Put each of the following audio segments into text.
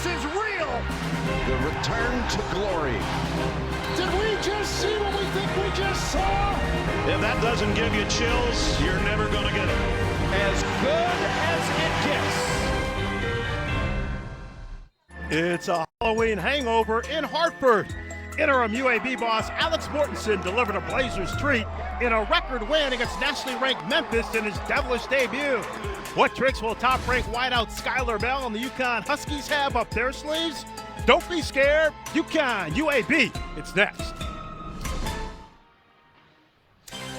This is real. The return to glory. Did we just see what we think we just saw? If that doesn't give you chills, you're never going to get it. As good as it gets. It's a Halloween hangover in Hartford. Interim UAB boss Alex Mortensen delivered a Blazers treat in a record win against nationally ranked Memphis in his devilish debut. What tricks will top-ranked wideout Skylar Bell and the UConn Huskies have up their sleeves? Don't be scared. UConn, UAB, it's next.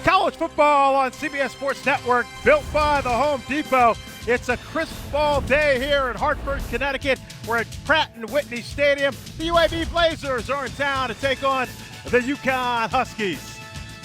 College football on CBS Sports Network, built by the Home Depot. It's a crisp fall day here in Hartford, Connecticut. We're at Pratt & Whitney Stadium. The UAB Blazers are in town to take on the UConn Huskies.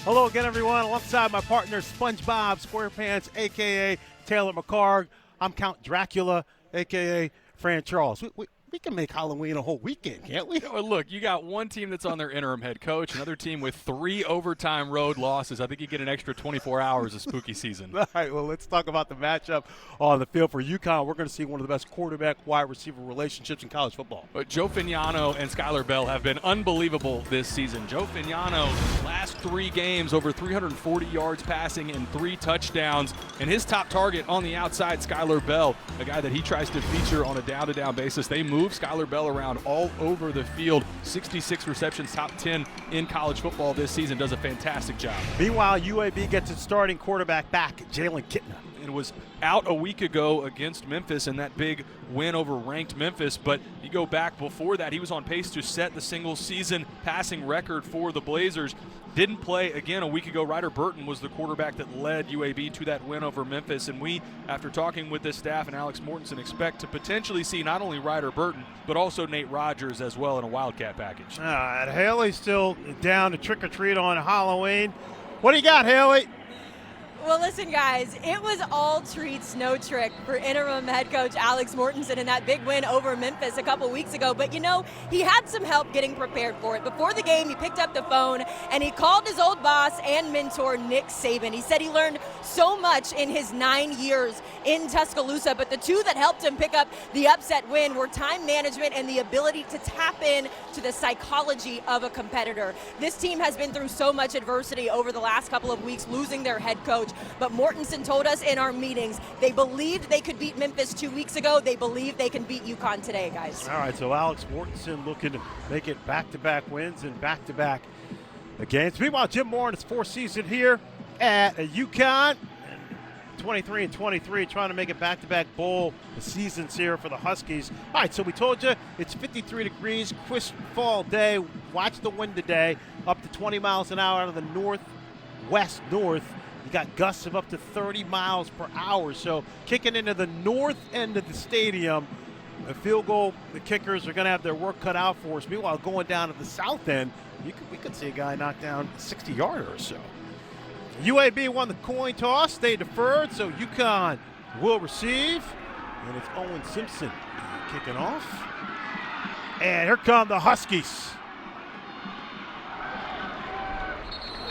Hello again, everyone. Alongside my partner, SpongeBob SquarePants, a.k.a. Taylor McCarg. I'm Count Dracula, a.k.a. Fran Charles. We can make Halloween a whole weekend, can't we? Well, look, you got one team that's on their interim head coach, another team with 3 overtime road losses. I think you get an extra 24 hours of spooky season. All right, well, let's talk about the matchup on the field for UConn. We're going to see one of the best quarterback-wide receiver relationships in college football. But Joe Fignano and Skylar Bell have been unbelievable this season. Joe Fignano, last 3 games, over 340 yards passing and 3 touchdowns. And his top target on the outside, Skylar Bell, a guy that he tries to feature on a down-to-down basis. They move Skylar Bell around all over the field. 66 receptions, top 10 in college football this season. Does a fantastic job. Meanwhile, UAB gets its starting quarterback back, Jalen Kitna. It was out a week ago against Memphis in that big win over ranked Memphis, but you go back before that, he was on pace to set the single-season passing record for the Blazers. Didn't play again a week ago. Ryder Burton was the quarterback that led UAB to that win over Memphis, and we, after talking with this staff and Alex Mortensen, expect to potentially see not only Ryder Burton, but also Nate Rogers as well in a Wildcat package. All right, Haley's still down to trick-or-treat on Halloween. What do you got, Haley? Well, listen, guys, it was all treats, no trick for interim head coach Alex Mortensen in that big win over Memphis a couple weeks ago. But, you know, he had some help getting prepared for it. Before the game, he picked up the phone and he called his old boss and mentor, Nick Saban. He said he learned so much in his 9 years in Tuscaloosa, but the 2 that helped him pick up the upset win were time management and the ability to tap in to the psychology of a competitor. This team has been through so much adversity over the last couple of weeks, losing their head coach. But Mortensen told us in our meetings they believed they could beat Memphis 2 weeks ago. They believe they can beat UConn today, guys. All right, so Alex Mortensen looking to make it back-to-back wins and back-to-back games. Meanwhile, Jim Moore in his 4th season here at UConn, 23-23, trying to make it back-to-back bowl seasons here for the Huskies. All right, so we told you it's 53 degrees, crisp fall day. Watch the wind today, up to 20 miles an hour out of the northwest north. You got gusts of up to 30 miles per hour. So kicking into the north end of the stadium, the field goal, the kickers are going to have their work cut out for us. Meanwhile, going down to the south end, we could see a guy knock down a 60-yarder or so. UAB won the coin toss. They deferred, so UConn will receive. And it's Owen Simpson kicking off. And here come the Huskies.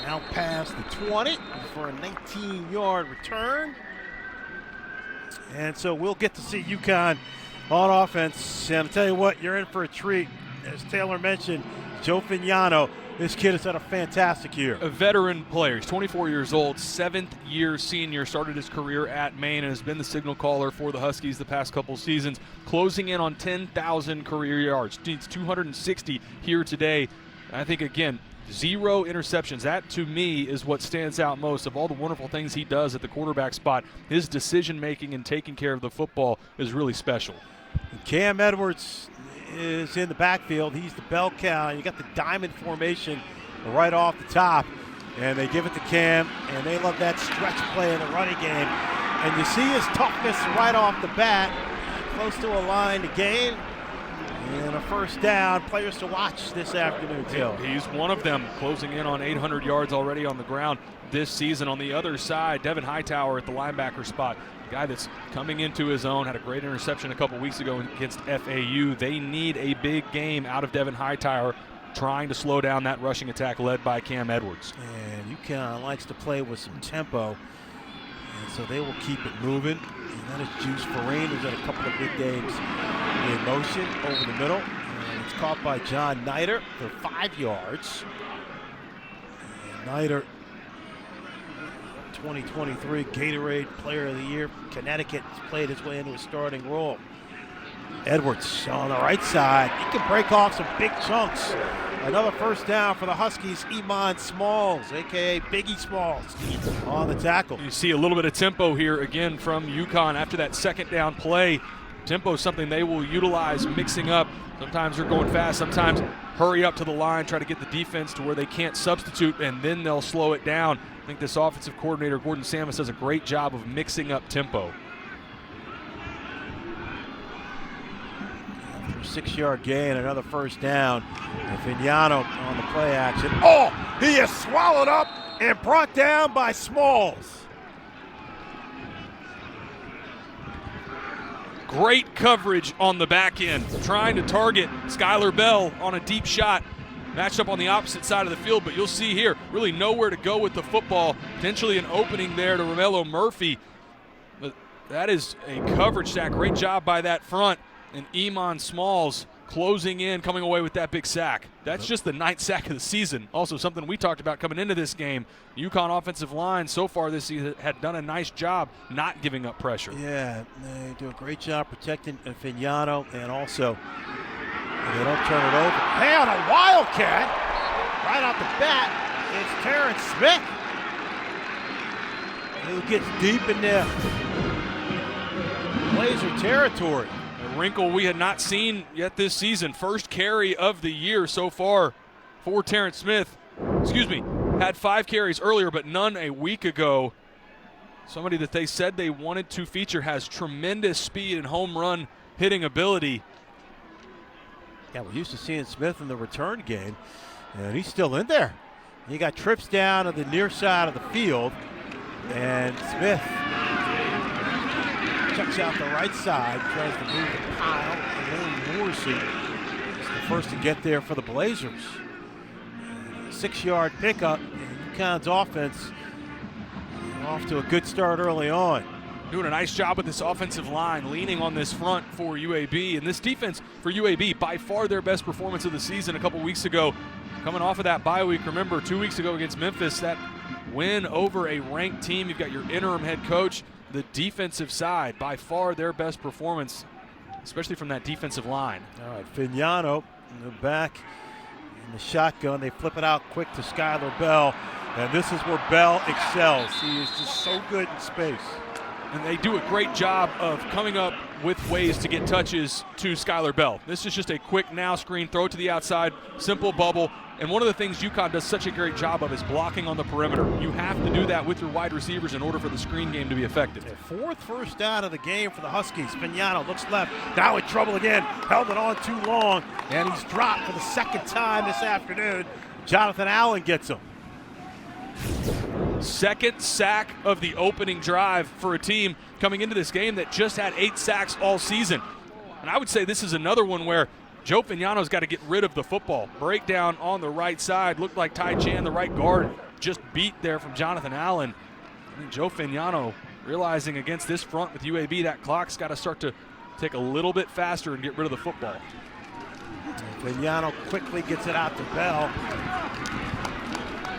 Now past the 20 for a 19-yard return. And so we'll get to see UConn on offense. And I'll tell you what, you're in for a treat. As Taylor mentioned, Joe Fignano, this kid has had a fantastic year. A veteran player. He's 24 years old, 7th-year senior, started his career at Maine and has been the signal caller for the Huskies the past couple seasons, closing in on 10,000 career yards. Needs 260 here today. I think, again, 0 interceptions. That, to me, is what stands out most. Of all the wonderful things he does at the quarterback spot, his decision-making and taking care of the football is really special. Cam Edwards is in the backfield. He's the bell cow. You got the diamond formation right off the top. And they give it to Cam, and they love that stretch play in the running game. And you see his toughness right off the bat. Close to a line to gain. And a first down. Players to watch this afternoon, too. He's one of them, closing in on 800 yards already on the ground this season. On the other side, Devin Hightower at the linebacker spot. A guy that's coming into his own, had a great interception a couple weeks ago against FAU. They need a big game out of Devin Hightower, trying to slow down that rushing attack led by Cam Edwards. And UConn likes to play with some tempo, and so they will keep it moving. And that is Juice Farine, who's had a couple of big games In motion over the middle. And it's caught by John Nider for 5 yards. And Nider, 2023 Gatorade Player of the Year. Connecticut has played his way into a starting role. Edwards on the right side. He can break off some big chunks. Another first down for the Huskies. Iman Smalls, a.k.a. Biggie Smalls, on the tackle. You see a little bit of tempo here again from UConn after that second down play. Tempo is something they will utilize, mixing up. Sometimes they're going fast, sometimes hurry up to the line, try to get the defense to where they can't substitute, and then they'll slow it down. I think this offensive coordinator, Gordon Samus, does a great job of mixing up tempo. 6-yard gain, another first down. And Vignano on the play action. Oh, he is swallowed up and brought down by Smalls. Great coverage on the back end, trying to target Skylar Bell on a deep shot. Matched up on the opposite side of the field, but you'll see here, really nowhere to go with the football. Potentially an opening there to Romello Murphy. But that is a coverage sack. Great job by that front. And Iman Smalls closing in, coming away with that big sack. That's just the 9th sack of the season. Also something we talked about coming into this game. UConn offensive line so far this season had done a nice job not giving up pressure. Yeah, they do a great job protecting Vignano, and also they don't turn it over. Hey, on a wildcat, right off the bat, it's Terrence Smith, who gets deep in there. Blazer territory. A wrinkle we had not seen yet this season. First carry of the year so far for Terrence Smith. Had 5 carries earlier, but none a week ago. Somebody that they said they wanted to feature, has tremendous speed and home run hitting ability. Yeah, we're used to seeing Smith in the return game, and he's still in there. He got trips down to the near side of the field, and Smith checks out the right side, tries to move the pile, and Lily Morrissey is the first to get there for the Blazers. 6-yard pickup, and UConn's offense off to a good start early on. Doing a nice job with this offensive line, leaning on this front for UAB. And this defense for UAB, by far their best performance of the season a couple weeks ago. Coming off of that bye week, remember 2 weeks ago against Memphis, that win over a ranked team. You've got your interim head coach. The defensive side, by far their best performance, especially from that defensive line. All right, Vignano in the back in the shotgun. They flip it out quick to Skylar Bell, and this is where Bell excels. He is just so good in space. And they do a great job of coming up with ways to get touches to Skylar Bell. This is just a quick now screen, throw it to the outside, simple bubble. And one of the things UConn does such a great job of is blocking on the perimeter. You have to do that with your wide receivers in order for the screen game to be effective. Fourth first down of the game for the Huskies. Vignano looks left, now in trouble again. Held it on too long, and he's dropped for the second time this afternoon. Jonathan Allen gets him. Second sack of the opening drive for a team coming into this game that just had 8 sacks all season. And I would say this is another one where Joe Vignano's got to get rid of the football. Breakdown on the right side. Looked like Ty Chan, the right guard, just beat there from Jonathan Allen. I think Joe Vignano realizing against this front with UAB, that clock's got to start to take a little bit faster and get rid of the football. Vignano quickly gets it out to Bell.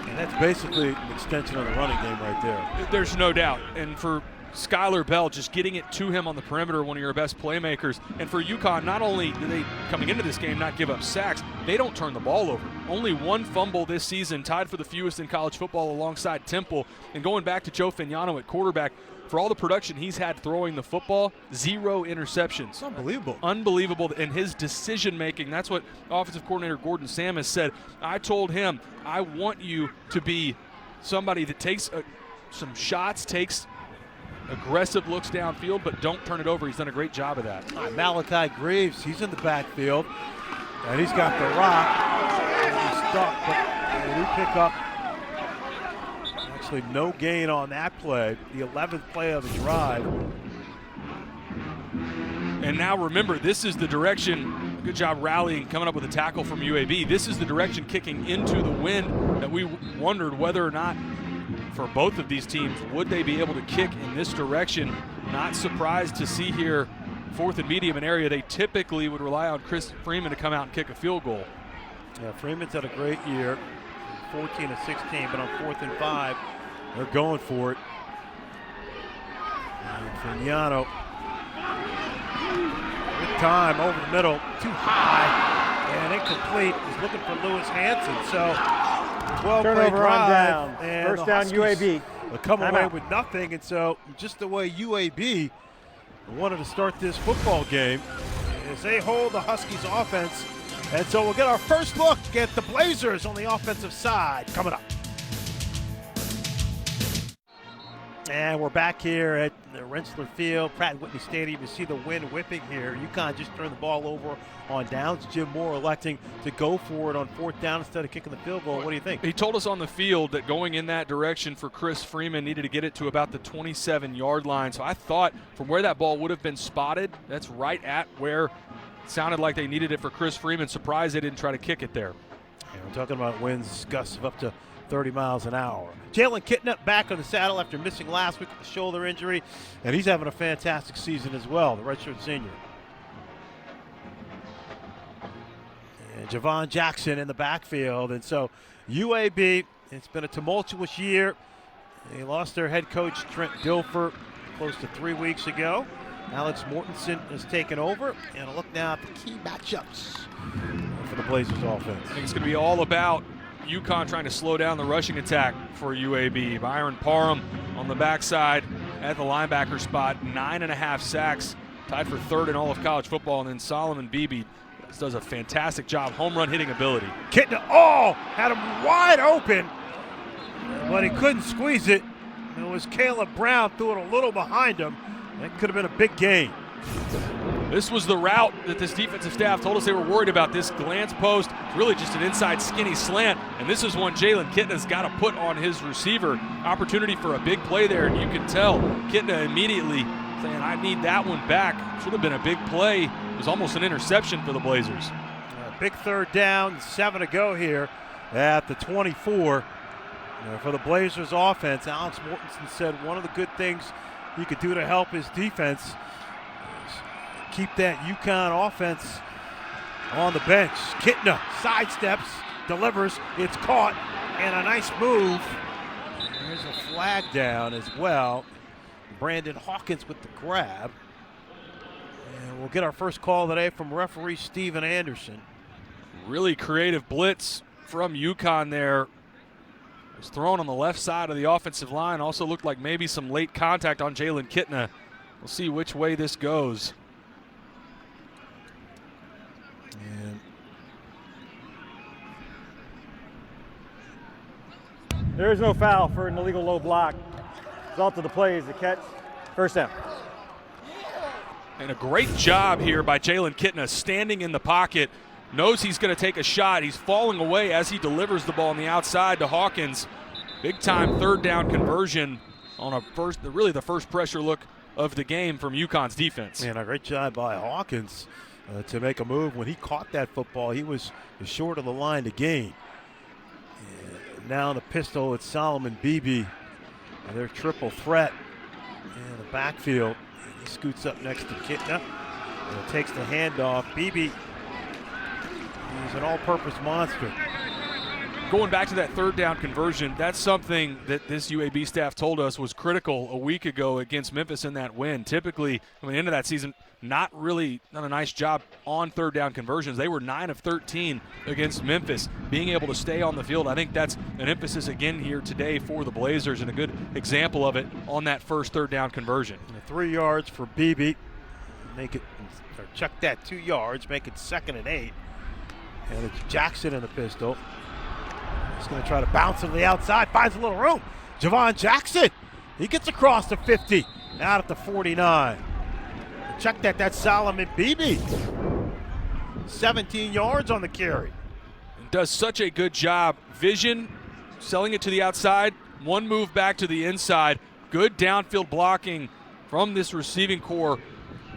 And that's basically an extension of the running game right there. There's no doubt. And for Skylar Bell, just getting it to him on the perimeter, one of your best playmakers. And for UConn, not only do they, coming into this game, not give up sacks, they don't turn the ball over. Only 1 fumble this season, tied for the fewest in college football alongside Temple. And going back to Joe Vignano at quarterback, for all the production he's had throwing the football, 0 interceptions. It's unbelievable. Unbelievable. And his decision-making, that's what offensive coordinator Gordon Samus said. I told him, I want you to be somebody that takes some shots, takes aggressive looks downfield, but don't turn it over. He's done a great job of that. Malachi Greaves, he's in the backfield, and he's got the rock. He's stuck, but they do pick up. Actually, no gain on that play. The 11th play of the drive. And now remember, this is the direction. Good job rallying, coming up with a tackle from UAB. This is the direction kicking into the wind that we wondered whether or not for both of these teams, would they be able to kick in this direction? Not surprised to see here 4th and medium, an area they typically would rely on Chris Freeman to come out and kick a field goal. Yeah, Freeman's had a great year, 14 of 16, but on 4th and 5, they're going for it. And Fignano, good time over the middle, too high, and incomplete. He's looking for Lewis Hanson, so 12-play Turnover drive. on down. And First the down, Huskies UAB. will come away Timeout. with nothing, and so just the way UAB wanted to start this football game as they hold the Huskies offense. And so we'll get our first look at the Blazers on the offensive side coming up. And we're back here at the Rensselaer Field, Pratt & Whitney Stadium. You see the wind whipping here. UConn just turned the ball over on downs. Jim Moore electing to go for it on 4th down instead of kicking the field goal. What do you think? He told us on the field that going in that direction for Chris Freeman needed to get it to about the 27-yard line. So I thought from where that ball would have been spotted, that's right at where it sounded like they needed it for Chris Freeman. Surprised they didn't try to kick it there. Yeah, we're talking about winds, gusts of up to 30 miles an hour. Jalen Kitna back on the saddle after missing last week with a shoulder injury, and he's having a fantastic season as well, the redshirt senior. And Javon Jackson in the backfield, and so UAB, it's been a tumultuous year. They lost their head coach, Trent Dilfer, close to 3 weeks ago. Alex Mortensen has taken over, and a look now at the key matchups for the Blazers offense. I think it's going to be all about UConn trying to slow down the rushing attack for UAB. Byron Parham on the backside at the linebacker spot, 9.5 sacks, tied for 3rd in all of college football. And then Solomon Beebe does a fantastic job, home run hitting ability. Kitna, had him wide open, but he couldn't squeeze it. It was Caleb Brown, threw it a little behind him. That could have been a big gain. This was the route that this defensive staff told us they were worried about. This glance post, it's really just an inside skinny slant, and this is one Jalen Kitna's got to put on his receiver. Opportunity for a big play there, and you can tell Kitna immediately saying, I need that one back. Should have been a big play. It was almost an interception for the Blazers. Big 3rd down, 7 to go here at the 24. For the Blazers offense, Alex Mortensen said one of the good things he could do to help his defense is keep that UConn offense on the bench. Kitna sidesteps, delivers, it's caught, and a nice move. There's a flag down as well. Brandon Hawkins with the grab. And we'll get our first call today from referee Steven Anderson. Really creative blitz from UConn there. It was thrown on the left side of the offensive line. Also looked like maybe some late contact on Jalen Kitna. We'll see which way this goes. And There is no foul for an illegal low block. Result of the play is the catch. First down. And a great job here by Jalen Kitna, standing in the pocket. Knows he's going to take a shot. He's falling away as he delivers the ball on the outside to Hawkins. Big time 3rd down conversion on really the first pressure look of the game from UConn's defense. a great job by Hawkins to make a move. When he caught that football, he was short of the line to gain. And now in the pistol, it's Solomon Beebe. Their triple threat in the backfield. He scoots up next to Kitna and takes the handoff. Beebe, he's an all-purpose monster. Going back to that 3rd down conversion, that's something that this UAB staff told us was critical a week ago against Memphis in that win. Typically, coming into that season, not a nice job on 3rd down conversions. They were 9 of 13 against Memphis. Being able to stay on the field, I think that's an emphasis again here today for the Blazers, and a good example of it on that first 3rd down conversion. 3 yards for Beebe. Make it, or chuck that 2 yards, make it 2nd and 8. And it's Jackson in the pistol. He's going to try to bounce it to the outside, finds a little room. Javon Jackson, he gets across the 50, out at the 49. Check that, that's Solomon Beebe. 17 yards on the carry. Does such a good job. Vision, selling it to the outside, one move back to the inside. Good downfield blocking from this receiving core.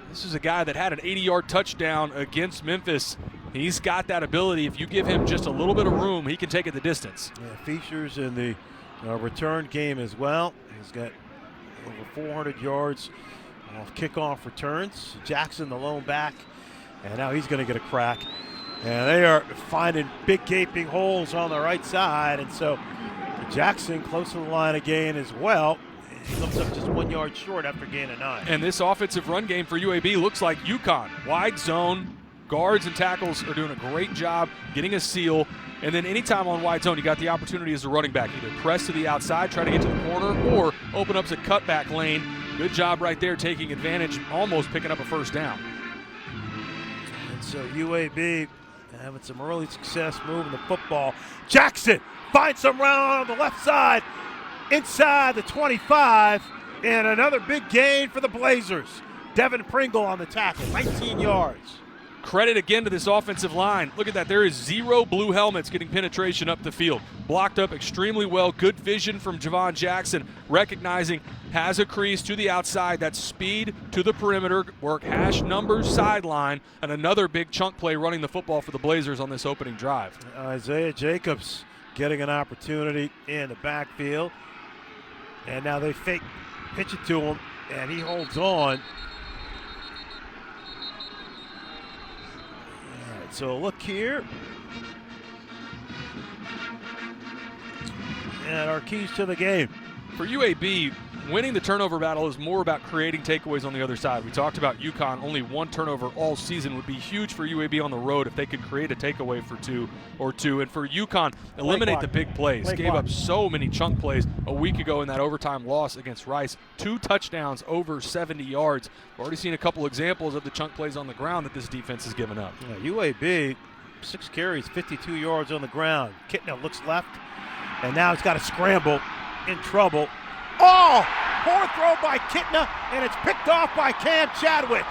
This is a guy that had an 80-yard touchdown against Memphis. He's got that ability. If you give him just a little bit of room, he can take it the distance. Yeah, features in the return game as well. He's got over 400 yards Off kickoff returns. Jackson, the lone back, and now he's going to get a crack. And they are finding big gaping holes on the right side, and so Jackson close to the line of gain as well. He comes up just 1 yard short after gain of 9. And this offensive run game for UAB looks like UConn. Wide zone, guards and tackles are doing a great job getting a seal. And then anytime on wide zone, you got the opportunity as a running back. Either press to the outside, try to get to the corner, or open up a cutback lane. Good job right there taking advantage, almost picking up a first down. And so UAB having some early success moving the football. Jackson finds some round on the left side, inside the 25, and another big gain for the Blazers. Devin Pringle on the tackle, 19 yards. Credit again to this offensive line. Look at that. There is 0 blue helmets getting penetration up the field. Blocked up extremely well. Good vision from Javon Jackson, recognizing has a crease to the outside. That's speed to the perimeter. Work hash numbers sideline. And another big chunk play running the football for the Blazers on this opening drive. Isaiah Jacobs getting an opportunity in the backfield. And now they fake pitch it to him, and he holds on. So look here at our keys to the game. For UAB, winning the turnover battle is more about creating takeaways on the other side. We talked about UConn, only 1 turnover all season. Would be huge for UAB on the road if they could create a takeaway for 2 or 2. And for UConn, eliminate the big plays. Gave up so many chunk plays a week ago in that overtime loss against Rice. 2 touchdowns over 70 yards. We've already seen a couple examples of the chunk plays on the ground that this defense has given up. Yeah, UAB, 6 carries, 52 yards on the ground. Kitna looks left, and now he's got to scramble, in trouble. Oh! Poor throw by Kitna, and it's picked off by Cam Chadwick.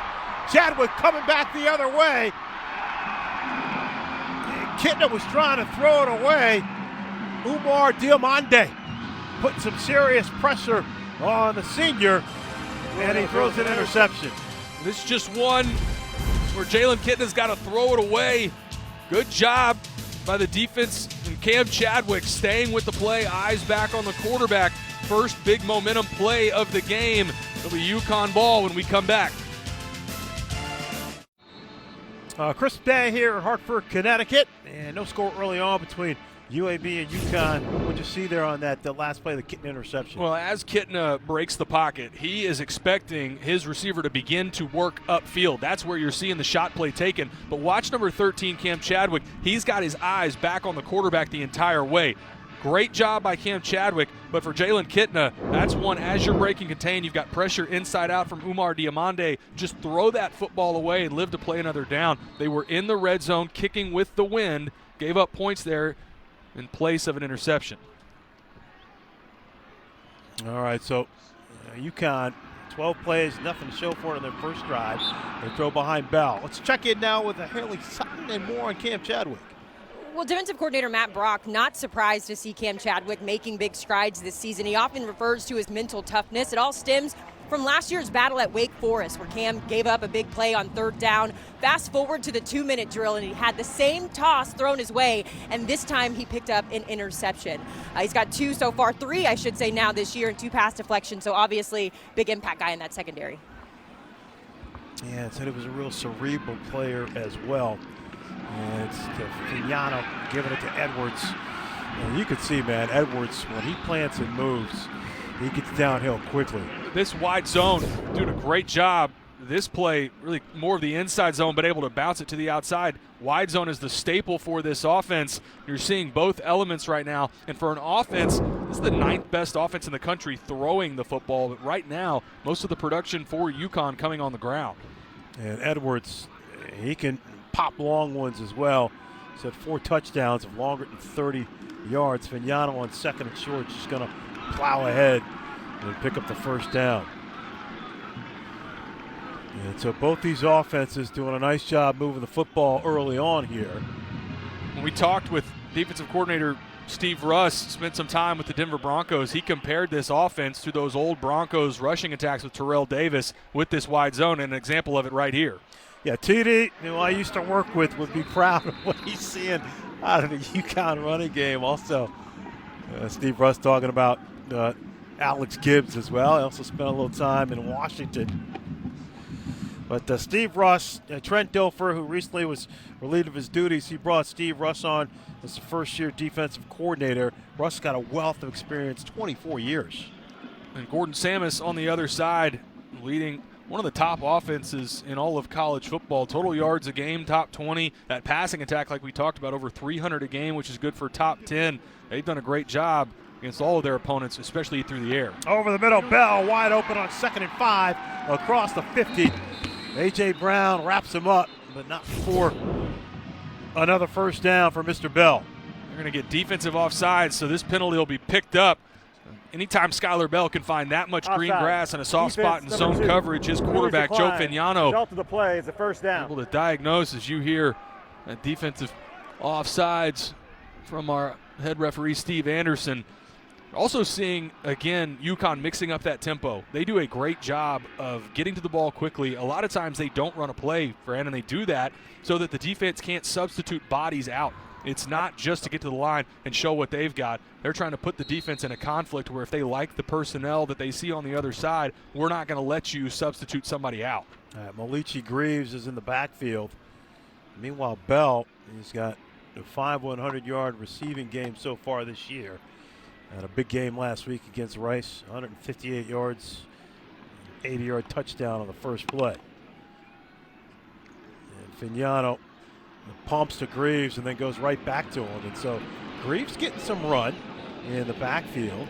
Chadwick coming back the other way. Kitna was trying to throw it away. Umar Diamande putting some serious pressure on the senior, and he throws an interception. This is just one where Jalen Kitna's got to throw it away. Good job by the defense and Cam Chadwick staying with the play, eyes back on the quarterback. First big momentum play of the game. It'll be UConn ball when we come back. Crisp day here in Hartford, Connecticut, and no score early on between UAB and UConn. What'd you see there on that last play, the Kitna interception? Well, as Kitna breaks the pocket, he is expecting his receiver to begin to work upfield. That's where you're seeing the shot play taken. But watch number 13, Cam Chadwick. He's got his eyes back on the quarterback the entire way. Great job by Cam Chadwick, but for Jalen Kitna, that's one as you're breaking contain. You've got pressure inside out from Umar Diamande. Just throw that football away and live to play another down. They were in the red zone, kicking with the wind, gave up points there in place of an interception. All right, so UConn, 12 plays, nothing to show for it in their first drive. They throw behind Bell. Let's check in now with Haley Sutton and more on Cam Chadwick. Well, defensive coordinator Matt Brock not surprised to see Cam Chadwick making big strides this season. He often refers to his mental toughness. It all stems from last year's battle at Wake Forest, where Cam gave up a big play on 3rd down. Fast forward to the 2-minute drill, and he had the same toss thrown his way, and this time he picked up an interception. He's got 2 so far, 3 I should say now this year, and 2 pass deflections, so obviously big impact guy in that secondary. Yeah, it said it was a real cerebral player as well. And it's to Fignano giving it to Edwards. And you can see, man, Edwards, when he plants and moves, he gets downhill quickly. This wide zone doing a great job. This play, really more of the inside zone, but able to bounce it to the outside. Wide zone is the staple for this offense. You're seeing both elements right now. And for an offense, this is the 9th best offense in the country throwing the football. But right now, most of the production for UConn coming on the ground. And Edwards, he can pop long ones as well. He's had 4 touchdowns of longer than 30 yards. Fignano on 2nd and short, just going to plow ahead and pick up the first down. And so both these offenses doing a nice job moving the football early on here. When we talked with defensive coordinator Steve Russ, spent some time with the Denver Broncos. He compared this offense to those old Broncos rushing attacks with Terrell Davis with this wide zone, and an example of it right here. Yeah, TD, who I used to work with, would be proud of what he's seeing out of the UConn running game. Also, Steve Russ talking about Alex Gibbs as well. He also spent a little time in Washington But Steve Russ, Trent Dilfer, who recently was relieved of his duties, he brought Steve Russ on as the first-year defensive coordinator. Russ got a wealth of experience, 24 years. And Gordon Samus on the other side, leading one of the top offenses in all of college football. Total yards a game, top 20. That passing attack, like we talked about, over 300 a game, which is good for top 10. They've done a great job against all of their opponents, especially through the air. Over the middle, Bell wide open on 2nd and 5 across the 50. A.J. Brown wraps him up, but not before another first down for Mr. Bell. They're going to get defensive offsides, so this penalty will be picked up. Anytime Skylar Bell can find that much green grass and a soft spot in zone coverage, his quarterback, Joe Fignano, result of the play is a first down. Able to diagnose as you hear defensive offsides from our head referee, Steve Anderson. Also seeing, again, UConn mixing up that tempo. They do a great job of getting to the ball quickly. A lot of times they don't run a play, Fran, and they do that so that the defense can't substitute bodies out. It's not just to get to the line and show what they've got. They're trying to put the defense in a conflict where if they like the personnel that they see on the other side, we're not going to let you substitute somebody out. Malichi Greaves is in the backfield. Meanwhile, Bell, he's got a 100-yard receiving game so far this year. Had a big game last week against Rice, 158 yards, 80-yard touchdown on the first play. And Fignano pumps to Greaves and then goes right back to him. And so Greaves getting some run in the backfield.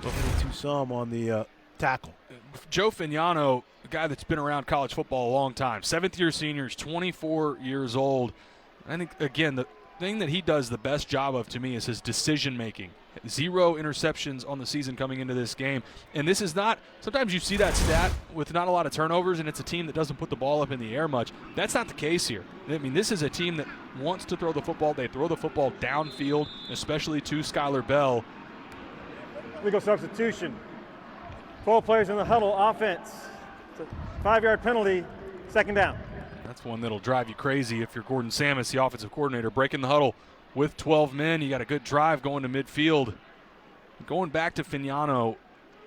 Looking to some on the tackle. Joe Fignano, a guy that's been around college football a long time, 7th-year senior, 24 years old. I think, again, the thing that he does the best job of to me is his decision-making. 0 interceptions on the season coming into this game. And this is not – sometimes you see that stat with not a lot of turnovers and it's a team that doesn't put the ball up in the air much. That's not the case here. I mean, this is a team that wants to throw the football. They throw the football downfield, especially to Skylar Bell. Legal substitution. 12 players in the huddle, offense. It's a 5-yard penalty, 2nd down. That's one that'll drive you crazy if you're Gordon Samus, the offensive coordinator, breaking the huddle with 12 men. You got a good drive going to midfield. Going back to Fignano,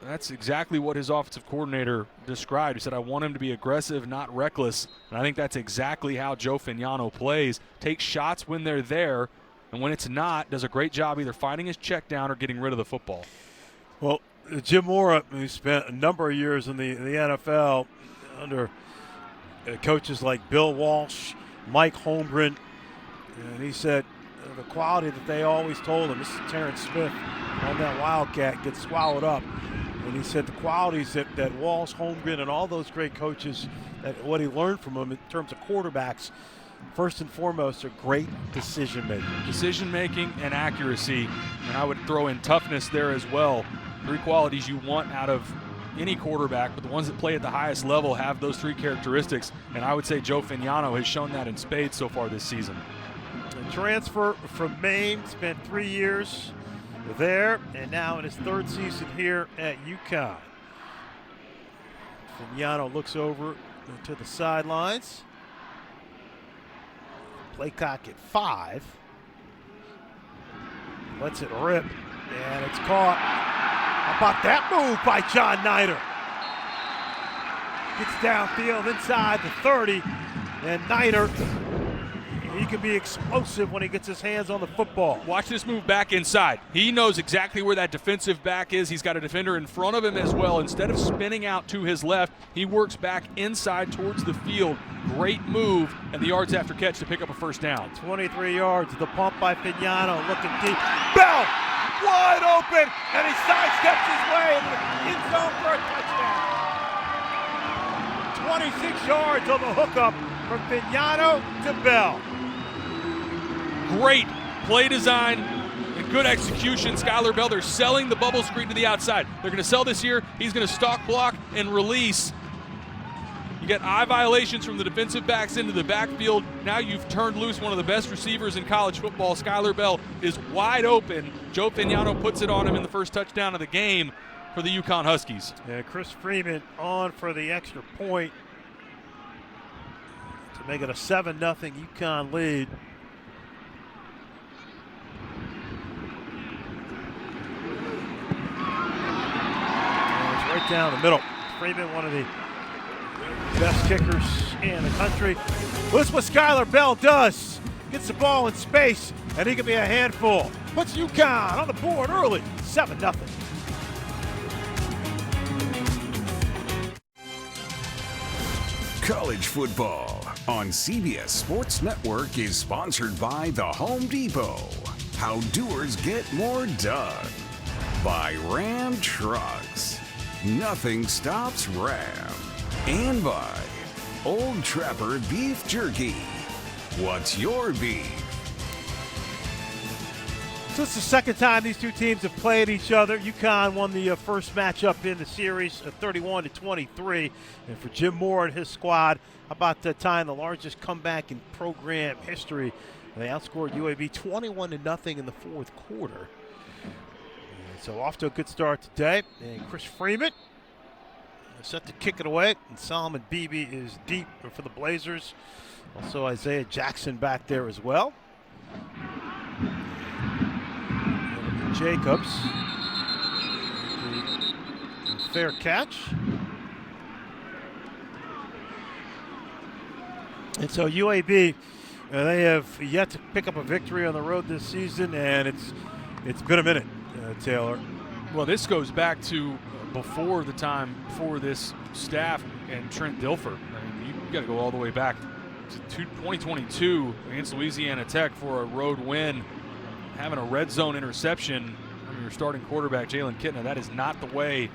that's exactly what his offensive coordinator described. He said, I want him to be aggressive, not reckless. And I think that's exactly how Joe Fignano plays. Takes shots when they're there, and when it's not, does a great job either finding his check down or getting rid of the football. Well, Jim Mora, who spent a number of years in the NFL under coaches like Bill Walsh, Mike Holmgren, and he said the quality that they always told him, this is Terrence Smith on that Wildcat, gets swallowed up. And he said the qualities that Walsh, Holmgren, and all those great coaches, that what he learned from them in terms of quarterbacks, first and foremost, are great decision-making. Decision-making and accuracy, and I would throw in toughness there as well. 3 qualities you want out of any quarterback, but the ones that play at the highest level have those 3 characteristics, and I would say Joe Fignano has shown that in spades so far this season. A transfer from Maine, spent 3 years there, and now in his 3rd season here at UConn. Fignano looks over to the sidelines. Play clock at 5. Lets it rip, and it's caught. How about that move by John Niter? Gets downfield inside the 30, and Niter, he can be explosive when he gets his hands on the football. Watch this move back inside. He knows exactly where that defensive back is. He's got a defender in front of him as well. Instead of spinning out to his left, he works back inside towards the field. Great move, and the yards after catch to pick up a first down. 23 yards, the pump by Fignano, looking deep. Bell, wide open, and he sidesteps his way in the end zone for a touchdown. 26 yards on the hookup from Fignano to Bell. Great play design and good execution. Skylar Bell, they're selling the bubble screen to the outside. They're going to sell this here. He's going to stalk block and release. You get eye violations from the defensive backs into the backfield. Now you've turned loose one of the best receivers in college football. Skylar Bell is wide open. Joe Fignano puts it on him in the first touchdown of the game for the UConn Huskies. Yeah, Chris Freeman on for the extra point to make it a 7-0 UConn lead. right down the middle. Freeman, one of the best kickers in the country. Well, this is what Skylar Bell does. Gets the ball in space, and he can be a handful. Puts UConn on the board early, 7-0. College football on CBS Sports Network is sponsored by The Home Depot. How doers get more done. By Ram Trucks. Nothing stops Ram. And by Old Trapper Beef Jerky. What's your beef? So it's the second time these two teams have played each other. UConn won the first matchup in the series, 31-23. And for Jim Moore and his squad, about the time the largest comeback in program history. They outscored UAB 21-0 in the fourth quarter. And so off to a good start today. And Chris Freeman set to kick it away. And Solomon Beebe is deep for the Blazers. Also Isaiah Jackson back there as well. Jacobs, fair catch. And so UAB, they have yet to pick up a victory on the road this season, and it's been a minute, Taylor. Well, this goes back to before the time for this staff and Trent Dilfer. I mean, you got to go all the way back to 2022 against Louisiana Tech for a road win. Having a red zone interception from your starting quarterback, Jalen Kitna, that is not the way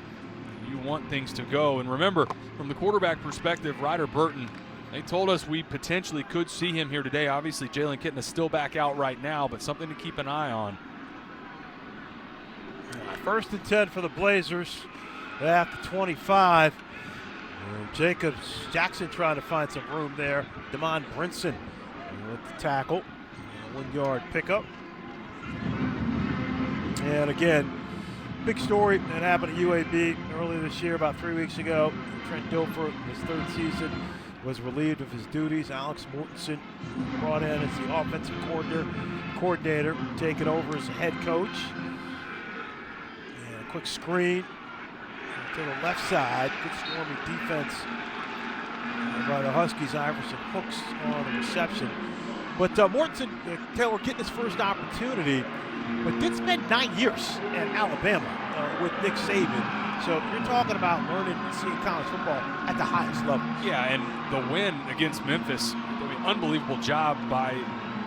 you want things to go. And remember, from the quarterback perspective, Ryder Burton, they told us we potentially could see him here today. Obviously, Jalen Kitna is still back out right now, but something to keep an eye on. First and 10 for the Blazers after 25. And Jackson trying to find some room there. Damon Brinson with the tackle. 1 yard pickup. And again, big story that happened at UAB earlier this year, about 3 weeks ago. Trent Dilfer, his third season, was relieved of his duties. Alex Mortensen brought in as the offensive coordinator, taking over as head coach. And a quick screen to the left side. Good swarming defense by the Huskies. Iverson hooks on the reception. But Mortensen, Taylor, getting his first opportunity, but did spend 9 years at Alabama with Nick Saban. So you're talking about learning and seeing college football at the highest level. Yeah, and the win against Memphis, I mean, unbelievable job by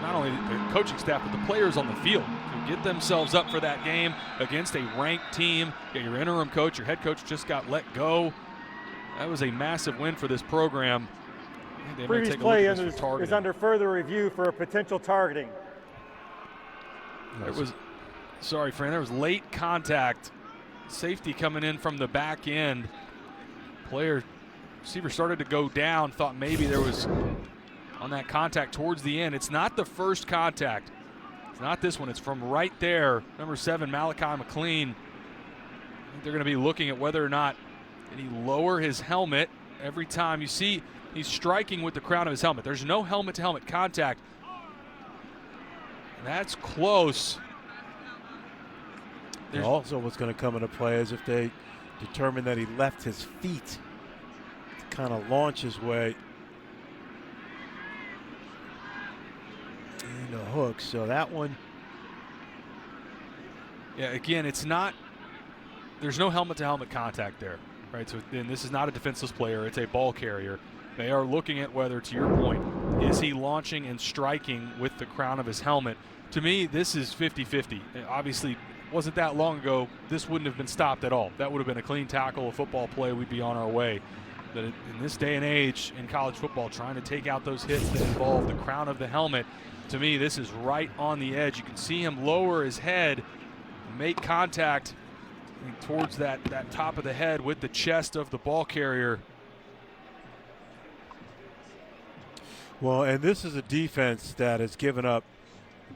not only the coaching staff, but the players on the field to get themselves up for that game against a ranked team. Yeah, your interim coach, your head coach just got let go. That was a massive win for this program. Previous play is under further review for a potential targeting. There was, sorry, Fran, there was late contact. Safety coming in from the back end. Receiver started to go down, thought maybe there was on that contact towards the end. It's not the first contact. It's not this one. It's from right there. Number 7, Malachi McLean. I think they're going to be looking at whether or not did he lower his helmet. Every time you see he's striking with the crown of his helmet. There's no helmet-to-helmet contact. That's close. Also what's going to come into play is if they determine that he left his feet to kind of launch his way in the hook. So that one. Yeah, again, it's not, there's no helmet-to-helmet contact there, right? So then this is not a defenseless player. It's a ball carrier. They are looking at whether, to your point, is he launching and striking with the crown of his helmet. To me, this is 50-50. Obviously, wasn't that long ago, this wouldn't have been stopped at all. That would have been a clean tackle, a football play. We'd be on our way. But in this day and age in college football, trying to take out those hits that involve the crown of the helmet, to me, this is right on the edge. You can see him lower his head, make contact towards that top of the head with the chest of the ball carrier. Well, and this is a defense that has given up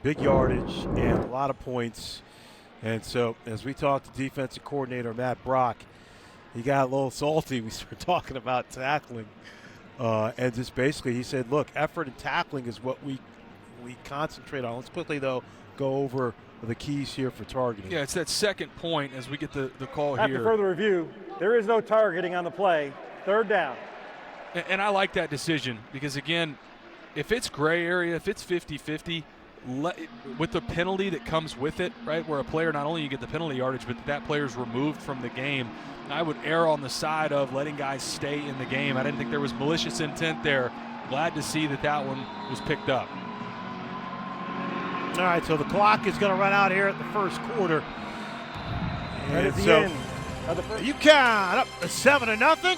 big yardage and a lot of points. And so as we talked to defensive coordinator Matt Brock, he got a little salty. We started talking about tackling. And just basically he said, look, effort and tackling is what we concentrate on. Let's quickly, though, go over the keys here for targeting. Yeah, it's that second point as we get the call After here. further review, There is no targeting on the play. Third down. And I like that decision because, again, if it's gray area, if it's 50-50, with the penalty that comes with it, right, where a player, not only you get the penalty yardage, but that player's removed from the game, I would err on the side of letting guys stay in the game. I didn't think there was malicious intent there. Glad to see that one was picked up. All right, so the clock is going to run out here at the first quarter. Right at the end of the first. UConn up 7-0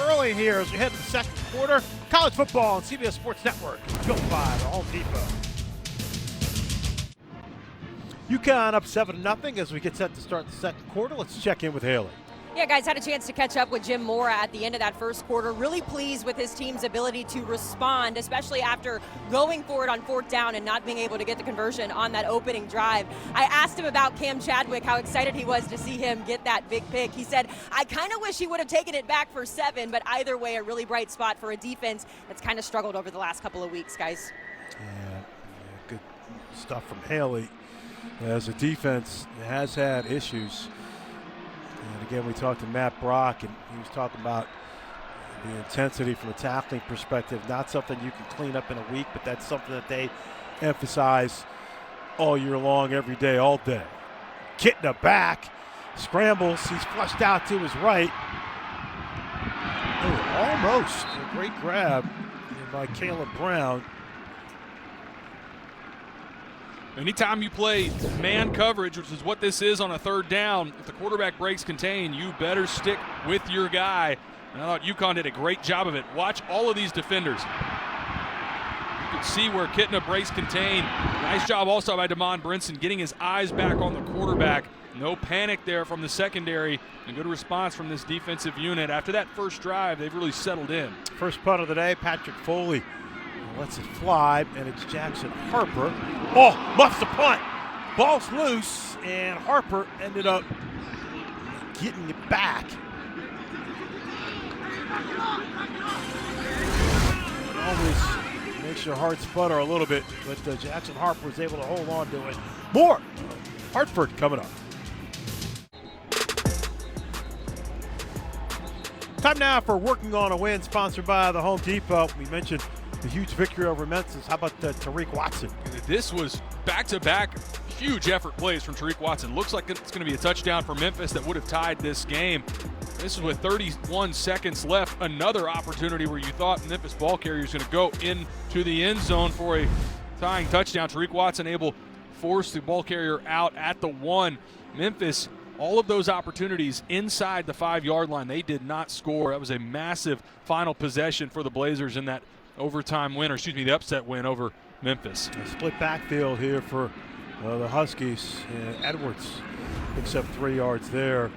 early here as we head to the second quarter. College football on CBS Sports Network. Built by the Home Depot. UConn up 7-0 as we get set to start the second quarter. Let's check in with Haley. Yeah, guys, had a chance to catch up with Jim Mora at the end of that first quarter. Really pleased with his team's ability to respond, especially after going for it on fourth down and not being able to get the conversion on that opening drive. I asked him about Cam Chadwick, how excited he was to see him get that big pick. He said, I kind of wish he would have taken it back for 7, but either way, a really bright spot for a defense that's kind of struggled over the last couple of weeks, guys. Yeah, good stuff from Haley. As a defense has had issues. And again, we talked to Matt Brock, and he was talking about the intensity from a tackling perspective. Not something you can clean up in a week, but that's something that they emphasize all year long, every day, all day. Kitna back, scrambles, he's flushed out to his right. Oh, almost a great grab by Caleb Brown. Anytime you play man coverage, which is what this is on a third down, if the quarterback breaks contain, you better stick with your guy. And I thought UConn did a great job of it. Watch all of these defenders. You can see where Kitna breaks contain. Nice job also by Damon Brinson getting his eyes back on the quarterback. No panic there from the secondary. And good response from this defensive unit. After that first drive, they've really settled in. First punt of the day, Patrick Foley lets it fly, and it's Jackson Harper. Oh, muffs the punt. Ball's loose, and Harper ended up getting it back. Always makes your heart sputter a little bit, but Jackson Harper was able to hold on to it. More Hartford coming up. Time now for Working on a Win, sponsored by the Home Depot. We mentioned the huge victory over Memphis. How about Tariq Watson? This was back-to-back huge effort plays from Tariq Watson. Looks like it's going to be a touchdown for Memphis that would have tied this game. This is with 31 seconds left. Another opportunity where you thought Memphis ball carrier was going to go into the end zone for a tying touchdown. Tariq Watson able to force the ball carrier out at the 1. Memphis, all of those opportunities inside the 5-yard line, they did not score. That was a massive final possession for the Blazers in that overtime win, or excuse me, the upset win over Memphis. A split backfield here for the Huskies. And Edwards picks up 3 yards there.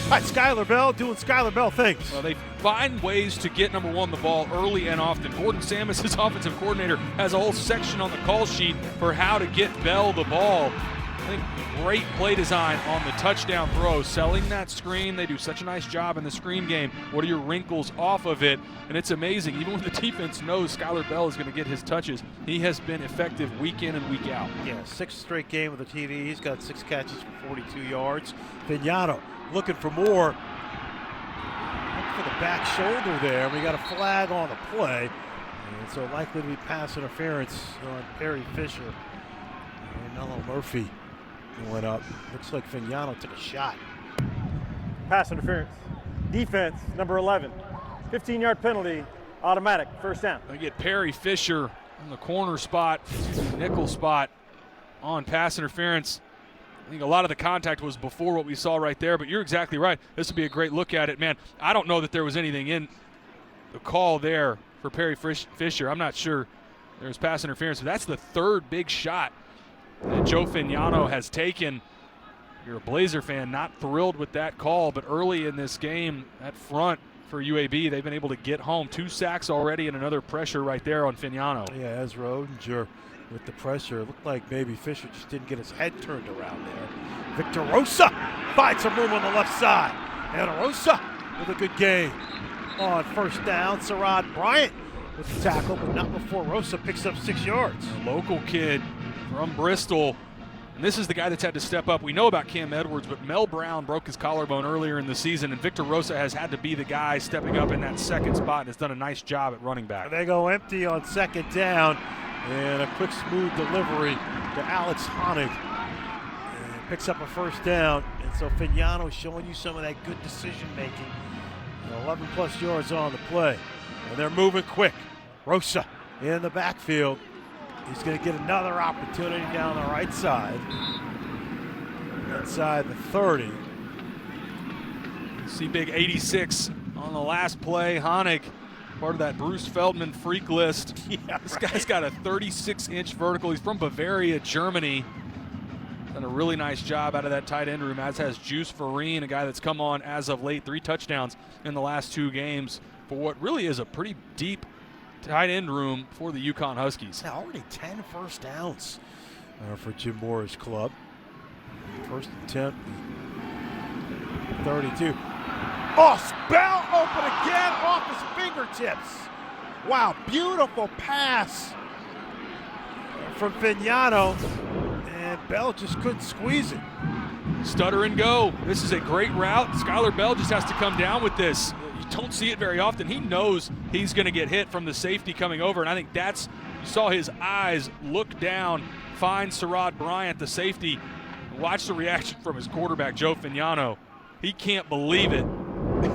All right, Skylar Bell doing Skylar Bell things. Well, they find ways to get, number one, the ball early and often. Gordon Samus, his offensive coordinator, has a whole section on the call sheet for how to get Bell the ball. I think great play design on the touchdown throw, selling that screen. They do such a nice job in the screen game. What are your wrinkles off of it? And it's amazing. Even when the defense knows Skylar Bell is going to get his touches, he has been effective week in and week out. Yeah, 6th straight game with the TD. He's got 6 catches for 42 yards. Vignano looking for more. Looking for the back shoulder there. We got a flag on the play. And so likely to be pass interference on Perry Fisher. And Nello Murphy went up. Looks like Vignano took a shot. Pass interference. Defense, number 11. 15-yard penalty, automatic, first down. They get Perry Fisher on the corner spot, nickel spot on pass interference. I think a lot of the contact was before what we saw right there, but you're exactly right. This would be a great look at it. Man, I don't know that there was anything in the call there for Perry Fisher. I'm not sure there's pass interference, but that's the 3rd big shot that Joe Vignano has taken. You're a Blazer fan, not thrilled with that call, but early in this game, that front for UAB, they've been able to get home. 2 sacks already and another pressure right there on Vignano. Yeah, Ezra Odinger with the pressure. It looked like maybe Fisher just didn't get his head turned around there. Victor Rosa finds some room on the left side. And Rosa with a good game on first down. Sarad Bryant with the tackle, but not before Rosa picks up 6 yards. A local kid from Bristol And this is the guy that's had to step up. We know about Cam Edwards, but Mel Brown broke his collarbone earlier in the season, and Victor Rosa has had to be the guy stepping up in that second spot and has done a nice job at running back. They go empty on second down, and a quick, smooth delivery to Alex Honig. And picks up a first down, and so Fignano showing you some of that good decision-making. 11-plus yards on the play, and they're moving quick. Rosa in the backfield. He's going to get another opportunity down the right side. Inside the 30. See big 86 on the last play. Honig, part of that Bruce Feldman freak list. Yeah, this guy's got a 36-inch vertical. He's from Bavaria, Germany. Done a really nice job out of that tight end room, as has Juice Vereen, a guy that's come on as of late. 3 touchdowns in the last 2 games for what really is a pretty deep tight end room for the UConn Huskies. Now already 10 first downs for Jim Moore's club. First attempt, 32. Oh, Spell open again off his fingertips. Wow, beautiful pass from Fignano, and Bell just couldn't squeeze it. Stutter and go. This is a great route. Skylar Bell just has to come down with this. You don't see it very often. He knows he's going to get hit from the safety coming over, and I think that's, you saw his eyes look down, find Sherrod Bryant, the safety. Watch the reaction from his quarterback, Joe Fignano. He can't believe it.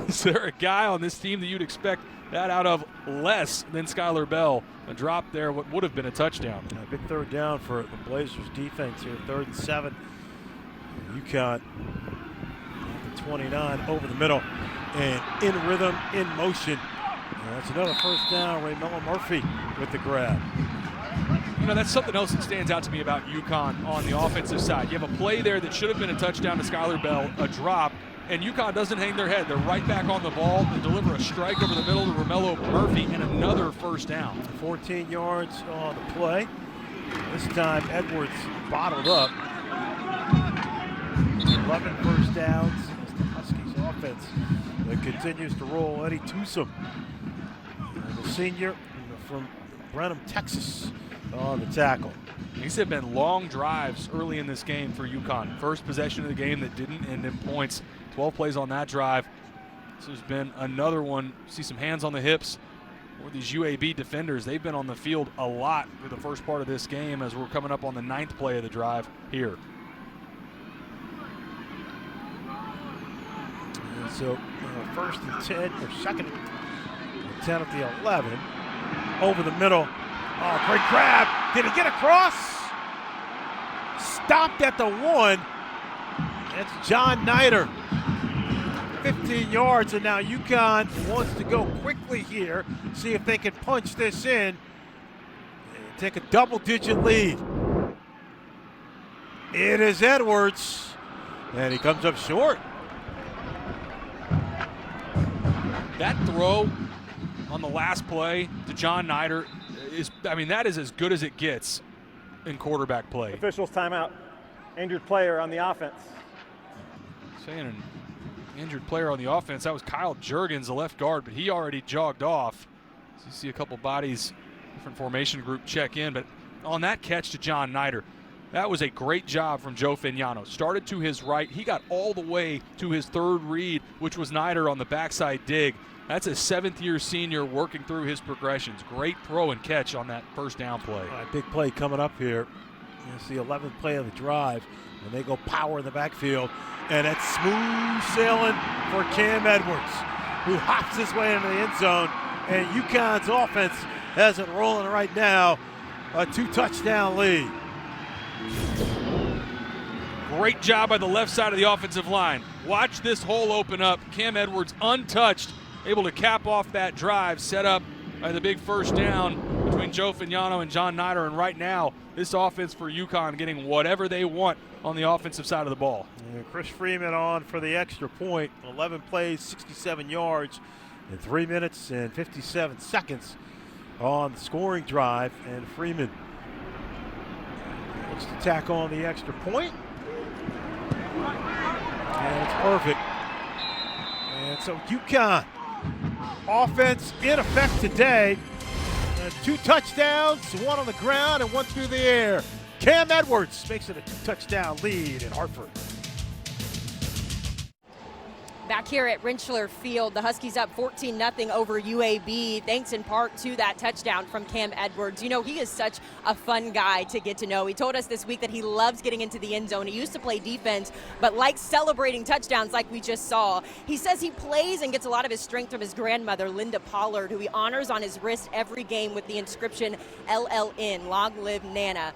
Is there a guy on this team that you'd expect that out of less than Skylar Bell? A drop there, what would have been a touchdown. A big third down for the Blazers defense here, 3rd and 7. UConn at the 29 over the middle, and in rhythm, in motion. And that's another first down. Ray Mellon Murphy with the grab. You know, that's something else that stands out to me about UConn on the offensive side. You have a play there that should have been a touchdown to Skylar Bell, a drop, and UConn doesn't hang their head. They're right back on the ball. They deliver a strike over the middle to Romello Murphy, and another first down. 14 yards on the play. This time Edwards bottled up. 11 first downs as the Huskies offense that continues to roll. Eddie Tusum, the senior from Brenham, Texas, on the tackle. These have been long drives early in this game for UConn. First possession of the game that didn't end in points. 12 plays on that drive. This has been another one. See some hands on the hips for these UAB defenders. They've been on the field a lot for the first part of this game as we're coming up on the 9th play of the drive here. And so 1st and 10, or 2nd and 10 at the 11. Over the middle. Oh, great grab. Did he get across? Stopped at the 1. That's John Nider. 15 yards, and now UConn wants to go quickly here, see if they can punch this in and take a double-digit lead. It is Edwards, and he comes up short. That throw on the last play to John Nider is, I mean, that is as good as it gets in quarterback play. Officials timeout. Injured player on the offense. Saying an injured player on the offense, that was Kyle Juergens, the left guard, but he already jogged off. So you see a couple bodies, different formation group check in, but on that catch to John Nider, that was a great job from Joe Fignano. Started to his right, he got all the way to his 3rd read, which was Nider on the backside dig. That's a 7th-year senior working through his progressions. Great throw and catch on that first down play. All right, big play coming up here. It's the 11th play of the drive, and they go power in the backfield. And it's smooth sailing for Cam Edwards, who hops his way into the end zone. And UConn's offense has it rolling right now. A 2-touchdown lead. Great job by the left side of the offensive line. Watch this hole open up. Cam Edwards untouched, able to cap off that drive, set up by the big first down between Joe Fignano and John Nider. And right now, this offense for UConn getting whatever they want on the offensive side of the ball. And Chris Freeman on for the extra point. 11 plays, 67 yards in 3 minutes and 57 seconds on the scoring drive. And Freeman looks to tack on the extra point. And it's perfect. And so UConn offense in effect today. 2 touchdowns, 1 on the ground and 1 through the air. Cam Edwards makes it a 2-touchdown lead in Hartford. Back here at Rentschler Field, the Huskies up 14-0 over UAB, thanks in part to that touchdown from Cam Edwards. You know, he is such a fun guy to get to know. He told us this week that he loves getting into the end zone. He used to play defense, but likes celebrating touchdowns like we just saw. He says he plays and gets a lot of his strength from his grandmother, Linda Pollard, who he honors on his wrist every game with the inscription LLN, Long Live Nana.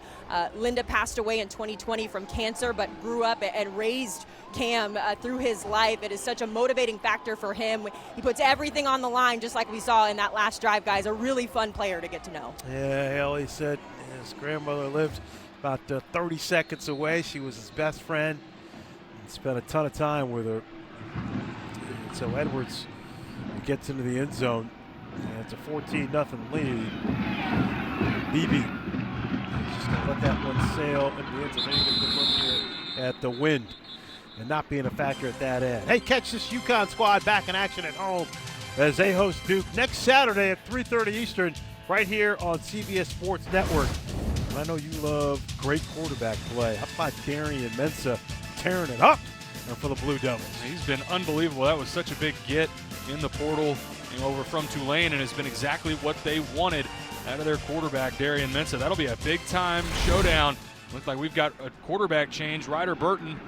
Linda passed away in 2020 from cancer, but grew up and raised Cam through his life. It is such a motivating factor for him. He puts everything on the line, just like we saw in that last drive, guys. A really fun player to get to know. Yeah, Ellie said his grandmother lived about 30 seconds away. She was his best friend and spent a ton of time with her. And so Edwards gets into the end zone. And it's a 14-0 lead. Beebe just going to let that one sail in the end zone. Maybe a good look here at the wind and not being a factor at that end. Hey, catch this UConn squad back in action at home as they host Duke next Saturday at 3:30 Eastern right here on CBS Sports Network. And I know you love great quarterback play. How about Darian Mensah tearing it up for the Blue Devils? He's been unbelievable. That was such a big get in the portal over from Tulane, and has been exactly what they wanted out of their quarterback, Darian Mensah. That'll be a big-time showdown. Looks like we've got a quarterback change. Ryder Burton,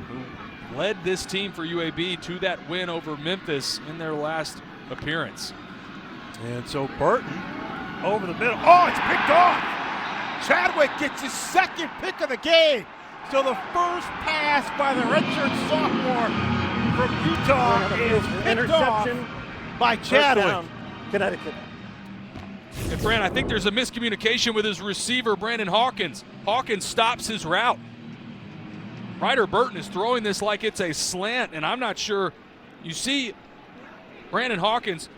who led this team for UAB to that win over Memphis in their last appearance. And so Burton over the middle. Oh, it's picked off. Chadwick gets his second pick of the game. So the first pass by the redshirt sophomore from Utah is picked off by Chadwick. Connecticut. And Fran, I think there's a miscommunication with his receiver, Brandon Hawkins. Hawkins stops his route. Ryder Burton is throwing this like it's a slant, and I'm not sure. You see Brandon Hawkins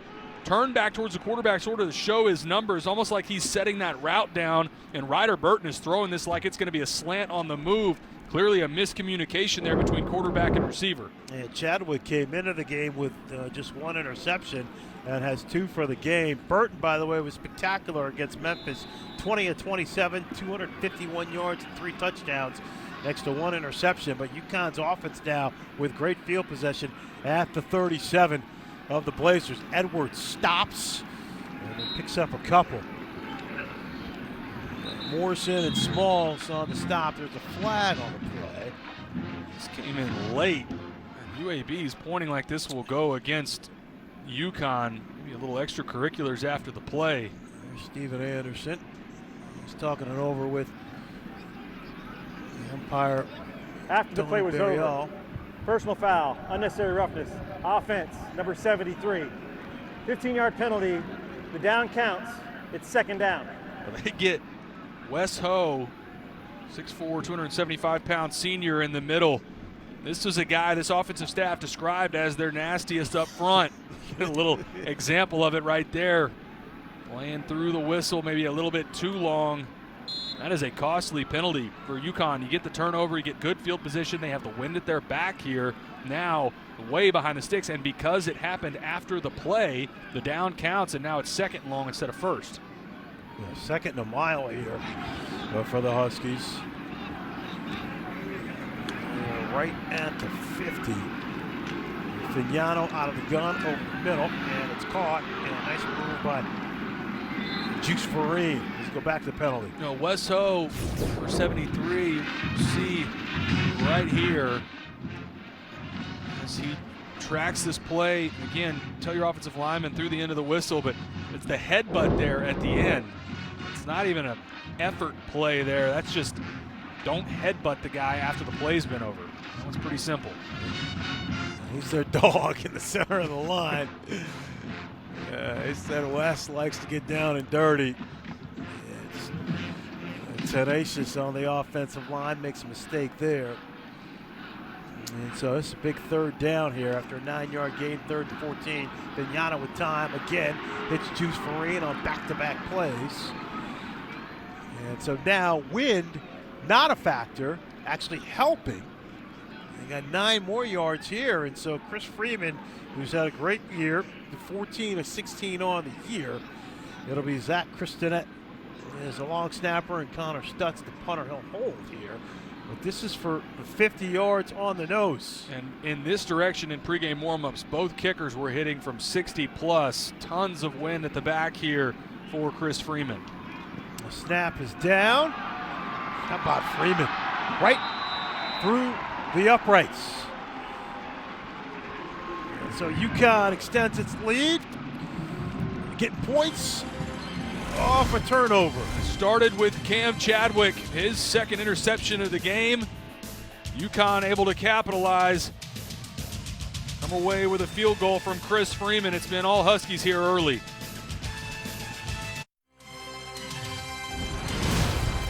turn back towards the quarterback sort of to show his numbers, almost like he's setting that route down, and Ryder Burton is throwing this like it's going to be a slant on the move. Clearly a miscommunication there between quarterback and receiver. And Chadwick came into the game with just one interception and has 2 for the game. Burton, by the way, was spectacular against Memphis. 20 of 27, 251 yards and 3 touchdowns, next to 1 interception. But UConn's offense now with great field possession at the 37 of the Blazers. Edwards stops and then picks up a couple. Morrison and Smalls on the stop. There's a flag on the play. This came in late. And UAB is pointing like this will go against UConn. Maybe a little extracurriculars after the play. There's Steven Anderson. He's talking it over with the umpire. After the play was over, personal foul, unnecessary roughness, offense, number 73. 15-yard penalty. The down counts. It's second down. They get Wes Ho, 6'4", 275-pound senior in the middle. This was a guy this offensive staff described as their nastiest up front. A little example of it right there. Playing through the whistle maybe a little bit too long. That is a costly penalty for UConn. You get the turnover, you get good field position. They have the wind at their back here. Now way behind the sticks, and because it happened after the play, the down counts, and now it's second and long instead of first. Yeah, second and a mile here for the Huskies. Right at the 50. Fignano out of the gun over the middle, and it's caught. And a nice move by Juice Farine. Let's go back to the penalty. No, Wes Ho for 73. You see right here as he tracks this play. Again, tell your offensive lineman through the end of the whistle, but it's the headbutt there at the end. It's not even an effort play there. That's just don't headbutt the guy after the play's been over. That one's pretty simple. He's their dog in the center of the line. He said Wes likes to get down and dirty. It's tenacious on the offensive line, makes a mistake there. And so it's a big third down here after a 9-yard gain, 3rd and 14. Vignano with time again. Hits Juice Farine on back-to-back plays. And so now wind, not a factor, actually helping. They got 9 more yards here. And so Chris Freeman, who's had a great year, 14 of 16 on the year. It'll be Zach Christinet is a long snapper, and Connor Stutz, the punter, he'll hold here. But this is for 50 yards on the nose. And in this direction in pregame warmups, both kickers were hitting from 60 plus. Tons of wind at the back here for Chris Freeman. The snap is down. How about Freeman? Right through the uprights. And so UConn extends its lead, getting points off a turnover. Started with Cam Chadwick, his second interception of the game. UConn able to capitalize. Come away with a field goal from Chris Freeman. It's been all Huskies here early.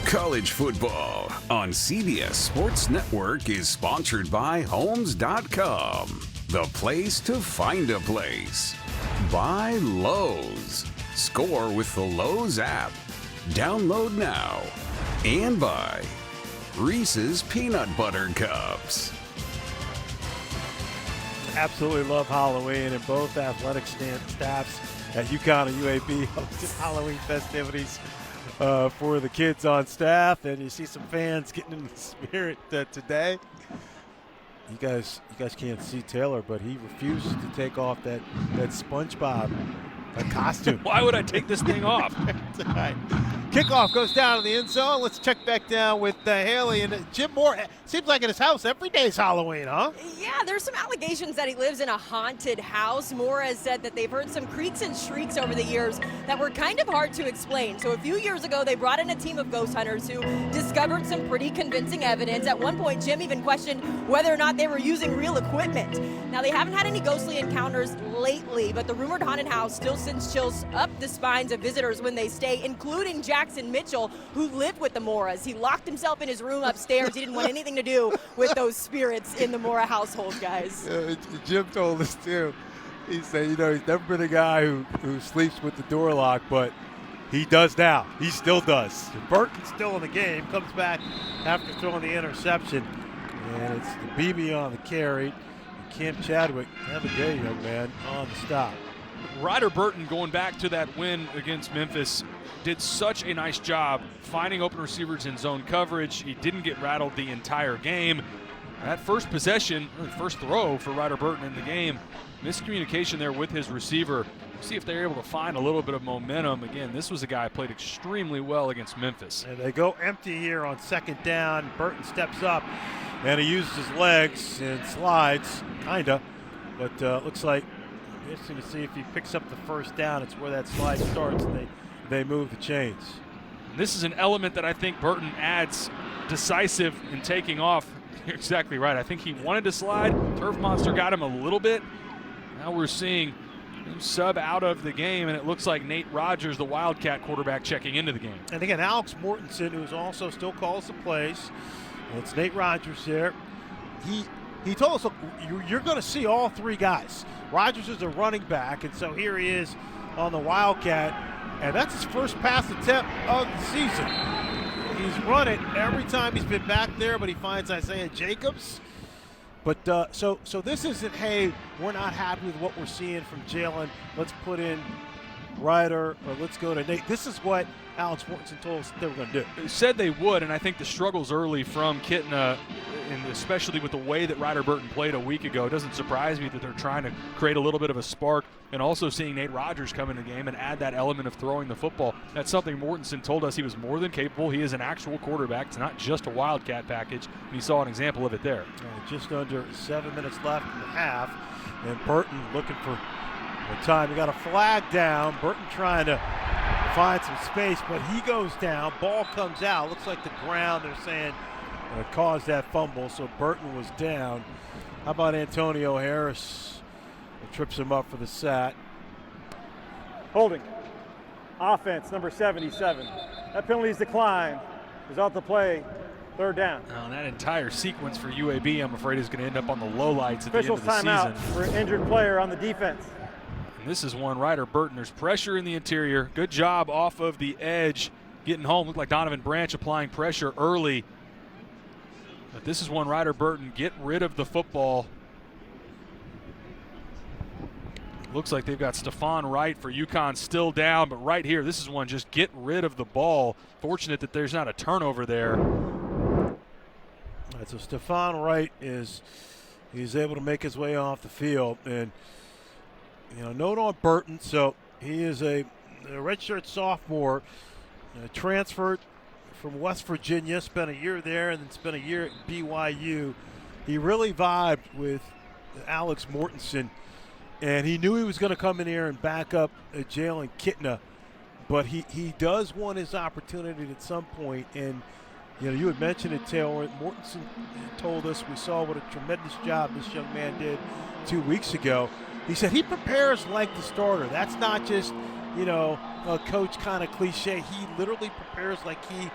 College football on CBS Sports Network is sponsored by Homes.com, the place to find a place. By Lowe's. Score with the Lowe's app. Download now. And by Reese's Peanut Butter Cups. Absolutely love Halloween, and both athletic staffs at UConn and UAB hosted Halloween festivities for the kids on staff, and you see some fans getting in the spirit today. You guys can't see Taylor, but he refuses to take off that SpongeBob costume. Why would I take this thing off? All right. Kickoff goes down to the end zone. Let's check back down with Haley and Jim Moore. Seems like in his house every day's Halloween, huh? Yeah, there's some allegations that he lives in a haunted house. Moore has said that they've heard some creaks and shrieks over the years that were kind of hard to explain. So a few years ago, they brought in a team of ghost hunters who discovered some pretty convincing evidence. At one point, Jim even questioned whether or not they were using real equipment. Now, they haven't had any ghostly encounters lately, but the rumored haunted house still sends chills up the spines of visitors when they stay, including Jackson Mitchell, who lived with the Moras. He locked himself in his room upstairs. He didn't want anything to do with those spirits in the Mora household, guys. Jim told us too. He said, he's never been a guy who sleeps with the door locked, but he does now. He still does. Burton's still in the game, comes back after throwing the interception, and it's the BB on the carry. And Cam Chadwick, have a day, young man, on the stop. Ryder Burton, going back to that win against Memphis, did such a nice job finding open receivers in zone coverage. He didn't get rattled the entire game. That first possession, or first throw for Ryder Burton in the game, miscommunication there with his receiver. See if they're able to find a little bit of momentum. Again, this was a guy who played extremely well against Memphis. And they go empty here on second down. Burton steps up, and he uses his legs and slides, kinda. But looks like, interesting to see if he picks up the first down. It's where that slide starts, and they move the chains. This is an element that I think Burton adds, decisive in taking off. You're exactly right. I think he wanted to slide. Turf Monster got him a little bit. Now we're seeing him sub out of the game, and it looks like Nate Rogers, the Wildcat quarterback, checking into the game. And again, Alex Mortensen, who's also still calls the plays. It's Nate Rogers there. He told us, look, you're going to see all three guys. Rogers is a running back, and so here he is on the Wildcat, and that's his first pass attempt of the season. He's run it every time he's been back there, but he finds Isaiah Jacobs. But so this isn't, hey, we're not happy with what we're seeing from Jalen. Let's put in Ryder, or let's go to Nate. This is what Alex Mortensen told us they were going to do. They said they would, and I think the struggles early from Kitna, and especially with the way that Ryder Burton played a week ago, it doesn't surprise me that they're trying to create a little bit of a spark, and also seeing Nate Rogers come in the game and add that element of throwing the football. That's something Mortensen told us he was more than capable. He is an actual quarterback. It's not just a Wildcat package, and he saw an example of it there. Just under 7 minutes left in the half, and Burton looking for the time. He got a flag down. Burton trying to find some space, but he goes down. Ball comes out. Looks like the ground, they're saying, caused that fumble, so Burton was down. How about Antonio Harris? It trips him up for the sack. Holding. Offense, number 77. That penalty is declined. Result of the play, third down. Now, that entire sequence for UAB, I'm afraid, is going to end up on the lowlights at Officials the end of the timeout season. for an injured player on the defense. And this is one, Ryder Burton. There's pressure in the interior. Good job off of the edge getting home. Looked like Donovan Branch applying pressure early. But this is one, Ryder Burton, get rid of the football. Looks like they've got Stephon Wright for UConn still down, but right here, this is one just get rid of the ball. Fortunate that there's not a turnover there. All right, so Stephon Wright he's able to make his way off the field, and note on Burton. So he is a redshirt sophomore, transferred from West Virginia, spent a year there, and then spent a year at BYU. He really vibed with Alex Mortensen, and he knew he was going to come in here and back up Jalen Kitna, but he does want his opportunity at some point. And you had mentioned it, Taylor. Mortensen told us, we saw what a tremendous job this young man did 2 weeks ago. He said he prepares like the starter. That's not just a coach kind of cliche. He literally prepares like he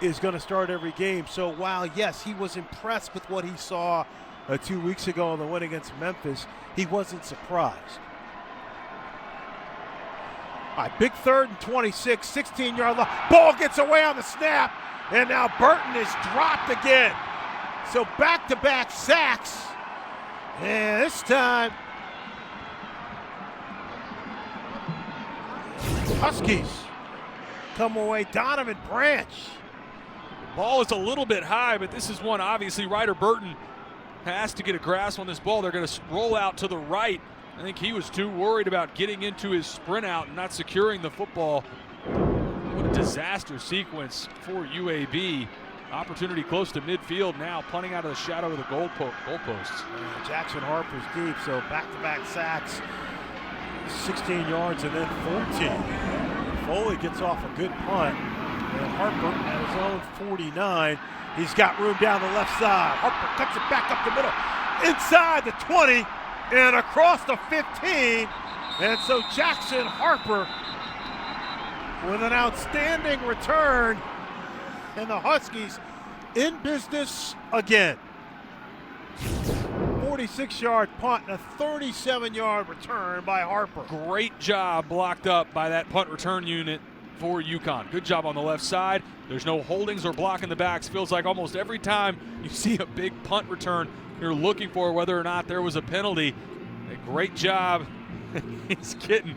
is going to start every game. So while, yes, he was impressed with what he saw 2 weeks ago in the win against Memphis, he wasn't surprised. All right, big 3rd and 26, 16-yard line. Ball gets away on the snap, and now Burton is dropped again. So back-to-back sacks, and this time Huskies come away. Donovan Branch. Ball is a little bit high, but this is one obviously Ryder Burton has to get a grasp on this ball. They're going to roll out to the right. I think he was too worried about getting into his sprint out and not securing the football. What a disaster sequence for UAB. Opportunity close to midfield now, punting out of the shadow of the goalposts. Jackson Harper's deep, so back-to-back sacks, 16 yards and then 14. Foley gets off a good punt, and Harper at his own 49. He's got room down the left side. Harper cuts it back up the middle, inside the 20, and across the 15. And so Jackson Harper with an outstanding return, and the Huskies in business again. 46-yard punt and a 37-yard return by Harper. Great job blocked up by that punt return unit for UConn. Good job on the left side. There's no holdings or blocking the backs. Feels like almost every time you see a big punt return, you're looking for whether or not there was a penalty. A great job. He's getting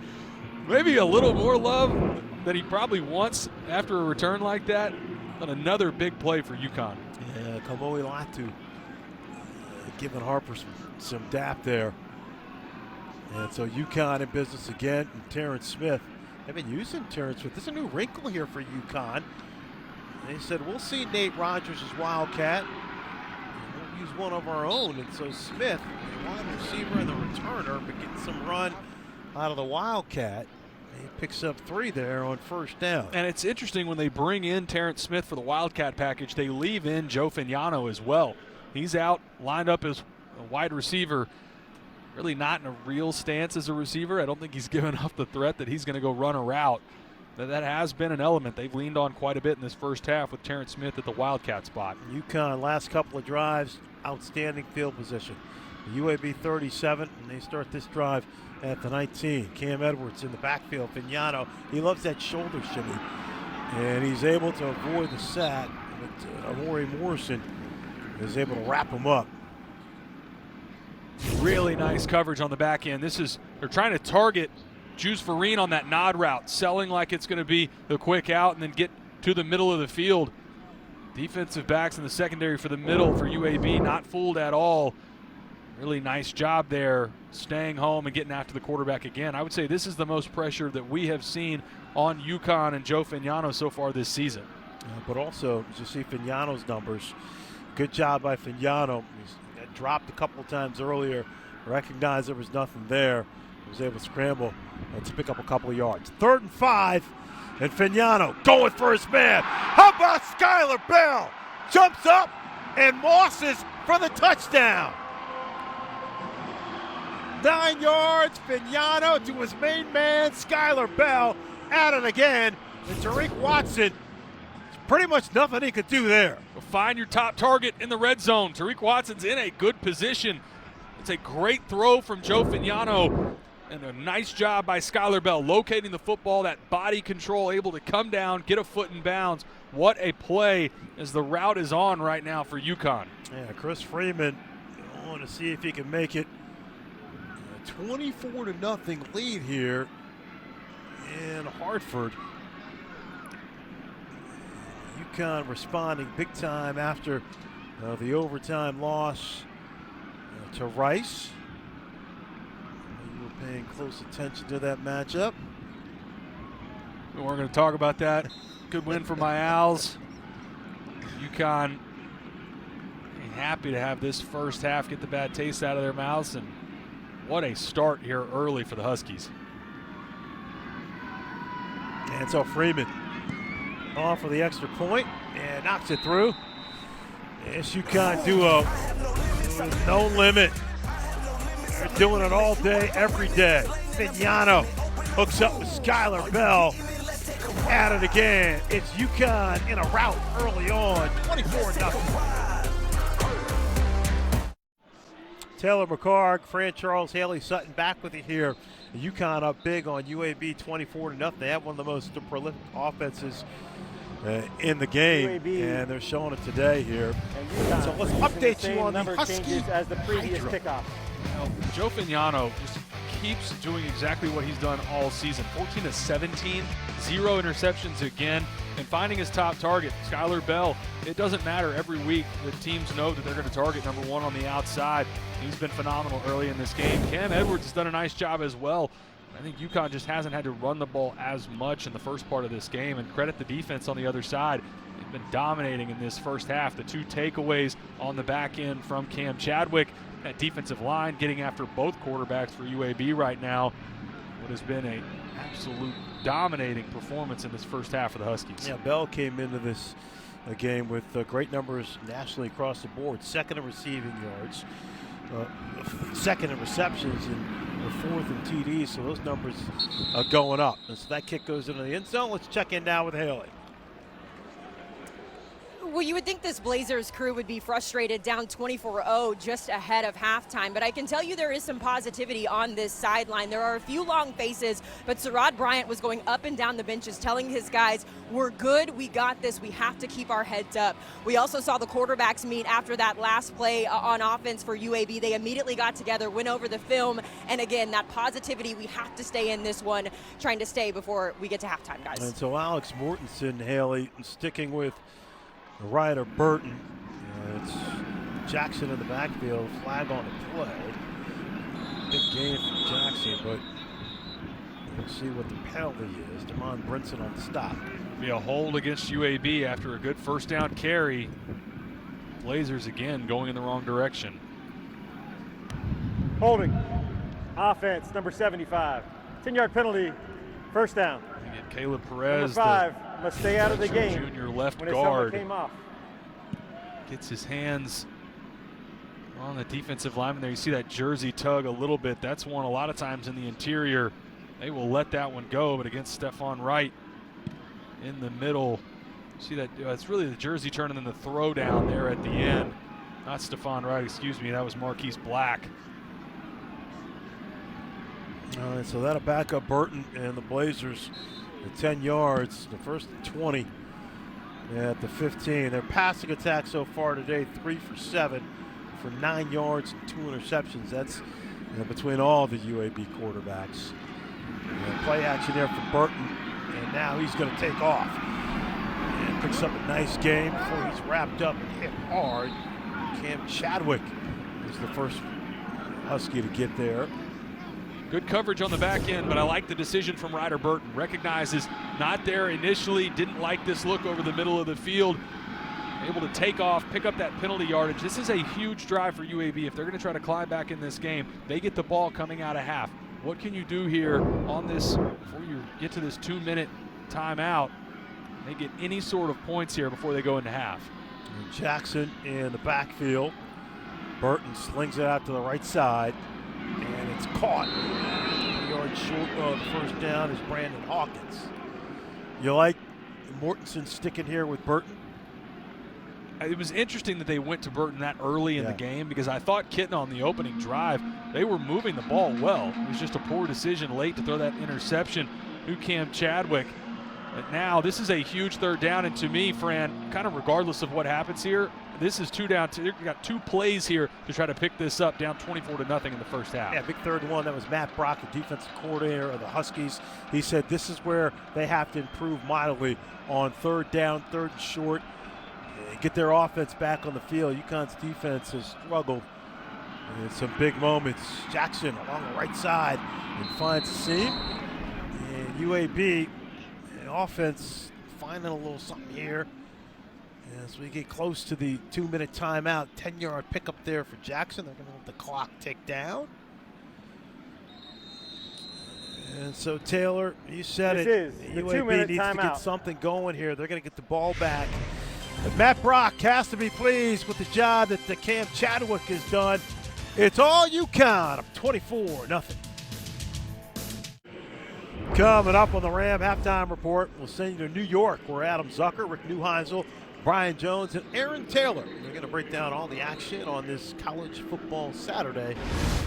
maybe a little more love than he probably wants after a return like that. But another big play for UConn. Yeah, Kamoe Latu giving Harper some dap there. And so UConn in business again. And Terrence Smith. They've been using Terrence Smith. There's a new wrinkle here for UConn. They said, we'll see Nate Rogers as Wildcat. We'll use one of our own. And so Smith, the wide receiver and the returner, but getting some run out of the Wildcat. He picks up 3 there on first down. And it's interesting when they bring in Terrence Smith for the Wildcat package, they leave in Joe Fignano as well. He's out, lined up as a wide receiver, really not in a real stance as a receiver. I don't think he's given up the threat that he's going to go run a route. But that has been an element they've leaned on quite a bit in this first half with Terrence Smith at the Wildcat spot. UConn, last couple of drives, outstanding field position. The UAB 37, and they start this drive at the 19. Cam Edwards in the backfield. Fignano, he loves that shoulder shimmy, and he's able to avoid the sack. But Amori Morrison is able to wrap him up. Really nice coverage on the back end. They're trying to target Juice Farine on that nod route, selling like it's going to be the quick out and then get to the middle of the field. Defensive backs in the secondary for the middle for UAB, not fooled at all. Really nice job there, staying home and getting after the quarterback again. I would say this is the most pressure that we have seen on UConn and Joe Fignano so far this season. But also, as you see Fignano's numbers, good job by Fignano. He's got dropped a couple times earlier, recognized there was nothing there. He was able to scramble to pick up a couple of yards. 3rd and 5, and Fignano going for his man. How about Skylar Bell? Jumps up and mosses for the touchdown. 9 yards, Fignano to his main man, Skylar Bell, at it again. And Tariq Watson, pretty much nothing he could do there. Find your top target in the red zone. Tariq Watson's in a good position. It's a great throw from Joe Fignano, and a nice job by Skylar Bell locating the football, that body control, able to come down, get a foot in bounds. What a play as the route is on right now for UConn. Yeah, Chris Freeman, I want to see if he can make it 24-0 lead here in Hartford. UConn responding big time after the overtime loss to Rice. You were paying close attention to that matchup. We weren't going to talk about that. Good win for my Owls. UConn happy to have this first half get the bad taste out of their mouths, and what a start here early for the Huskies. And so Freeman off for the extra point and knocks it through. This UConn duo, no limit. They're doing it all day, every day. Vignano hooks up with Skylar Bell. At it again. It's UConn in a rout early on, 24-0. Taylor McCarg, Fran Charles, Haley Sutton back with you here. UConn up big on UAB 24-0. They have one of the most prolific offenses in the game, UAB, and they're showing it today here. So let's update you on the Husky as the previous Hydra. kickoff. Joe Vignano just keeps doing exactly what he's done all season. 14-17, 0 interceptions again, and finding his top target, Skylar Bell. It doesn't matter every week. The teams know that they're going to target number one on the outside. He's been phenomenal early in this game. Cam Edwards has done a nice job as well. I think UConn just hasn't had to run the ball as much in the first part of this game, and credit the defense on the other side. They've been dominating in this first half. The two takeaways on the back end from Cam Chadwick. That defensive line getting after both quarterbacks for UAB right now. What has been an absolute dominating performance in this first half for the Huskies. Yeah, Bell came into this game with great numbers nationally across the board. Second in receiving yards, second in receptions, and fourth in TDs. So those numbers are going up. And so that kick goes into the end zone. Let's check in now with Haley. Well, you would think this Blazers crew would be frustrated down 24-0 just ahead of halftime, but I can tell you there is some positivity on this sideline. There are a few long faces, but Sarad Bryant was going up and down the benches telling his guys, we're good, we got this, we have to keep our heads up. We also saw the quarterbacks meet after that last play on offense for UAB. They immediately got together, went over the film, and again, that positivity, we have to stay in this one, trying to stay before we get to halftime, guys. And so Alex Mortensen, Haley, sticking with Ryder Burton. It's Jackson in the backfield, flag on the play. Big game from Jackson, but we'll see what the penalty is. Damon Brinson on the stop. Be a hold against UAB after a good first down carry. Blazers again going in the wrong direction. Holding. Offense, number 75. 10-yard penalty, first down. Again, Caleb Perez, number 5, must stay out of the game junior left when his helmet guard, came off. gets his hands on the defensive lineman there. You see that jersey tug a little bit. That's one a lot of times in the interior. They will let that one go, but against Stephon Wright in the middle. See that? It's really the jersey turn and then the throw down there at the end. Not Stephon Wright, excuse me. That was Marquise Black. All right, so that'll back up Burton and the Blazers at 10 yards, the first 20 at the 15. Their passing attack so far today, 3 for 7 for 9 yards and 2 interceptions. That's between all the UAB quarterbacks. Play action there for Burton, and now he's going to take off. And picks up a nice game before he's wrapped up and hit hard. Cam Chadwick is the first Husky to get there. Good coverage on the back end, but I like the decision from Ryder Burton. Recognizes not there initially, didn't like this look over the middle of the field. Able to take off, pick up that penalty yardage. This is a huge drive for UAB. If they're going to try to climb back in this game, they get the ball coming out of half. What can you do here on this before you get to this 2-minute timeout? They get any sort of points here before they go into half. And Jackson in the backfield. Burton slings it out to the right side, and it's caught. 1 yard short of the first down is Brandon Hawkins. You like Mortensen sticking here with Burton? It was interesting that they went to Burton that early in the game, because I thought Kitten on the opening drive, they were moving the ball well. It was just a poor decision late to throw that interception to Cam Chadwick. But now this is a huge third down, and to me, Fran, kind of regardless of what happens here, this is 2 down. You've got 2 plays here to try to pick this up, down 24-0 in the first half. Yeah, big third one. That was Matt Brock, the defensive coordinator of the Huskies. He said this is where they have to improve mightily on 3rd down, 3rd and short, get their offense back on the field. UConn's defense has struggled in some big moments. Jackson along the right side and finds a seam. And UAB offense finding a little something here as we get close to the 2-minute timeout. 10-yard pickup there for Jackson. They're going to let the clock tick down. And so, Taylor, you said this it. Is the UAB 2-minute needs timeout. to get something going here. They're going to get the ball back. But Matt Brock has to be pleased with the job that the Cam Chadwick has done. It's all UConn up 24-0. Coming up on the Ram halftime report, we'll send you to New York, where Adam Zucker, Rick Neuheisel, Brian Jones, and Aaron Taylor, they're going to break down all the action on this college football Saturday.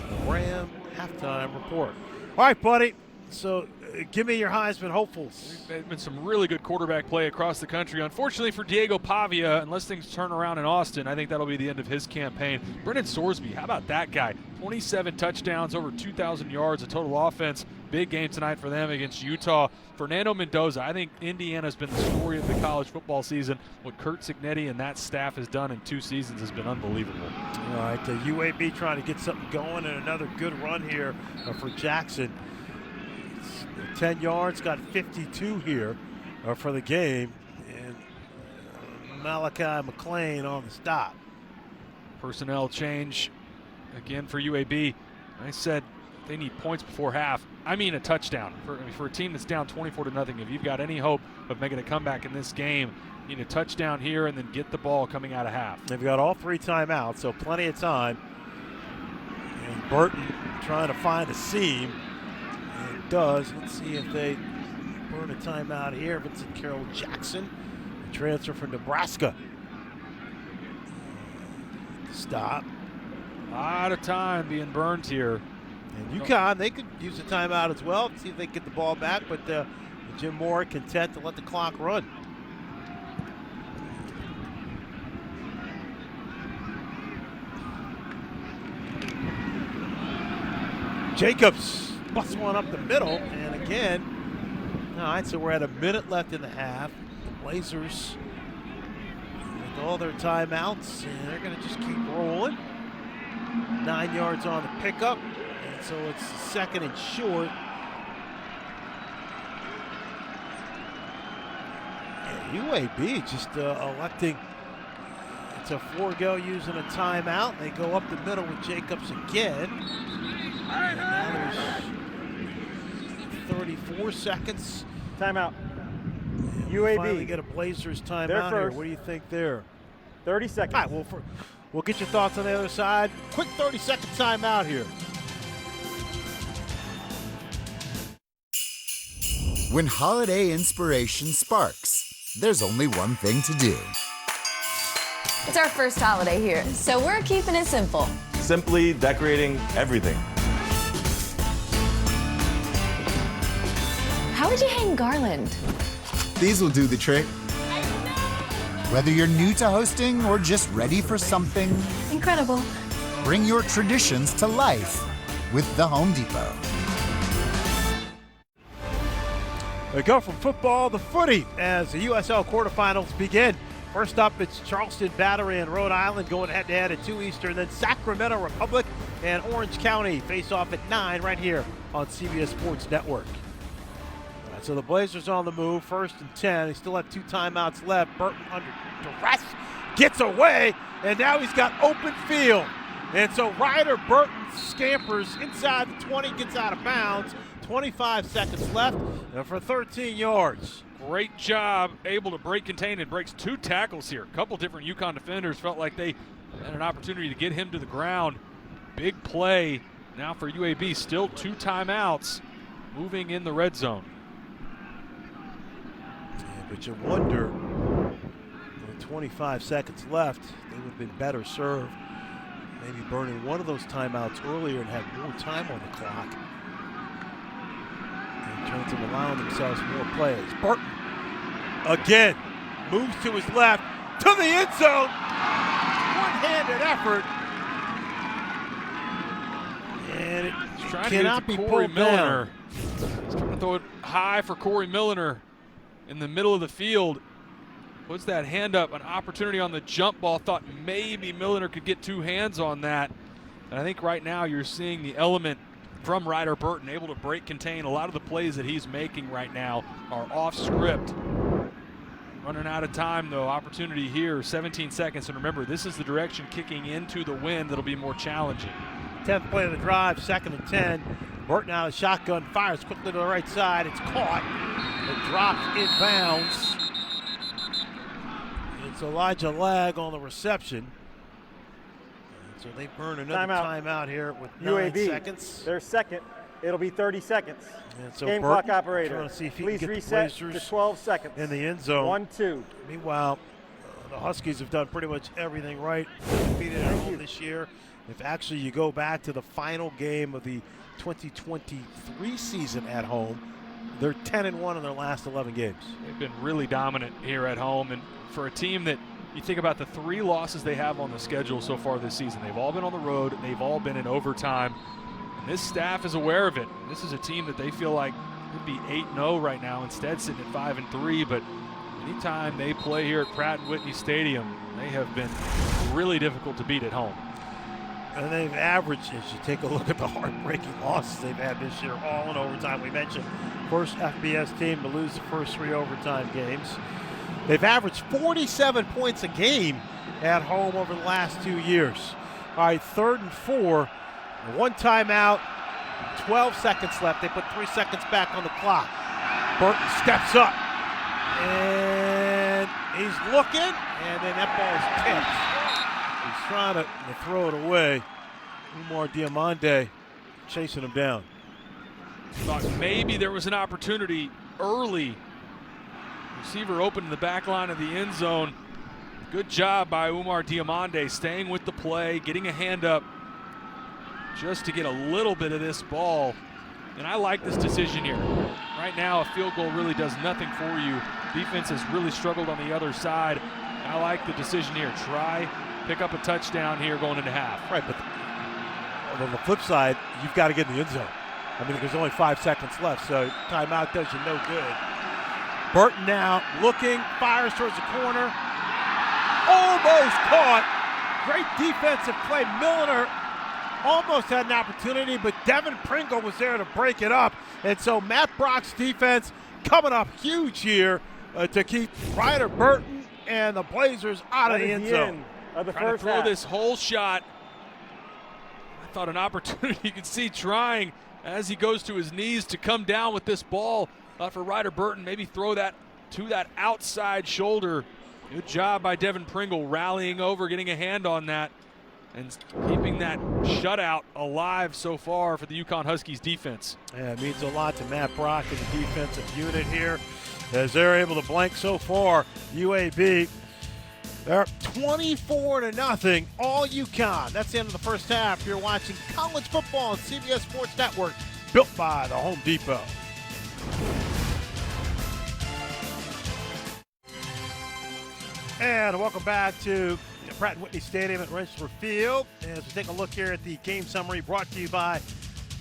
The Ram halftime report. All right, buddy. So give me your Heisman hopefuls. There's been some really good quarterback play across the country. Unfortunately for Diego Pavia, unless things turn around in Austin, I think that'll be the end of his campaign. Brennan Sorsby, how about that guy? 27 touchdowns, over 2,000 yards of total offense. Big game tonight for them against Utah. Fernando Mendoza, I think Indiana's been the story of the college football season. What Kurt Cignetti and that staff has done in 2 seasons has been unbelievable. All right, the UAB trying to get something going, and another good run here for Jackson. 10 yards, got 52 here for the game, and Malachi McClain on the stop. Personnel change again for UAB. I said they need points before half. I mean a touchdown. For a team that's down 24-0, if you've got any hope of making a comeback in this game, you need a touchdown here and then get the ball coming out of half. They've got all 3 timeouts, so plenty of time. And Burton trying to find a seam. And it does. Let's see if they burn a timeout here. Vincent Carroll Jackson, the transfer from Nebraska. Stop. A lot of time being burned here. And UConn, they could use a timeout as well to see if they can get the ball back, but Jim Moore content to let the clock run. Jacobs busts one up the middle, and again, all right, so we're at a minute left in the half. The Blazers with all their timeouts, and they're going to just keep rolling. 9 yards on the pickup. So it's 2nd and short. And UAB just electing to forego using a timeout. They go up the middle with Jacobs again. And now there's 34 seconds. Timeout. And UAB. we finally get a Blazers timeout here. What do you think there? 30 seconds. All right, well, we'll get your thoughts on the other side. Quick 30-second timeout here. When holiday inspiration sparks, there's only one thing to do. It's our first holiday here, so we're keeping it simple. Simply decorating everything. How would you hang garland? These will do the trick. Whether you're new to hosting or just ready for something Incredible. bring your traditions to life with the Home Depot. We go from football to footy as the USL quarterfinals begin. First up, it's Charleston Battery and Rhode Island going head-to-head at 2 Eastern. Then Sacramento Republic and Orange County face off at 9 right here on CBS Sports Network. All right, so the Blazers on the move, 1st and 10. They still have 2 timeouts left. Burton under duress gets away, and now he's got open field. And so Ryder Burton scampers inside the 20, gets out of bounds. 25 seconds left for 13 yards. Great job, able to break contain and breaks 2 tackles here. A couple different UConn defenders felt like they had an opportunity to get him to the ground. Big play now for UAB. Still 2 timeouts, moving in the red zone. Yeah, but you wonder, with 25 seconds left, they would have been better served. Maybe burning one of those timeouts earlier and had more time on the clock. In terms of allowing themselves more plays. Burton again moves to his left to the end zone. one-handed effort. And it trying cannot to be Corey pulled Milliner. down. He's trying to throw it high for Corey Milliner in the middle of the field. Puts that hand up, an opportunity on the jump ball. Thought maybe Milliner could get two hands on that. And I think right now you're seeing the element from Ryder Burton, able to break contain. A lot of the plays that he's making right now are off script. Running out of time though, opportunity here, 17 seconds. And remember, this is the direction kicking into the wind that'll be more challenging. 10th play of the drive, 2nd and 10. Burton out of shotgun, fires quickly to the right side. It's caught. It dropped in bounds. It's Elijah Lag on the reception. And so they burn another timeout here with 9 seconds. They're second. It'll be 30 seconds. And so Game Burton clock operator, trying to see if he please can get reset the Blazers to 12 seconds. in the end zone. 1-2. Meanwhile, the Huskies have done pretty much everything right. Defeated at home this year. If actually you go back to the final game of the 2023 season at home, they're 10-1 in their last 11 games. They've been really dominant here at home, and for a team that you think about the 3 losses they have on the schedule so far this season, they've all been on the road, they've all been in overtime, and this staff is aware of it. This is a team that they feel like could be 8-0 right now, instead sitting at 5-3, but anytime they play here at Pratt & Whitney Stadium, they have been really difficult to beat at home. And they've averaged, as you take a look at the heartbreaking losses they've had this year, all in overtime. We mentioned first FBS team to lose the first 3 overtime games. They've averaged 47 points a game at home over the last 2 years. All right, 3rd and 4, 1 timeout, 12 seconds left. They put 3 seconds back on the clock. Burton steps up, and he's looking, and then that ball is tipped. He's trying to throw it away. Umar Diamande chasing him down. Thought maybe there was an opportunity early. Receiver open in the back line of the end zone. Good job by Umar Diamande staying with the play, getting a hand up just to get a little bit of this ball. And I like this decision here. Right now, a field goal really does nothing for you. Defense has really struggled on the other side. I like the decision here. Try, pick up a touchdown here going into half. Right, but on the flip side, you've got to get in the end zone. I mean, there's only 5 seconds left, so timeout does you no good. Burton now looking, fires towards the corner. Almost caught. Great defensive play. Milliner almost had an opportunity, but Devin Pringle was there to break it up. And so Matt Brock's defense coming up huge here to keep Ryder Burton and the Blazers out of the end zone. Of the Trying first to throw half. this whole shot. I thought an opportunity you could see trying as he goes to his knees to come down with this ball. Thought for Ryder Burton, maybe throw that to that outside shoulder. Good job by Devin Pringle rallying over, getting a hand on that, and keeping that shutout alive so far for the UConn Huskies defense. Yeah, it means a lot to Matt Brock and the defensive unit here as they're able to blank so far. UAB, they're up 24-0, all UConn. That's the end of the first half. You're watching college football on CBS Sports Network, built by the Home Depot. And welcome back to Pratt & Whitney Stadium at Rensselaer Field as we take a look here at the game summary brought to you by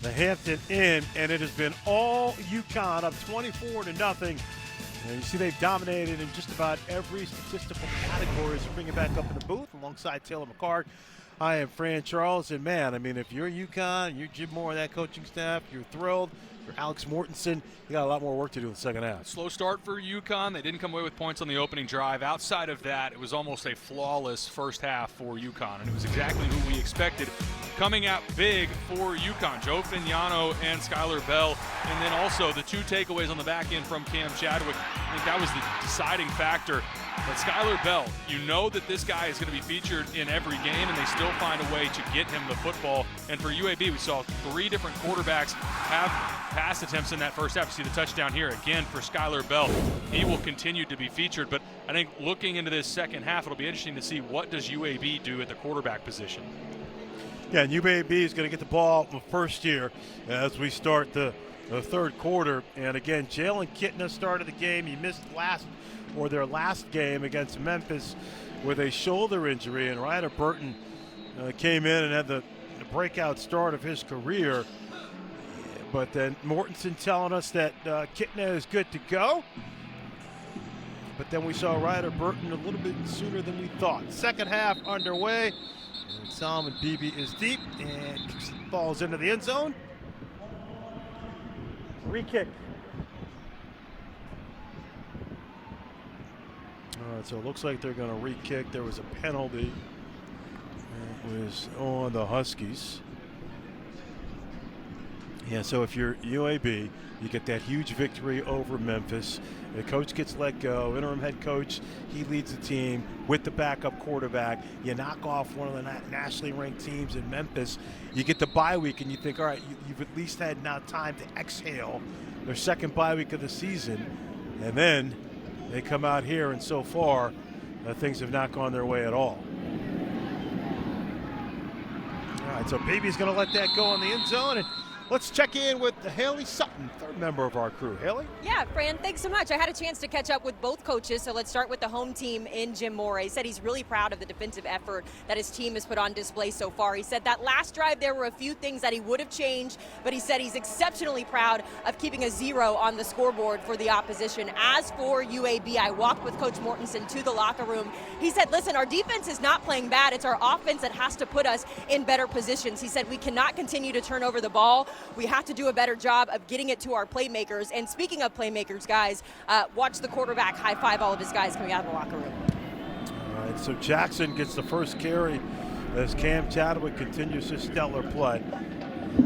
the Hampton Inn. And it has been all UConn, up 24-0. And you see they've dominated in just about every statistical category. So bring it back up in the booth alongside Taylor McCart. I am Fran Charles, and man, I mean, if you're UConn, you're Jim Moore, that coaching staff, you're thrilled. You're Alex Mortensen. You got a lot more work to do in the second half. Slow start for UConn. They didn't come away with points on the opening drive. Outside of that, it was almost a flawless first half for UConn, and it was exactly who we expected. Coming out big for UConn, Joe Fignano and Skylar Bell, and then also the 2 takeaways on the back end from Cam Chadwick. I think that was the deciding factor. But Skylar Bell, you know that this guy is going to be featured in every game, and they still find a way to get him the football. And for UAB, we saw 3 different quarterbacks have pass attempts in that first half. You see the touchdown here again for Skylar Bell. He will continue to be featured, but I think looking into this second half, it'll be interesting to see what does UAB do at the quarterback position. Yeah, and UAB is going to get the ball first here as we start the third quarter. And again, Jalen Kitna started the game. He missed last or their last game against Memphis with a shoulder injury, and Ryder Burton came in and had the breakout start of his career. But then Mortensen telling us that Kitna is good to go. But then we saw Ryder Burton a little bit sooner than we thought. Second half underway. And Solomon Beebe is deep and falls into the end zone. Re-kick. All right, so it looks like they're going to re-kick. There was a penalty. It was on the Huskies. Yeah, so if you're UAB, you get that huge victory over Memphis. The coach gets let go, interim head coach, he leads the team with the backup quarterback. You knock off one of the nationally ranked teams in Memphis. You get the bye week and you think, all right, you've at least had now time to exhale their second bye week of the season. And then they come out here, and so far, things have not gone their way at all. All right, so Beebe's going to let that go in the end zone. And let's check in with Haley Sutton, third member of our crew. Haley? Yeah, Fran, thanks so much. I had a chance to catch up with both coaches, so let's start with the home team in Jim Mora. He said he's really proud of the defensive effort that his team has put on display so far. He said that last drive there were a few things that he would have changed, but he said he's exceptionally proud of keeping a 0 on the scoreboard for the opposition. As for UAB, I walked with Coach Mortensen to the locker room. He said, listen, our defense is not playing bad. It's our offense that has to put us in better positions. He said we cannot continue to turn over the ball. We have to do a better job of getting it to our playmakers. And speaking of playmakers, guys, watch the quarterback high five all of his guys coming out of the locker room. All right, so Jackson gets the first carry as Cam Chadwick continues his stellar play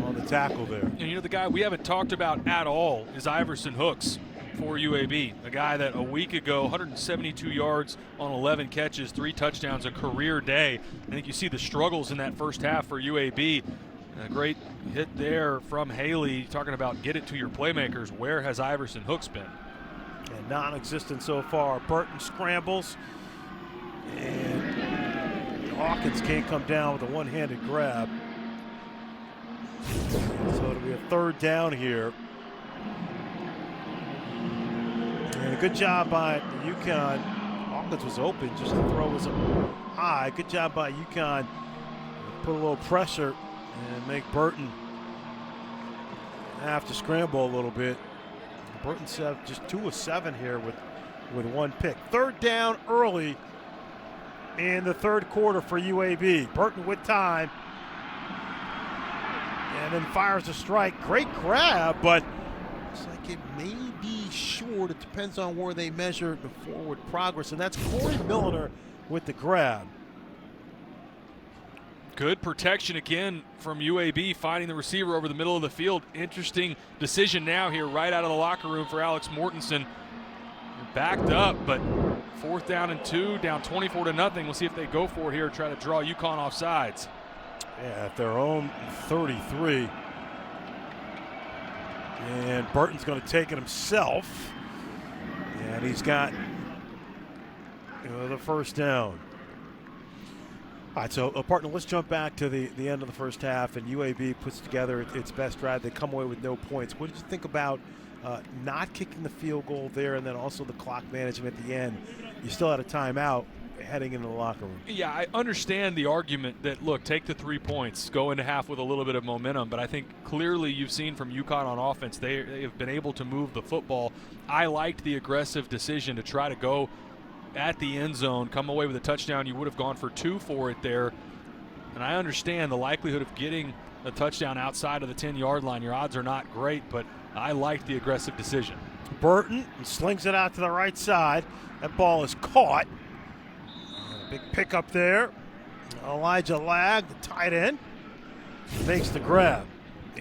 on the tackle there. And you know, the guy we haven't talked about at all is Iverson Hooks for UAB, a guy that a week ago, 172 yards on 11 catches, 3 touchdowns, a career day. I think you see the struggles in that first half for UAB. A great hit there from Haley, talking about get it to your playmakers. Where has Iverson Hooks been? And non-existent so far. Burton scrambles, and Hawkins can't come down with a one-handed grab. So it'll be a third down here. And a good job by UConn. Hawkins was open, just the throw was high. Good job by UConn. Put a little pressure and make Burton have to scramble a little bit. Burton's just 2 of 7 here with 1 pick. Third down early in the third quarter for UAB. Burton with time. And then fires a strike. Great grab, but looks like it may be short. It depends on where they measure the forward progress. And that's Corey Milner with the grab. Good protection again from UAB, finding the receiver over the middle of the field. Interesting decision now here right out of the locker room for Alex Mortensen. Backed up, but 4th down and 2, down 24-0. We'll see if they go for it here, try to draw UConn off sides. Yeah, at their own 33. And Burton's going to take it himself. And he's got the first down. All right, so partner, let's jump back to the end of the first half, and UAB puts together its best drive. They come away with no points. What did you think about not kicking the field goal there, and then also the clock management at the end? You still had a timeout heading into the locker room. Yeah, I understand the argument that, look, take the 3 points, go into half with a little bit of momentum, but I think clearly you've seen from UConn on offense, they have been able to move the football. I liked the aggressive decision to try to go at the end zone, come away with a touchdown. You would have gone for 2 for it there. And I understand the likelihood of getting a touchdown outside of the 10-yard line. Your odds are not great, but I liked the aggressive decision. Burton slings it out to the right side. That ball is caught. Big pickup there. Elijah Lag, the tight end, makes the grab.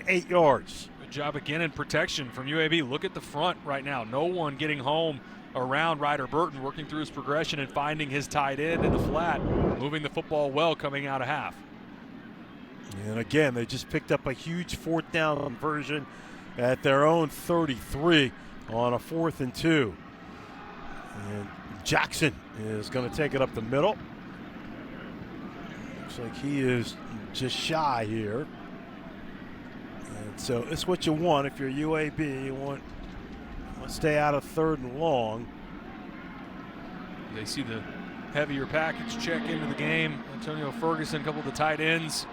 8 yards. Good job again in protection from UAB. Look at the front right now. No one getting home around Ryder Burton, working through his progression and finding his tight end in the flat, moving the football well coming out of half. And again, they just picked up a huge 4th down conversion at their own 33 on a 4th and 2. And Jackson is going to take it up the middle. Looks like he is just shy here. And so it's what you want if you're UAB. You want to stay out of 3rd and long. They see the heavier package check into the game. Antonio Ferguson, a couple of the tight ends.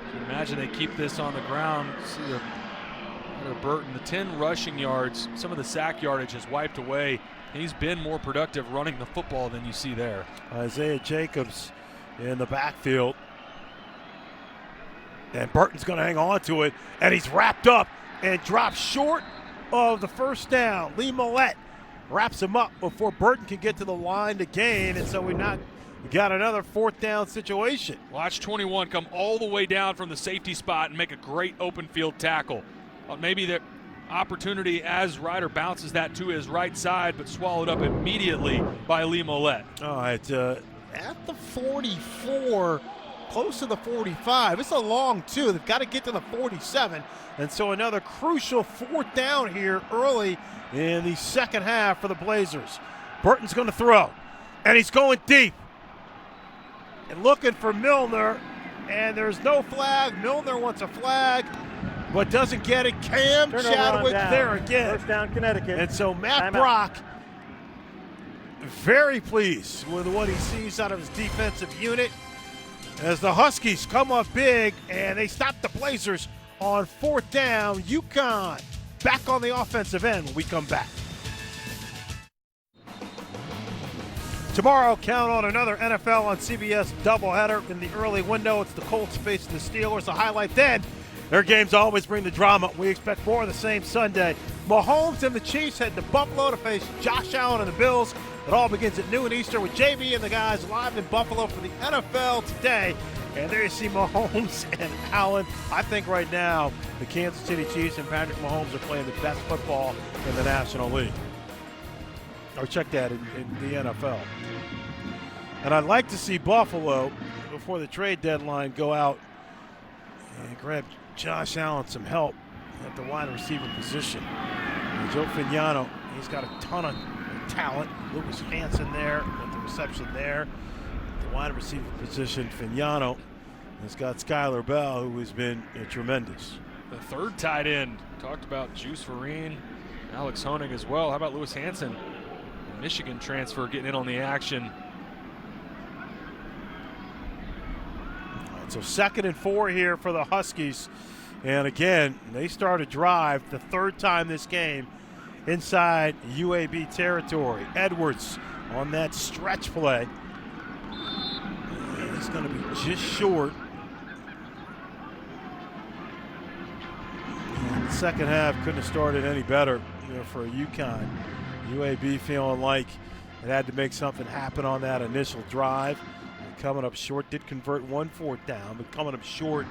You can imagine they keep this on the ground. See the Burton, the 10 rushing yards, some of the sack yardage is wiped away. He's been more productive running the football than you see there. Isaiah Jacobs in the backfield. And Burton's going to hang on to it, and he's wrapped up and drops short of the first down. Lee Millette wraps him up before Burton can get to the line to gain, and so we got another 4th down situation. Watch 21 come all the way down from the safety spot and make a great open field tackle. Maybe the opportunity as Ryder bounces that to his right side, but swallowed up immediately by Lee Millette. All right, at the 44, close to the 45. It's a long two. They've got to get to the 47. And so another crucial 4th down here early in the second half for the Blazers. Burton's going to throw, and he's going deep. And looking for Milner, and there's no flag. Milner wants a flag, but doesn't get it. Cam Chadwick there again. First down, Connecticut. And so Matt Brock, very pleased with what he sees out of his defensive unit as the Huskies come up big, and they stop the Blazers on 4th down. UConn back on the offensive end when we come back. Tomorrow, count on another NFL on CBS doubleheader in the early window. It's the Colts facing the Steelers. The highlight then, their games always bring the drama. We expect more of the same Sunday. Mahomes and the Chiefs head to Buffalo to face Josh Allen and the Bills. It all begins at noon Eastern with JB and the guys live in Buffalo for the NFL Today. And there you see Mahomes and Allen. I think right now the Kansas City Chiefs and Patrick Mahomes are playing the best football in the National League. Or check that in the NFL. And I'd like to see Buffalo, before the trade deadline, go out and grab Josh Allen some help at the wide receiver position. And Joe Fignano, he's got a ton of talent. Lucas Hansen there at the reception there. At the wide receiver position, Fignano has got Skylar Bell, who has been tremendous. The 3rd tight end, talked about Juice Vereen, Alex Honig as well. How about Lewis Hansen? Michigan transfer getting in on the action. So 2nd and 4 here for the Huskies. And again, they start a drive, the 3rd time this game, inside UAB territory. Edwards on that stretch play. And he's going to be just short. And the second half couldn't have started any better for UConn. UAB feeling like it had to make something happen on that initial drive. And coming up short, did convert 1 4th down, but coming up short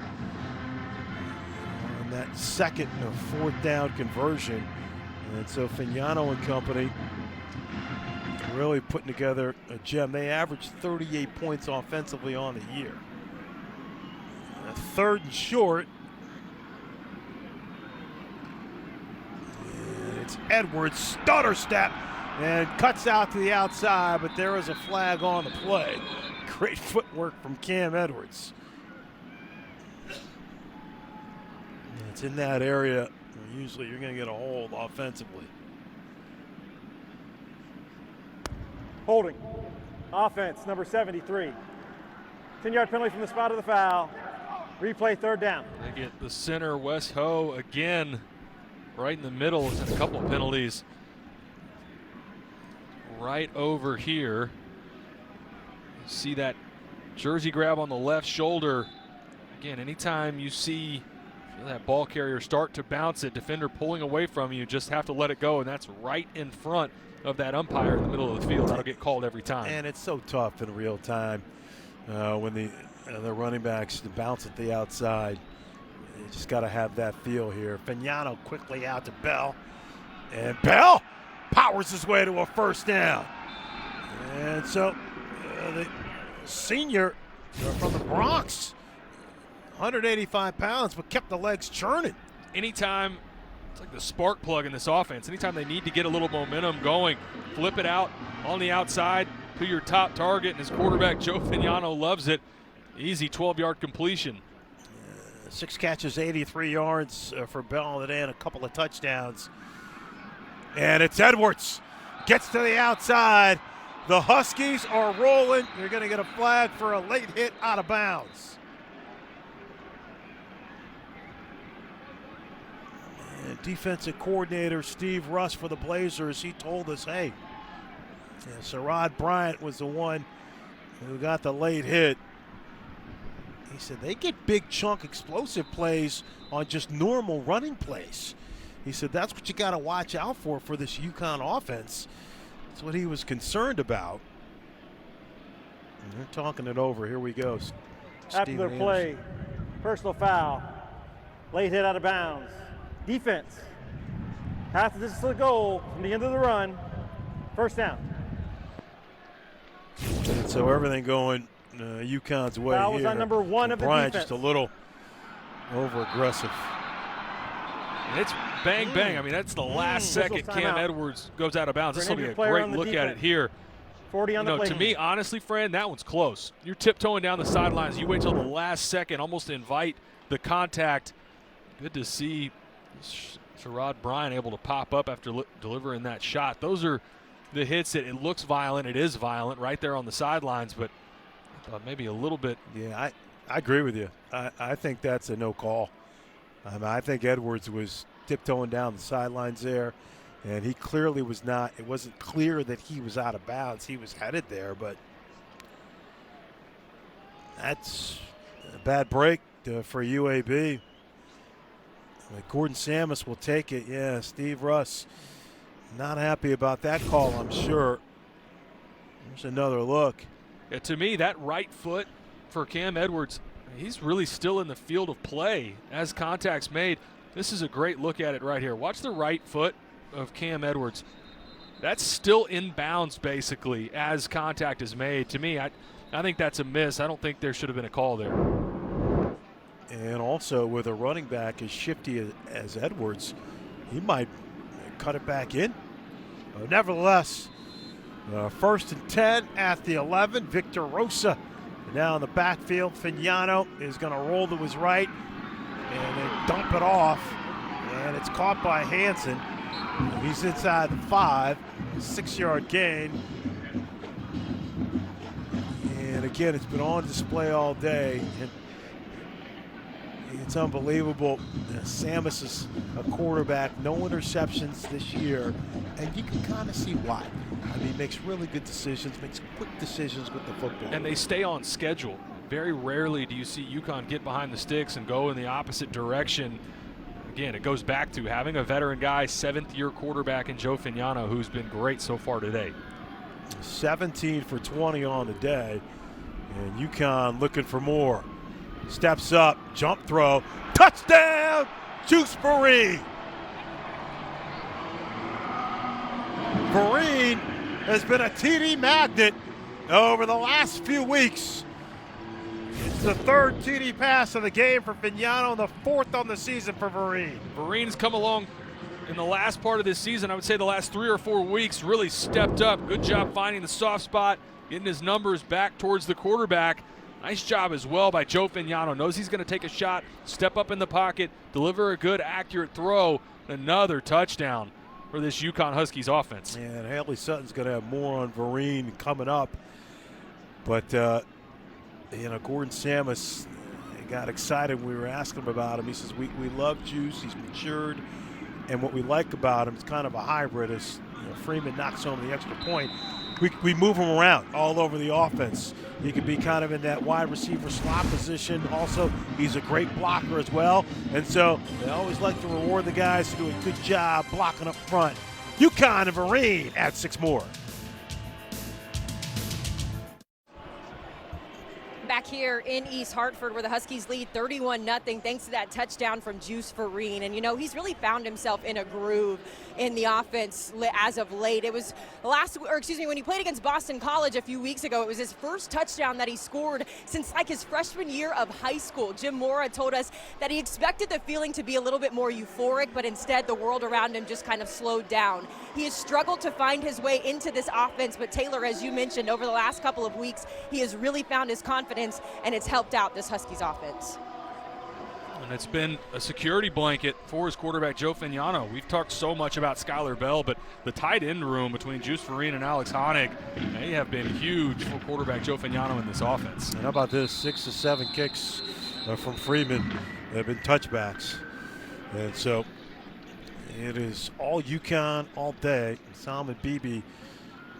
on that 2nd or 4th down conversion. And so Fignano and company really putting together a gem. They averaged 38 points offensively on the year. 3rd and short. It's Edwards, stutter step, and cuts out to the outside, but there is a flag on the play. Great footwork from Cam Edwards. It's in that area where usually you're going to get a hold offensively. Holding. Offense, number 73. 10-yard penalty from the spot of the foul. Replay 3rd down. They get the center, Wes Ho, again right in the middle. It's a couple of penalties right over here. You see that jersey grab on the left shoulder. Again, anytime you see that ball carrier start to bounce it, defender pulling away from you, just have to let it go, and that's right in front of that umpire in the middle of the field. That'll get called every time. And it's so tough in real time when the running backs bounce at the outside. You just got to have that feel here. Fignano quickly out to Bell. And Bell powers his way to a 1st down. And so the senior from the Bronx, 185 pounds, but kept the legs churning. Anytime, it's like the spark plug in this offense. Anytime they need to get a little momentum going, flip it out on the outside to your top target, and his quarterback, Joe Fignano, loves it. Easy 12-yard completion. 6 catches, 83 yards for Bell today, and a couple of touchdowns. And it's Edwards. Gets to the outside. The Huskies are rolling. They're going to get a flag for a late hit out of bounds. And defensive coordinator Steve Russ for the Blazers, he told us, hey, Sherrod Bryant was the one who got the late hit. He said they get big chunk explosive plays on just normal running plays. He said that's what you got to watch out for this UConn offense. That's what he was concerned about. And they're talking it over. Here we go. After their play, personal foul, late hit out of bounds. Defense, half the distance to the goal from the end of the run, first down. And so everything going UConn's way foul here. Was on number 1 of the Bryant defense. just a little over-aggressive. And it's bang, bang. I mean, that's the last second Cam Edwards goes out of bounds. This will be a great look at it here. 40 on the play. To me, honestly, Fran, that one's close. You're tiptoeing down the sidelines. You wait till the last second, almost invite the contact. Good to see Sherrod Bryant able to pop up after delivering that shot. Those are the hits that it looks violent. It is violent right there on the sidelines, but maybe a little bit. Yeah, I agree with you. I think that's a no call. I think Edwards was tiptoeing down the sidelines there, and he clearly was not. It wasn't clear that he was out of bounds. He was headed there, but that's a bad break for UAB. Gordon Samus will take it. Yeah, Steve Russ not happy about that call, I'm sure. There's another look. Yeah, to me, that right foot for Cam Edwards, he's really still in the field of play as contact's made. This is a great look at it right here. Watch the right foot of Cam Edwards. That's still in bounds, basically, as contact is made. To me, I think that's a miss. I don't think there should have been a call there. And also with a running back as shifty as Edwards, he might cut it back in. Nevertheless, first and 10 at the 11. Victor Rosa now in the backfield. Fignano is going to roll to his right and then dump it off. And it's caught by Hansen. He's inside the 5, 6-yard gain. And again, it's been on display all day. And it's unbelievable. Samus is a quarterback, no interceptions this year, and you can kind of see why. I mean, he makes really good decisions, makes quick decisions with the football. And they stay on schedule. Very rarely do you see UConn get behind the sticks and go in the opposite direction. Again, it goes back to having a veteran guy, 7th-year quarterback in Joe Fignano, who's been great so far today. 17 for 20 on the day, and UConn looking for more. Steps up, jump throw, touchdown, Juice Vereen. Vereen has been a TD magnet over the last few weeks. It's the 3rd TD pass of the game for Fignano and the 4th on the season for Vereen. Vereen's come along in the last part of this season. I would say the last 3 or 4 weeks really stepped up. Good job finding the soft spot, getting his numbers back towards the quarterback. Nice job as well by Joe Fignano. Knows he's going to take a shot, step up in the pocket, deliver a good, accurate throw. Another touchdown for this UConn Huskies offense. And Haley Sutton's going to have more on Vereen coming up. But, Gordon Samus got excited when we were asking him about him. He says, we love Juice. He's matured. And what we like about him, it's kind of a hybrid. As Freeman knocks home the extra point, we move him around all over the offense. He could be kind of in that wide receiver slot position. Also, he's a great blocker as well. And so they always like to reward the guys who do a good job blocking up front. UConn and Vereen add 6 more. Back here in East Hartford where the Huskies lead 31-0 thanks to that touchdown from Juice Vereen. And, he's really found himself in a groove in the offense as of late. It was when he played against Boston College a few weeks ago, it was his first touchdown that he scored since his freshman year of high school. Jim Mora told us that he expected the feeling to be a little bit more euphoric, but instead the world around him just kind of slowed down. He has struggled to find his way into this offense, but Taylor, as you mentioned, over the last couple of weeks, he has really found his confidence, and it's helped out this Huskies offense. And it's been a security blanket for his quarterback, Joe Fagnano. We've talked so much about Skylar Bell, but the tight end room between Juice Farine and Alex Honig, they have been huge for quarterback Joe Fagnano in this offense. And how about this? 6 to 7 kicks from Freeman have been touchbacks. And so it is all UConn all day. Salman Beebe,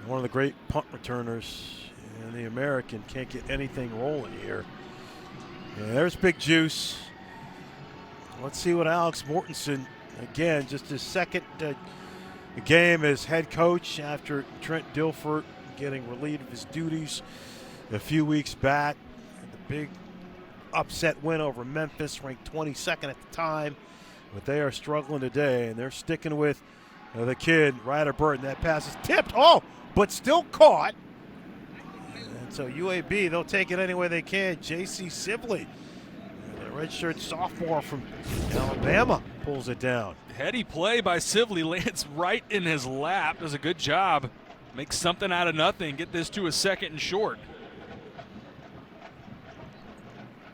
one of the great punt returners in the American, can't get anything rolling here. And there's Big Juice. Let's see what Alex Mortensen, again, just his second game as head coach after Trent Dilford getting relieved of his duties a few weeks back. The big upset win over Memphis, ranked 22nd at the time, but they are struggling today, and they're sticking with the kid, Ryder Burton. That pass is tipped, but still caught. And so UAB, they'll take it any way they can. J.C. Sibley, the redshirt sophomore from Alabama, pulls it down. Heady play by Sibley, lands right in his lap, does a good job. Makes something out of nothing, get this to a 2nd and short.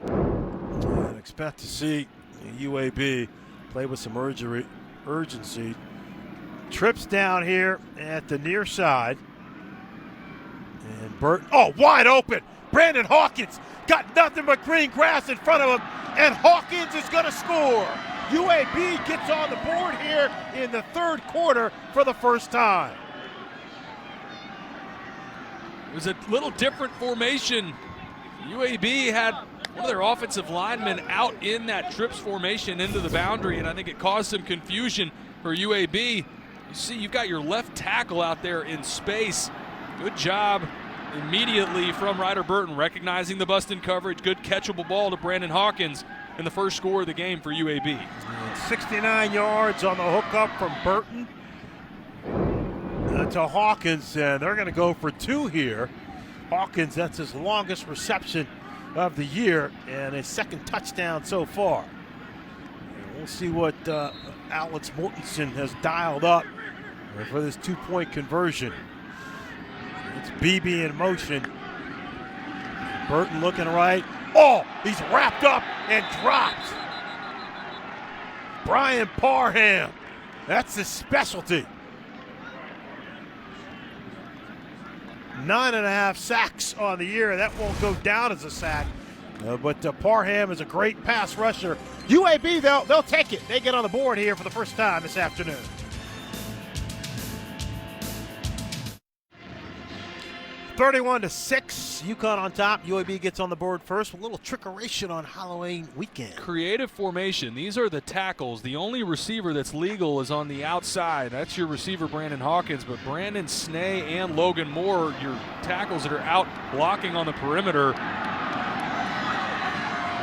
And expect to see UAB play with some urgency. Trips down here at the near side. And Burton, wide open. Brandon Hawkins got nothing but green grass in front of him, and Hawkins is going to score. UAB gets on the board here in the 3rd quarter for the first time. It was a little different formation. UAB had one of their offensive linemen out in that trips formation into the boundary, and I think it caused some confusion for UAB. You see, you've got your left tackle out there in space. Good job immediately from Ryder Burton, recognizing the bust in coverage. Good catchable ball to Brandon Hawkins in the first score of the game for UAB. 69 yards on the hookup from Burton to Hawkins, and they're going to go for 2 here. Hawkins, that's his longest reception of the year and his 2nd touchdown so far. And we'll see what Alex Mortensen has dialed up for this 2-point conversion. It's BB in motion. Burton looking right. He's wrapped up and dropped. Brian Parham, that's his specialty. 9.5 sacks on the year. That won't go down as a sack. But Parham is a great pass rusher. UAB, they'll take it. They get on the board here for the first time this afternoon. (31-6), UConn on top. UAB gets on the board first. A little trickeration on Halloween weekend. Creative formation. These are the tackles. The only receiver that's legal is on the outside. That's your receiver, Brandon Hawkins. But Brandon Snee and Logan Moore, your tackles that are out blocking on the perimeter.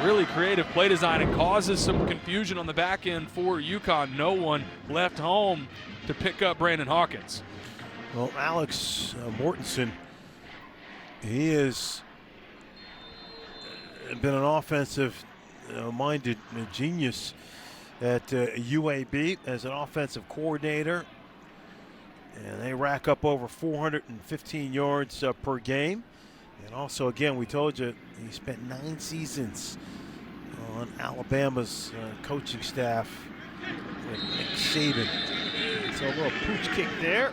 Really creative play design. It causes some confusion on the back end for UConn. No one left home to pick up Brandon Hawkins. Well, Alex Mortensen, he has been an offensive-minded genius at UAB as an offensive coordinator. And they rack up over 415 yards per game. And also, again, we told you, he spent 9 seasons on Alabama's coaching staff with Nick Saban. So a little pooch kick there.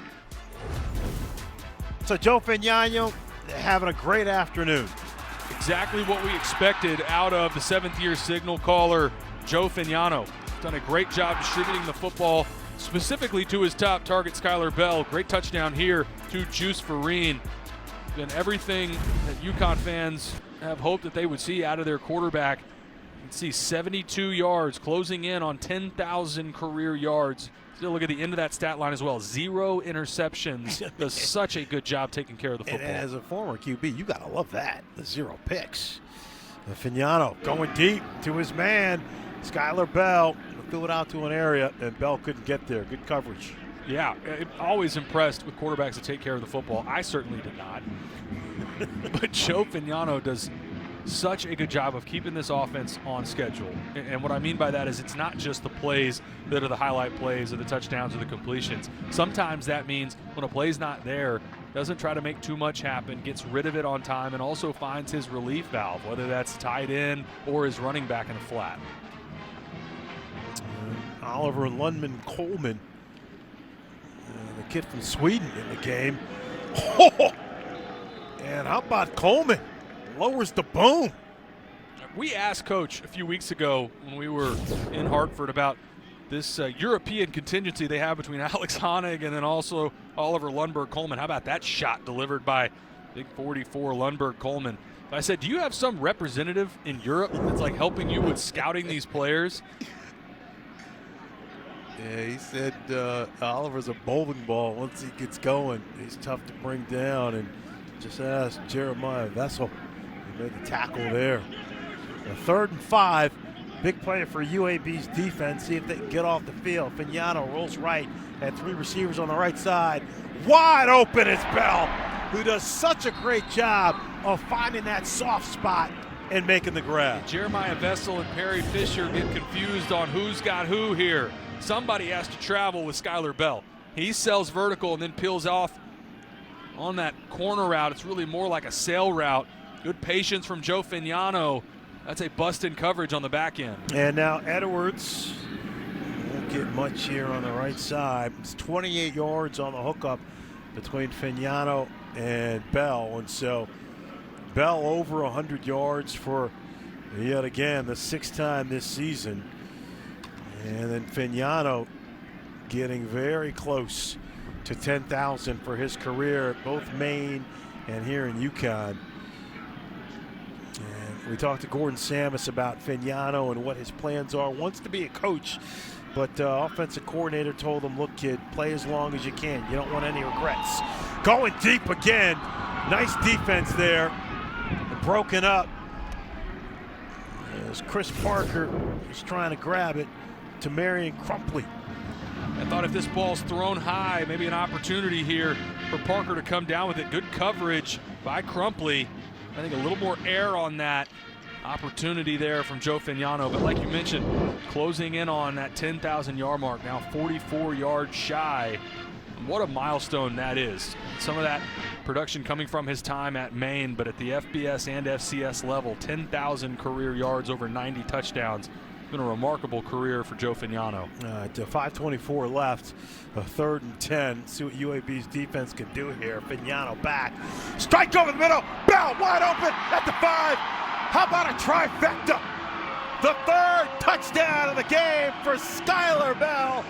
So Joe Fagnano having a great afternoon. Exactly what we expected out of the 7th-year signal caller, Joe Fagnano. Done a great job distributing the football, specifically to his top target, Skylar Bell. Great touchdown here to Juice Farine. Been everything that UConn fans have hoped that they would see out of their quarterback. You can see 72 yards, closing in on 10,000 career yards. Still look at the end of that stat line as well. 0 interceptions. Does such a good job taking care of the football. And as a former QB, you got to love that, the 0 picks. Fagnano going deep to his man, Skylar Bell. Threw it out to an area, and Bell couldn't get there. Good coverage. Yeah, always impressed with quarterbacks that take care of the football. I certainly did not. But Joe Fagnano does such a good job of keeping this offense on schedule. And what I mean by that is it's not just the plays that are the highlight plays or the touchdowns or the completions. Sometimes that means when a play's not there, doesn't try to make too much happen, gets rid of it on time, and also finds his relief valve, whether that's tight end or his running back in the flat. Oliver Lundman Coleman, the kid from Sweden in the game. Oh! And how about Coleman? Lowers the boom. We asked Coach a few weeks ago when we were in Hartford about this European contingency they have between Alex Honig and then also Oliver Lundberg Coleman. How about that shot delivered by big 44 Lundberg Coleman? I said, do you have some representative in Europe that's like helping you with scouting these players? Yeah, he said Oliver's a bowling ball. Once he gets going, he's tough to bring down. And just ask Jeremiah Vessel. He made the tackle there. A 3rd and 5. Big play for UAB's defense. See if they can get off the field. Fignano rolls right. Had 3 receivers on the right side. Wide open is Bell, who does such a great job of finding that soft spot and making the grab. Jeremiah Vessel and Perry Fisher get confused on who's got who here. Somebody has to travel with Skylar Bell. He sells vertical and then peels off on that corner route. It's really more like a sail route. Good patience from Joe Fignano. That's a bust-in coverage on the back end. And now Edwards won't get much here on the right side. It's 28 yards on the hookup between Fignano and Bell. And so Bell over 100 yards for yet again the 6th time this season. And then Fignano getting very close to 10,000 for his career at both Maine and here in UConn. And we talked to Gordon Samus about Fignano and what his plans are. Wants to be a coach, but offensive coordinator told him, look, kid, play as long as you can. You don't want any regrets. Going deep again. Nice defense there. Broken up as Chris Parker is trying to grab it to Marion Crumpley. I thought if this ball's thrown high, maybe an opportunity here for Parker to come down with it. Good coverage by Crumpley. I think a little more air on that opportunity there from Joe Fignano. But like you mentioned, closing in on that 10,000 yard mark, now 44 yards shy. What a milestone that is. Some of that production coming from his time at Maine, but at the FBS and FCS level, 10,000 career yards, over 90 touchdowns. Been a remarkable career for Joe Fignano. 5:24 left, a 3rd and 10. See what UAB's defense can do here. Fignano back, strike over the middle. Bell wide open at the 5. How about a trifecta? The 3rd touchdown of the game for Skylar Bell.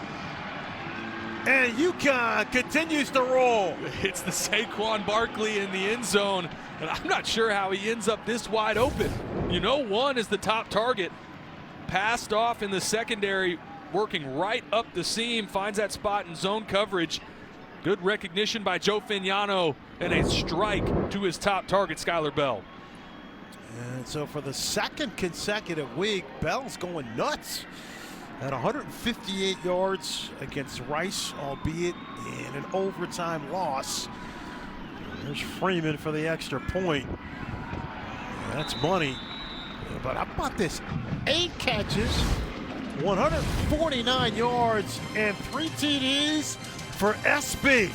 And UConn continues to roll. It's the Saquon Barkley in the end zone, and I'm not sure how he ends up this wide open. You know, one is the top target. Passed off in the secondary, working right up the seam, finds that spot in zone coverage. Good recognition by Joe Fignano, and a strike to his top target, Skylar Bell. And so for the 2nd consecutive week, Bell's going nuts. At 158 yards against Rice, albeit in an overtime loss. There's Freeman for the extra point. That's money. But how about this? 8 catches, 149 yards, and 3 TDs for SB.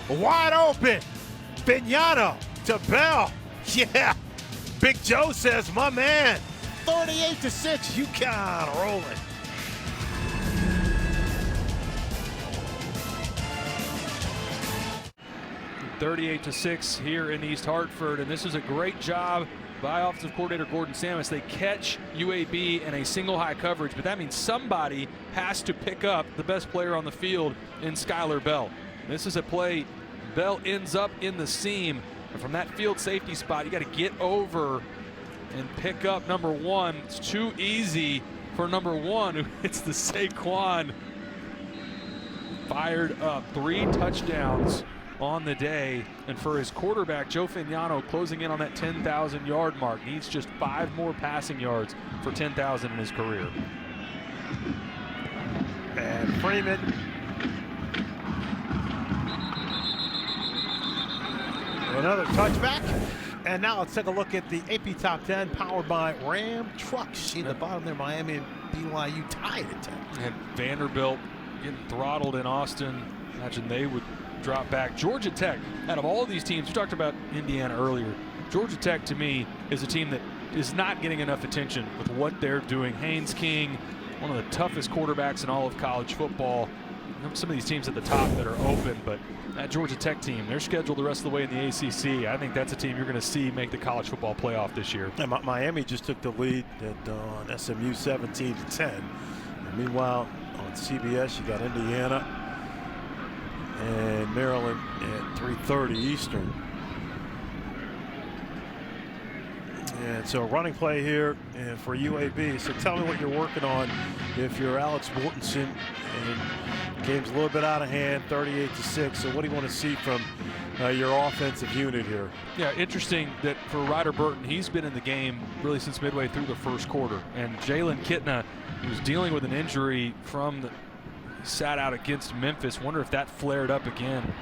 Wide open. Fignano to Bell. Yeah. Big Joe says, my man. 38-6, UConn rolling. 38-6 here in East Hartford, and this is a great job by offensive coordinator Gordon Samus. They catch UAB in a single high coverage, but that means somebody has to pick up the best player on the field in Skylar Bell. This is a play. Bell ends up in the seam, and from that field safety spot, you got to get over and pick up number 1. It's too easy for number 1, who hits the Saquon. Fired up, 3 touchdowns on the day, and for his quarterback Joe Fignano, closing in on that 10,000 yard mark. Needs just 5 more passing yards for 10,000 in his career. And Freeman another touchback. And now let's take a look at the AP Top 10 powered by Ram Trucks. See the bottom there, Miami and BYU tied at 10. And Vanderbilt getting throttled in Austin. Imagine they would drop back. Georgia Tech, out of all of these teams, we talked about Indiana earlier. Georgia Tech, to me, is a team that is not getting enough attention with what they're doing. Haynes King, one of the toughest quarterbacks in all of college football. Some of these teams at the top that are open, but that Georgia Tech team, they're scheduled the rest of the way in the ACC. I think that's a team you're going to see make the college football playoff this year. And Miami just took the lead on SMU 17-10. And meanwhile, on CBS, you got Indiana and Maryland at 3:30 Eastern. And so running play here and for UAB. So tell me what you're working on if you're Alex Mortensen. And game's a little bit out of hand, 38-6. So what do you want to see from your offensive unit here? Yeah, interesting that for Ryder Burton, he's been in the game really since midway through the first quarter. And Jalen Kitna, he was dealing with an injury from sat out against Memphis. Wonder if that flared up again.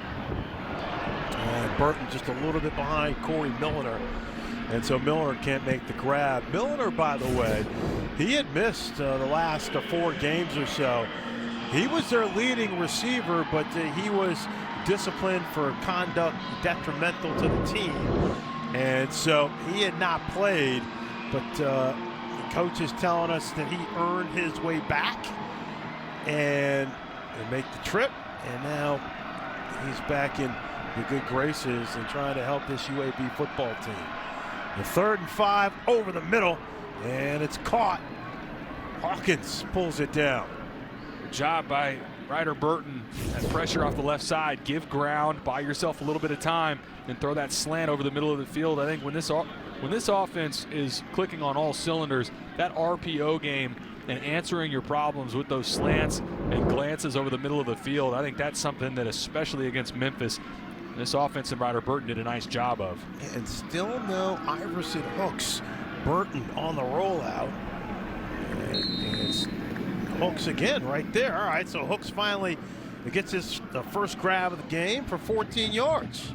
And Burton just a little bit behind Corey Milliner. And so Milliner can't make the grab. Milliner, by the way, he had missed the last 4 games or so. He was their leading receiver, but he was disciplined for conduct detrimental to the team. And so he had not played, but the coach is telling us that he earned his way back and make the trip. And now he's back in the good graces and trying to help this UAB football team. The 3rd and 5 over the middle, and it's caught. Hawkins pulls it down. Good job by Ryder Burton. That pressure off the left side. Give ground, buy yourself a little bit of time, and throw that slant over the middle of the field. I think when this offense is clicking on all cylinders, that RPO game and answering your problems with those slants and glances over the middle of the field, I think that's something that, especially against Memphis, this offense and Ryder Burton did a nice job of. And still no Iverson Hooks. Burton on the rollout. And it's Hooks again right there. All right, so Hooks finally gets the first grab of the game for 14 yards.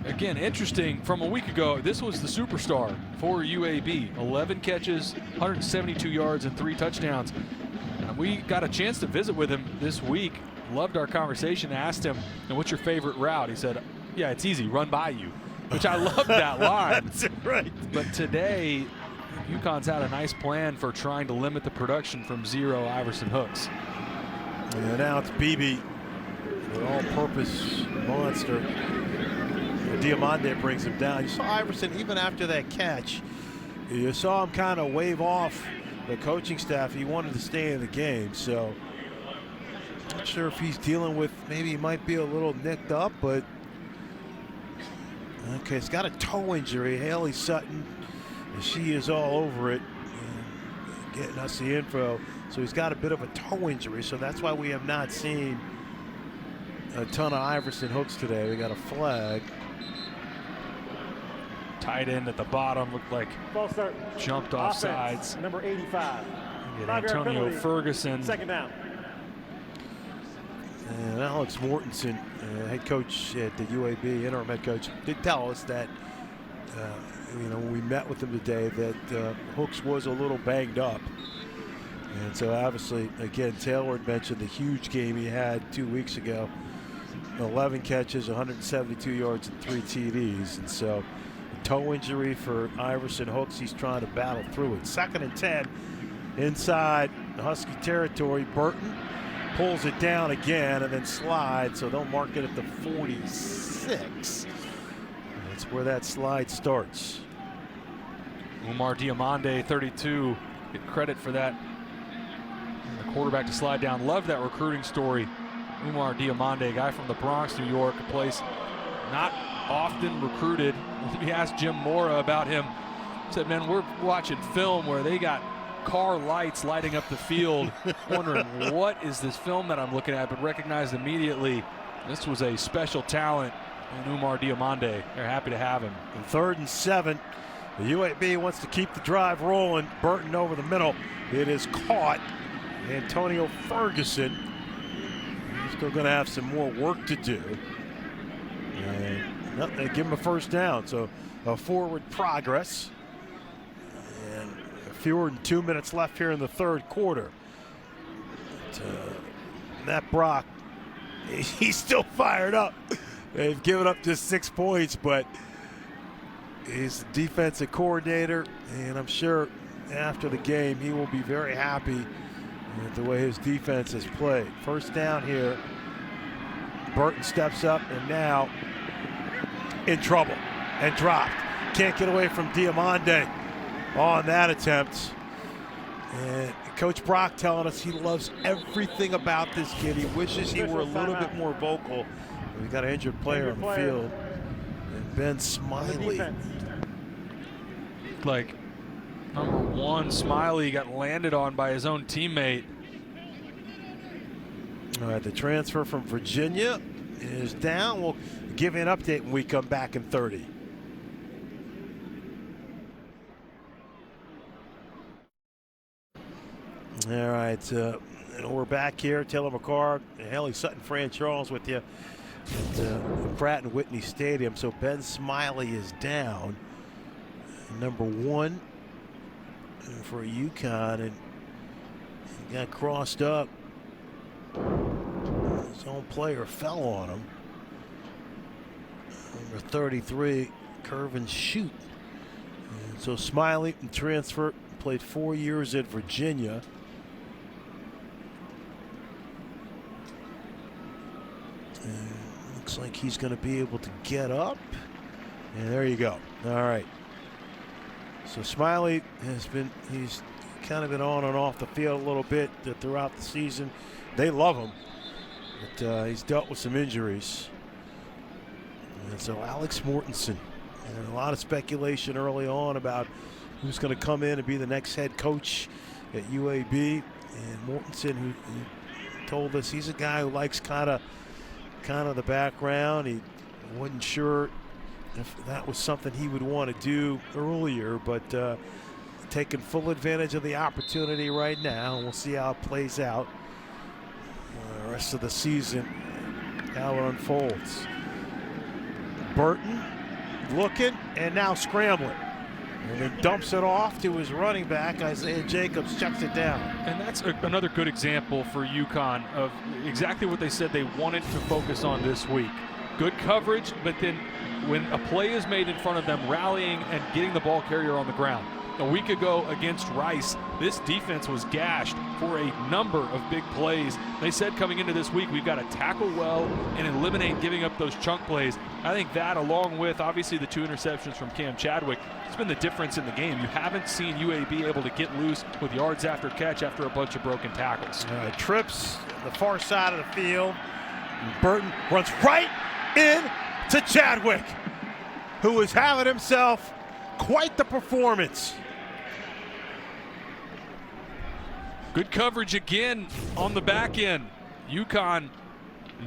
Again, interesting, from a week ago, this was the superstar for UAB. 11 catches, 172 yards, and 3 touchdowns. And we got a chance to visit with him this week. Loved our conversation. Asked him, and what's your favorite route? He said, yeah, it's easy, run by you, which I love that line. That's right. But today, UConn's had a nice plan for trying to limit the production from 0 Iverson Hooks. And now it's BB, an all-purpose monster. Diamande brings him down. You saw Iverson, even after that catch, you saw him kind of wave off the coaching staff. He wanted to stay in the game, so not sure if he's dealing with, maybe he might be a little nicked up, but okay, he's got a toe injury. Haley Sutton, she is all over it, getting us the info. So he's got a bit of a toe injury, so that's why we have not seen a ton of Iverson Hooks today. We got a flag. Tight end at the bottom, looked like jumped off sides. Number 85. Antonio Ferguson. 2nd down. And Alex Mortensen, head coach at the UAB, interim head coach, did tell us that, when we met with him today, that Hooks was a little banged up. And so obviously, again, Taylor had mentioned the huge game he had 2 weeks ago. 11 catches, 172 yards, and 3 TDs. And so a toe injury for Iverson Hooks. He's trying to battle through it. 2nd and 10 inside the Husky territory. Burton pulls it down again and then slides, so they'll mark it at the 46. That's where that slide starts. Umar Diamande, 32. Get credit for that. And the quarterback to slide down. Love that recruiting story. Umar Diamande, a guy from the Bronx, New York, a place not often recruited. We asked Jim Mora about him. He said, man, we're watching film where they got car lights lighting up the field, wondering what is this film that I'm looking at, but recognized immediately this was a special talent in Umar Diamande. They're happy to have him. And 3rd and 7. The UAB wants to keep the drive rolling. Burton over the middle. It is caught. Antonio Ferguson. He's still going to have some more work to do. And they give him a 1st down, so a forward progress. And fewer than 2 minutes left here in the 3rd quarter. But, Matt Brock, he's still fired up. They've given up just 6 points, but he's the defensive coordinator, and I'm sure after the game he will be very happy with the way his defense has played. First down here. Burton steps up and now in trouble and dropped. Can't get away from Diamande on that attempt. And Coach Brock telling us he loves everything about this kid. He wishes he were a little bit more vocal. We got an injured player on the field. And Ben Smiley. Like number 1, Smiley got landed on by his own teammate. All right, the transfer from Virginia is down. We'll give you an update when we come back in 30. All right, and we're back here. Taylor McCarr, Haley Sutton, Fran Charles with you at Pratt and Whitney Stadium. So Ben Smiley is down, number 1 for UConn, and he got crossed up. His own player fell on him. Number 33, curve and shoot. And so Smiley, transfer, played 4 years at Virginia. And looks like he's going to be able to get up. And there you go. All right. So Smiley he's kind of been on and off the field a little bit throughout the season. They love him, but he's dealt with some injuries. And so Alex Mortensen, and a lot of speculation early on about who's going to come in and be the next head coach at UAB. And Mortensen, who told us he's a guy who likes kind of the background. He wasn't sure if that was something he would want to do earlier, but taking full advantage of the opportunity right now. We'll see how it plays out the rest of the season, how it unfolds. Burton looking and now scrambling, and then dumps it off to his running back. Isaiah Jacobs checks it down. And that's another good example for UConn of exactly what they said they wanted to focus on this week. Good coverage, but then when a play is made in front of them, rallying and getting the ball carrier on the ground. A week ago against Rice, this defense was gashed for a number of big plays. They said coming into this week, we've got to tackle well and eliminate giving up those chunk plays. I think that, along with obviously the 2 interceptions from Cam Chadwick, it's been the difference in the game. You haven't seen UAB able to get loose with yards after catch after a bunch of broken tackles. Trips the far side of the field. Burton runs right in to Chadwick, who is having himself quite the performance. Good coverage again on the back end. UConn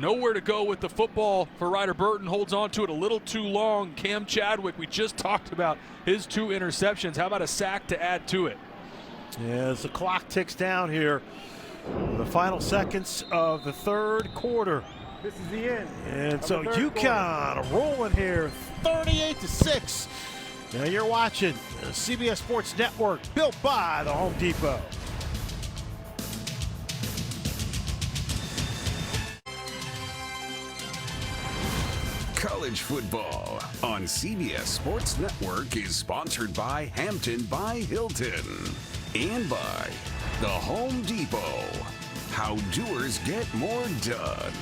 nowhere to go with the football for Ryder Burton. Holds on to it a little too long. Cam Chadwick, we just talked about his 2 interceptions. How about a sack to add to it? Yeah, as the clock ticks down here, the final seconds of the 3rd quarter. This is the end. And so UConn rolling here, 38-6. Now you're watching CBS Sports Network, built by the Home Depot. College football on CBS Sports Network is sponsored by Hampton by Hilton and by the Home Depot. How doers get more done.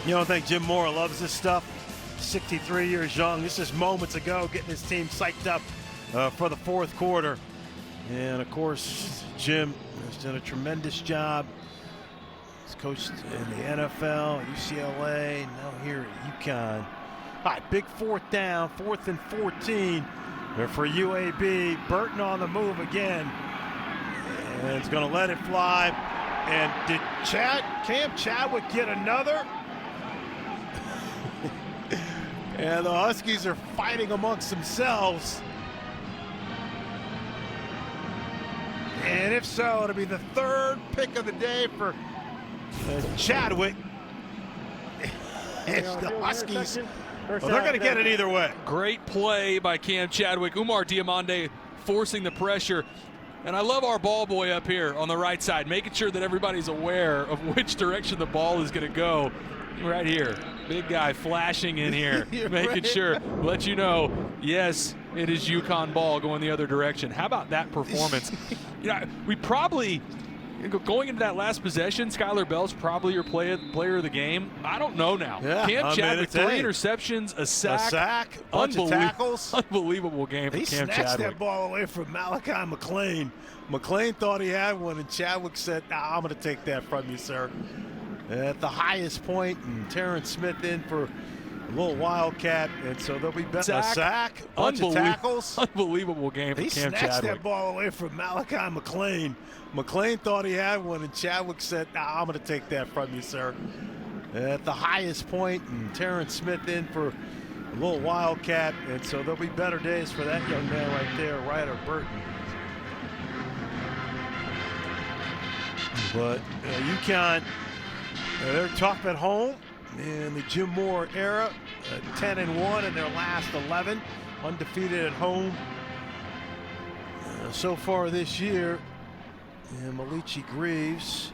You don't think Jim Mora loves this stuff? 63 years young. This is moments ago getting his team psyched up for the 4th quarter. And of course, Jim has done a tremendous job. He's coached in the NFL, UCLA, now here at UConn. All right, big 4th down, 4th and 14 for UAB. Burton on the move again. And it's going to let it fly. And did Cam Chadwick get another? And the Huskies are fighting amongst themselves. And if so, it'll be the 3rd pick of the day for Chadwick. It's the Huskies. Well, they're going to get it either way. Great play by Cam Chadwick. Umar Diamande forcing the pressure. And I love our ball boy up here on the right side, making sure that everybody's aware of which direction the ball is going to go. Right here, big guy flashing in here, making sure, let you know, yes, It is UConn ball going the other direction. How about that performance? We probably, going into that last possession, Skylar Bell's probably your player of the game. I don't know now. Yeah, Cam Chadwick, 3 interceptions, a sack, bunch of tackles. Unbelievable game for Cam Chadwick. He snatched that ball away from Malachi McLean. McLean thought he had one, and Chadwick said, I'm going to take that from you, sir. At the highest point, and Terrence Smith in for a little wildcat, and so they'll be a sack, bunch of tackles. Unbelievable game for Cam Chadwick. He snatched that ball away from Malachi McLean. McLean thought he had one, and Chadwick said, I'm going to take that from you, sir. At the highest point, and Terrence Smith in for a little wildcat, and so there'll be better days for that young man right there, Ryder Burton. But UConn, they're tough at home in the Jim Moore era, 10-1 in their last 11, undefeated at home so far this year. And Malichi Greaves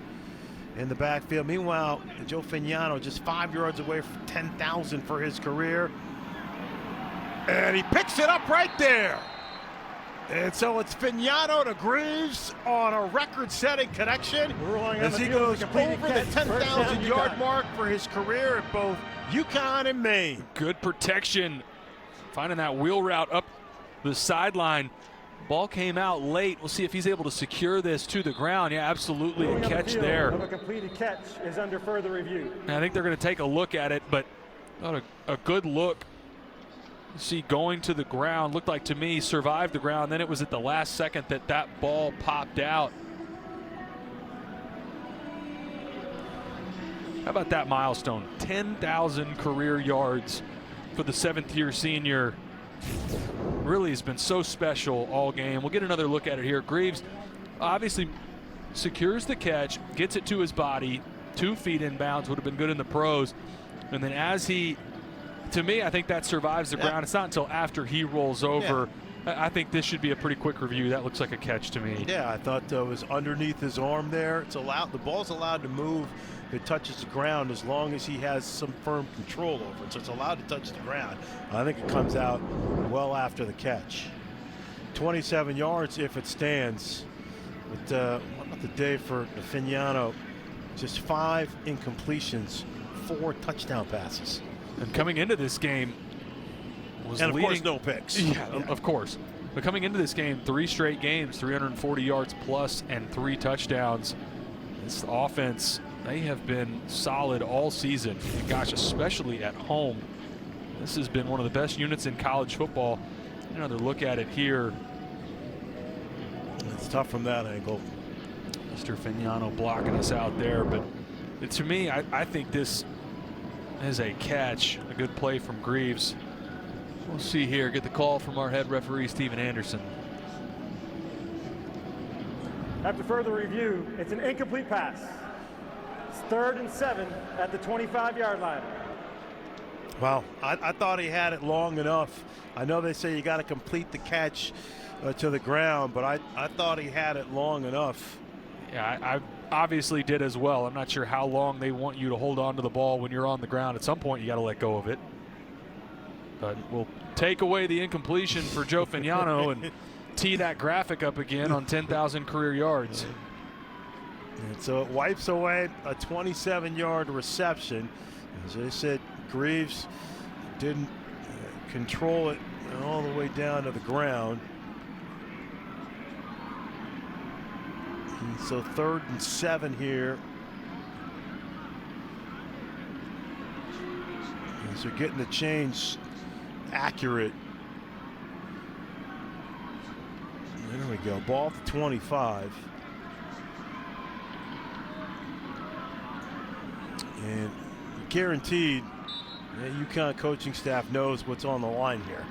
in the backfield. Meanwhile, Joe Fignano just 5 yards away from 10,000 for his career. And he picks it up right there. And so it's Fignano to Greaves on a record-setting connection as he goes over the 10,000-yard mark for his career at both UConn and Maine. Good protection, finding that wheel route up the sideline. Ball came out late. We'll see if he's able to secure this to the ground. Yeah, absolutely, a catch there. A completed catch is under further review. And I think they're going to take a look at it, but not a good look. See, going to the ground, looked like to me survived the ground. Then it was at the last second that ball popped out. How about that milestone? 10,000 career yards for the 7th-year senior. Really has been so special all game. We'll get another look at it here. Greaves obviously secures the catch, gets it to his body, 2 feet inbounds, would have been good in the pros. And then as he, to me, I think that survives the ground. It's not until after he rolls over. I think this should be a pretty quick review. That looks like a catch to me. Yeah, I thought it was underneath his arm there. It's allowed, the ball's allowed to move. It touches the ground as long as he has some firm control over it. So it's allowed to touch the ground. I think it comes out well after the catch. 27 yards if it stands. But what about the day for Fignano? Just 5 incompletions, 4 touchdown passes. And coming into this game was and leading, of course no picks. Yeah, of course. But coming into this game, 3 straight games, 340 yards plus and 3 touchdowns. This offense, they have been solid all season. And gosh, especially at home. This has been one of the best units in college football. Another look at it here. It's tough from that angle. Mr. Fignano blocking us out there. But to me, I think this is a catch, a good play from Greaves. We'll see here, get the call from our head referee, Steven Anderson. After further review, it's an incomplete pass. It's 3rd and 7 at the 25-yard line. Well, I thought he had it long enough. I know they say you got to complete the catch to the ground, but I thought he had it long enough. Yeah, I obviously did as well. I'm not sure how long they want you to hold on to the ball when you're on the ground. At some point, you got to let go of it. But we'll take away the incompletion for Joe Fignano and tee that graphic up again on 10,000 career yards. And so it wipes away a 27-yard reception. As I said, Greaves didn't control it all the way down to the ground. And so 3rd and 7 here. As they're getting the change accurate. There we go. Ball to 25. And guaranteed, the UConn coaching staff knows what's on the line here.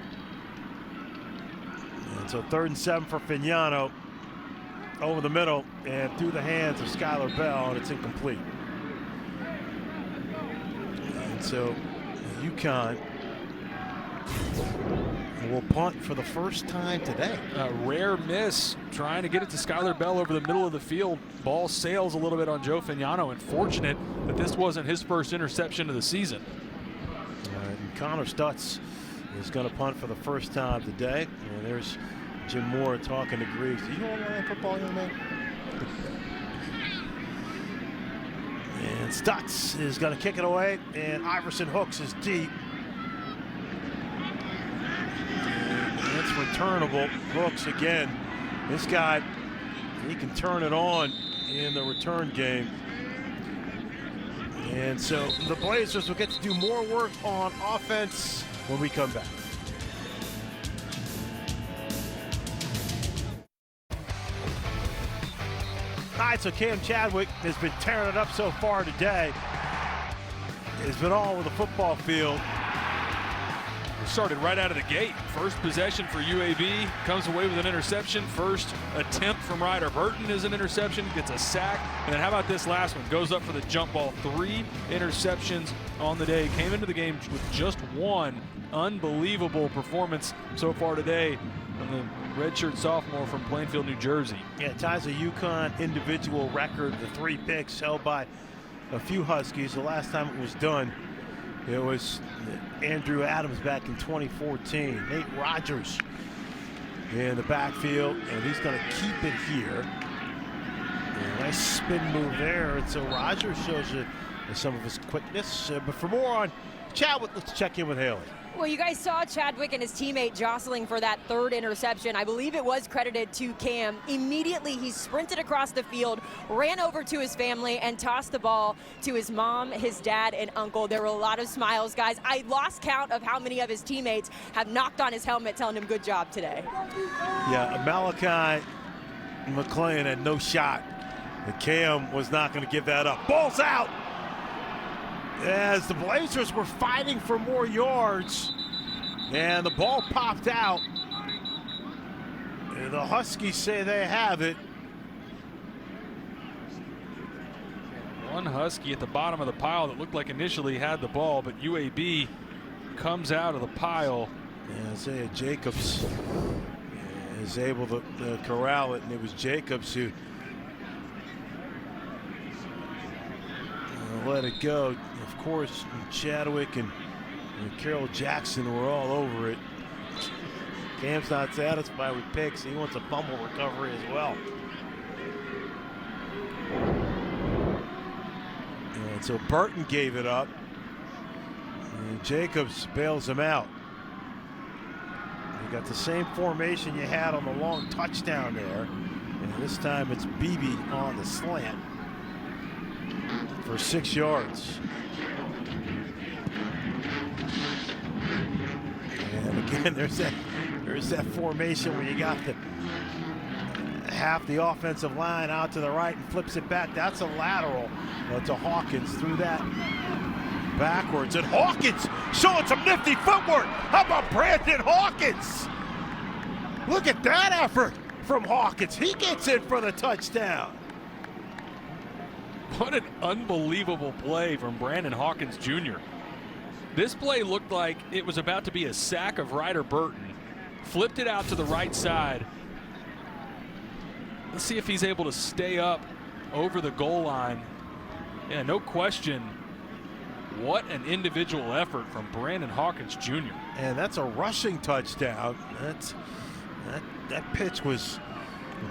And so 3rd and 7 for Fignano. Over the middle and through the hands of Skylar Bell, and it's incomplete. And so UConn will punt for the first time today. A rare miss, trying to get it to Skylar Bell over the middle of the field. Ball sails a little bit on Joe Fignano, and fortunate that this wasn't his first interception of the season. And Connor Stutz is going to punt for the first time today. And there's Jim Moore talking to Greaves. Do you know online football, young man? And Stutz is going to kick it away, and Iverson Hooks is deep. And it's returnable. Hooks again. This guy, he can turn it on in the return game. And so the Blazers will get to do more work on offense when we come back. All right, so Cam Chadwick has been tearing it up so far today. It's been all over the football field. It started right out of the gate. First possession for UAB, comes away with an interception. First attempt from Ryder Burton is an interception, gets a sack. And then how about this last one? Goes up for the jump ball. 3 interceptions on the day. Came into the game with just 1. Unbelievable performance so far today from the redshirt sophomore from Plainfield, New Jersey. Yeah, ties a UConn individual record, the 3 picks held by a few Huskies. The last time it was done, it was Andrew Adams back in 2014. Nate Rogers in the backfield, and he's going to keep it here. And a nice spin move there, and so Rogers shows you some of his quickness. But for more on Chadwick, let's check in with Haley. Well, you guys saw Chadwick and his teammate jostling for that 3rd interception. I believe it was credited to Cam. Immediately, he sprinted across the field, ran over to his family, and tossed the ball to his mom, his dad, and uncle. There were a lot of smiles, guys. I lost count of how many of his teammates have knocked on his helmet telling him good job today. Yeah, Malachi McClain had no shot. And Cam was not going to give that up. Ball's out! As the Blazers were fighting for more yards, and the ball popped out. And the Huskies say they have it. One Husky at the bottom of the pile that looked like initially had the ball, but UAB comes out of the pile. Yeah, Isaiah Jacobs is able to corral it, and it was Jacobs who let it go. Of course, Chadwick and Carroll Jackson were all over it. Cam's not satisfied with picks. He wants a fumble recovery as well. And so Burton gave it up, and Jacobs bails him out. You got the same formation you had on the long touchdown there, and this time it's Beebe on the slant for 6 yards. And again, there's that formation where you got half the offensive line out to the right and flips it back. That's a lateral to Hawkins through that backwards. And Hawkins showing some nifty footwork. How about Brandon Hawkins? Look at that effort from Hawkins. He gets in for the touchdown. What an unbelievable play from Brandon Hawkins Jr. This play looked like it was about to be a sack of Ryder Burton. Flipped it out to the right side. Let's see if he's able to stay up over the goal line. Yeah, no question. What an individual effort from Brandon Hawkins Jr. And that's a rushing touchdown. That pitch was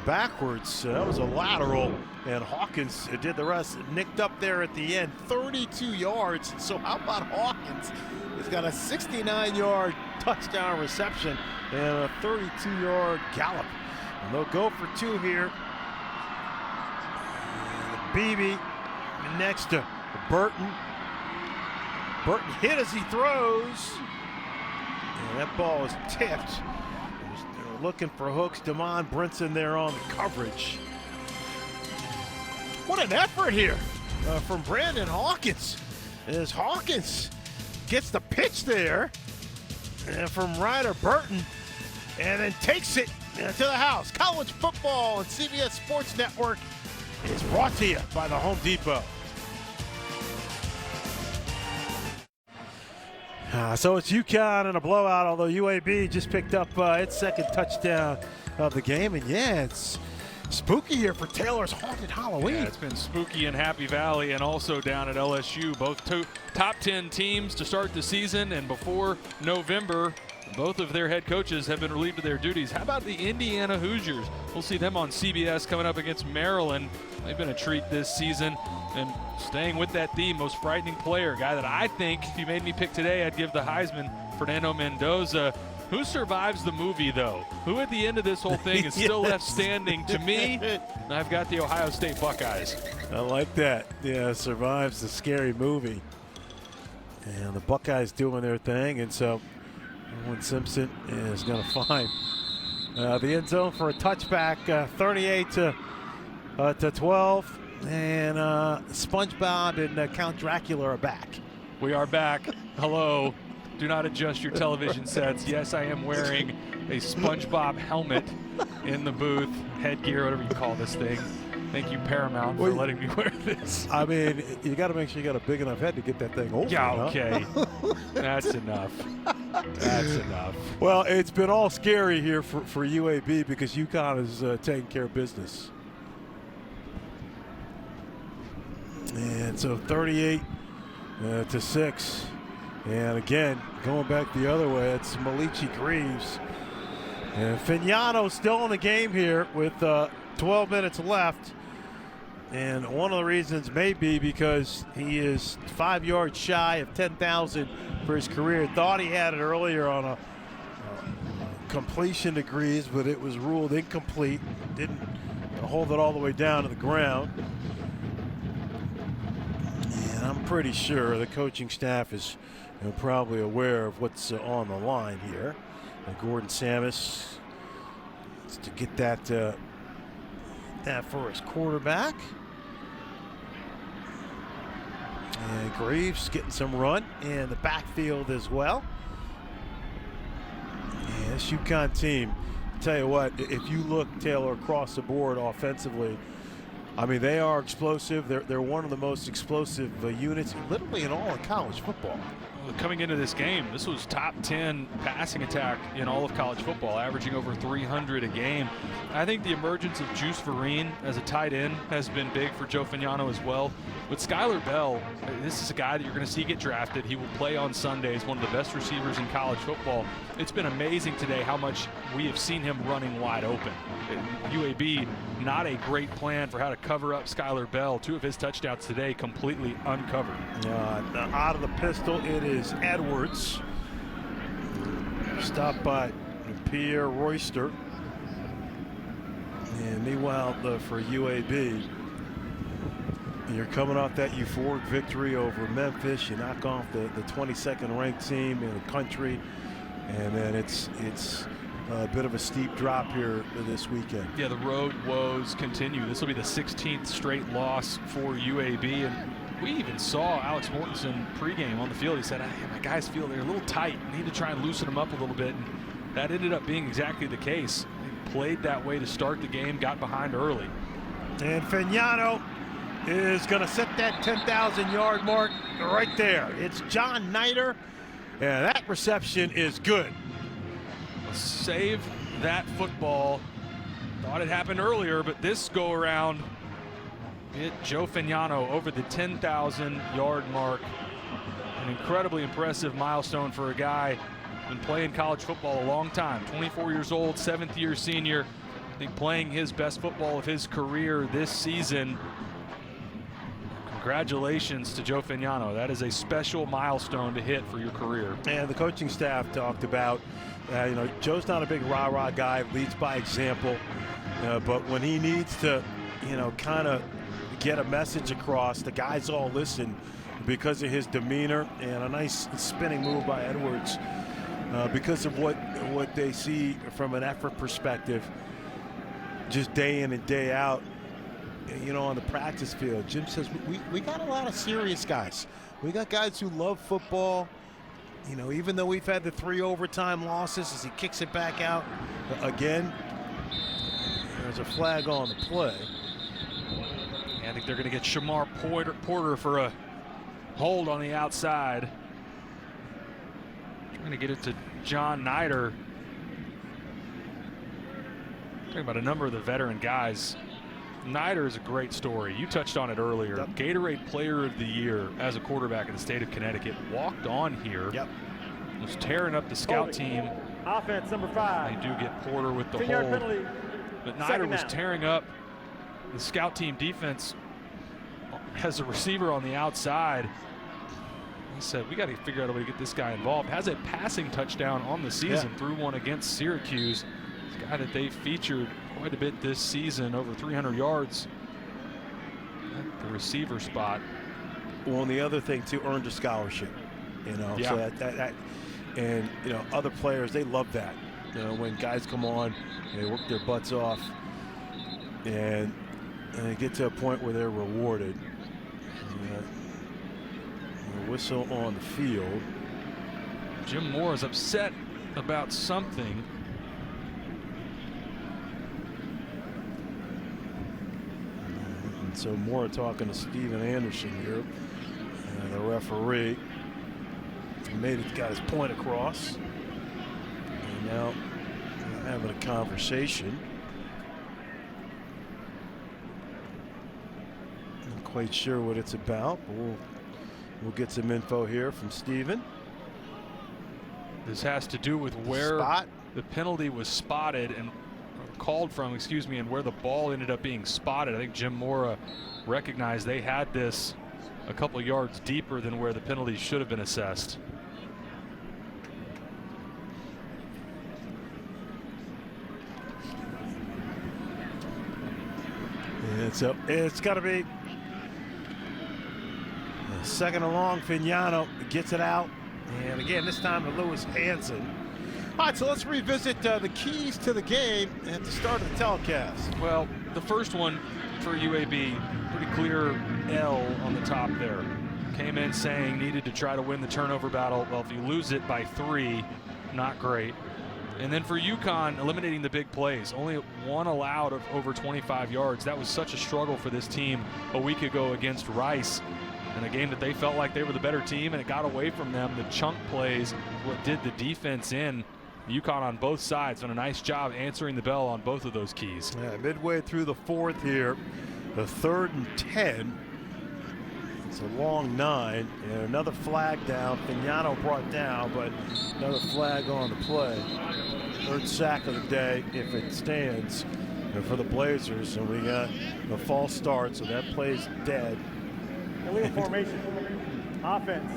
backwards. That was a lateral, and Hawkins did the rest. Nicked up there at the end, 32 yards. So how about Hawkins? He's got a 69-yard touchdown reception and a 32-yard gallop. And they'll go for 2 here. Beebe next to Burton. Burton hit as he throws. And that ball is tipped. They're looking for Hooks. Damon Brinson there on the coverage. What an effort here from Brandon Hawkins. As Hawkins gets the pitch there from Ryder Burton and then takes it to the house. College football on CBS Sports Network is brought to you by the Home Depot. So it's UConn in a blowout, although UAB just picked up its second touchdown of the game. And yeah, it's spooky here for Taylor's Haunted Halloween. Yeah, it's been spooky in Happy Valley and also down at LSU. Both top 10 teams to start the season, and before November, Both of their head coaches have been relieved of their duties. How about the Indiana Hoosiers? We'll see them on CBS coming up against Maryland. They've been a treat this season. And staying with that theme, most frightening player, guy that I think, if you made me pick today, I'd give the Heisman, Fernando Mendoza. Who survives the movie, though? Who at the end of this whole thing is still left standing? To me, I've got the Ohio State Buckeyes. I like that. Yeah, survives the scary movie. And the Buckeyes doing their thing, and so Owen Simpson is going to find the end zone for a touchback, 38 to 12. And SpongeBob and Count Dracula are back. We are back. Hello. Do not adjust your television sets. Yes, I am wearing a SpongeBob helmet in the booth, headgear, whatever you call this thing. Thank you, Paramount, for letting me wear this. I mean, you got to make sure you got a big enough head to get that thing over. Yeah, okay. That's enough. That's enough. Well, it's been all scary here for UAB because UConn is taking care of business. And so 38 to 6. And again, going back the other way, it's Malichi Greaves. And Fignano still in the game here with 12 minutes left. And one of the reasons may be because he is 5 yards shy of 10,000 for his career. Thought he had it earlier on a completion to Greaves, but it was ruled incomplete. Didn't hold it all the way down to the ground. And I'm pretty sure the coaching staff is probably aware of what's on the line here. And Gordon Samus to get that for his quarterback. And Greaves getting some run in the backfield as well. And this UConn team, I'll tell you what, if you look, Taylor, across the board offensively, I mean, they are explosive. They're one of the most explosive units literally in all of college football. Coming into this game, this was top 10 passing attack in all of college football, averaging over 300 a game. I think the emergence of Juice Vereen as a tight end has been big for Joe Fignano as well. With Skylar Bell, this is a guy that you're going to see get drafted. He will play on Sundays, one of the best receivers in college football. It's been amazing today how much we have seen him running wide open. UAB, not a great plan for how to cover up Skylar Bell. 2 of his touchdowns today completely uncovered. Out of the pistol, it is Edwards. Stopped by Pierre Royster. And meanwhile, for UAB, you're coming off that euphoric victory over Memphis. You knock off the 22nd ranked team in the country. And then it's a bit of a steep drop here this weekend. Yeah, the road woes continue. This will be the 16th straight loss for UAB. And we even saw Alex Mortensen pregame on the field. He said, my guys feel they're a little tight. I need to try and loosen them up a little bit. And that ended up being exactly the case. They played that way to start the game, got behind early. And Fignano is going to set that 10,000-yard mark right there. It's John Nider, and that reception is good. Save that football. Thought it happened earlier, but this go around hit Joe Fignano over the 10,000-yard mark. An incredibly impressive milestone for a guy who's been playing college football a long time. 24 years old, 7th-year senior. I think playing his best football of his career this season. Congratulations to Joe Fignano. That is a special milestone to hit for your career. And the coaching staff talked about, Joe's not a big rah-rah guy, leads by example. But when he needs to, kind of get a message across, the guys all listen because of his demeanor and a nice spinning move by Edwards because of what they see from an effort perspective just day in and day out. On the practice field, Jim says we got a lot of serious guys. We got guys who love football. Even though we've had the 3 overtime losses, as he kicks it back out again, there's a flag on the play. I think they're going to get Shamar Porter for a hold on the outside. Trying to get it to John Nider. Talking about a number of the veteran guys. Nider is a great story. You touched on it earlier. Gatorade Player of the Year as a quarterback in the state of Connecticut. Walked on here. was tearing up the scout team. Offense, number 5. They do get Porter with the 10-yard hold. penalty. But Snyder was tearing up the scout team defense as a receiver on the outside. He said, we got to figure out a way to get this guy involved. Has a passing touchdown on the season, threw one against Syracuse. This guy that they featured quite a bit this season, over 300 yards at the receiver spot. Well, and the other thing too, earned a scholarship. So that and other players, they love that. When guys come on, they work their butts off, and they get to a point where they're rewarded. A whistle on the field. Jim Moore is upset about something. And so Moore talking to Steven Anderson here, the referee. Got his point across. And now having a conversation. Not quite sure what it's about, but we'll get some info here from Steven. This has to do with where the penalty was spotted and called from, and where the ball ended up being spotted. I think Jim Mora recognized they had this a couple yards deeper than where the penalty should have been assessed. And so it's got to be second and long. Fignano gets it out, and again this time to Lewis Hansen. All right, so let's revisit the keys to the game at the start of the telecast. Well, the first one for UAB, pretty clear L on the top there. Came in saying needed to try to win the turnover battle. Well, if you lose it by 3, not great. And then for UConn, eliminating the big plays. Only one allowed of over 25 yards. That was such a struggle for this team a week ago against Rice. In a game that they felt like they were the better team, and it got away from them. The chunk plays, what did the defense in. UConn on both sides done a nice job answering the bell on both of those keys. Yeah, midway through the 4th here, the 3rd and 10. It's a long 9, and another flag down. Fignano brought down, but another flag on the play. 3rd sack of the day, if it stands, for the Blazers. And we got a false start, so that play's dead. Illegal formation. Offense.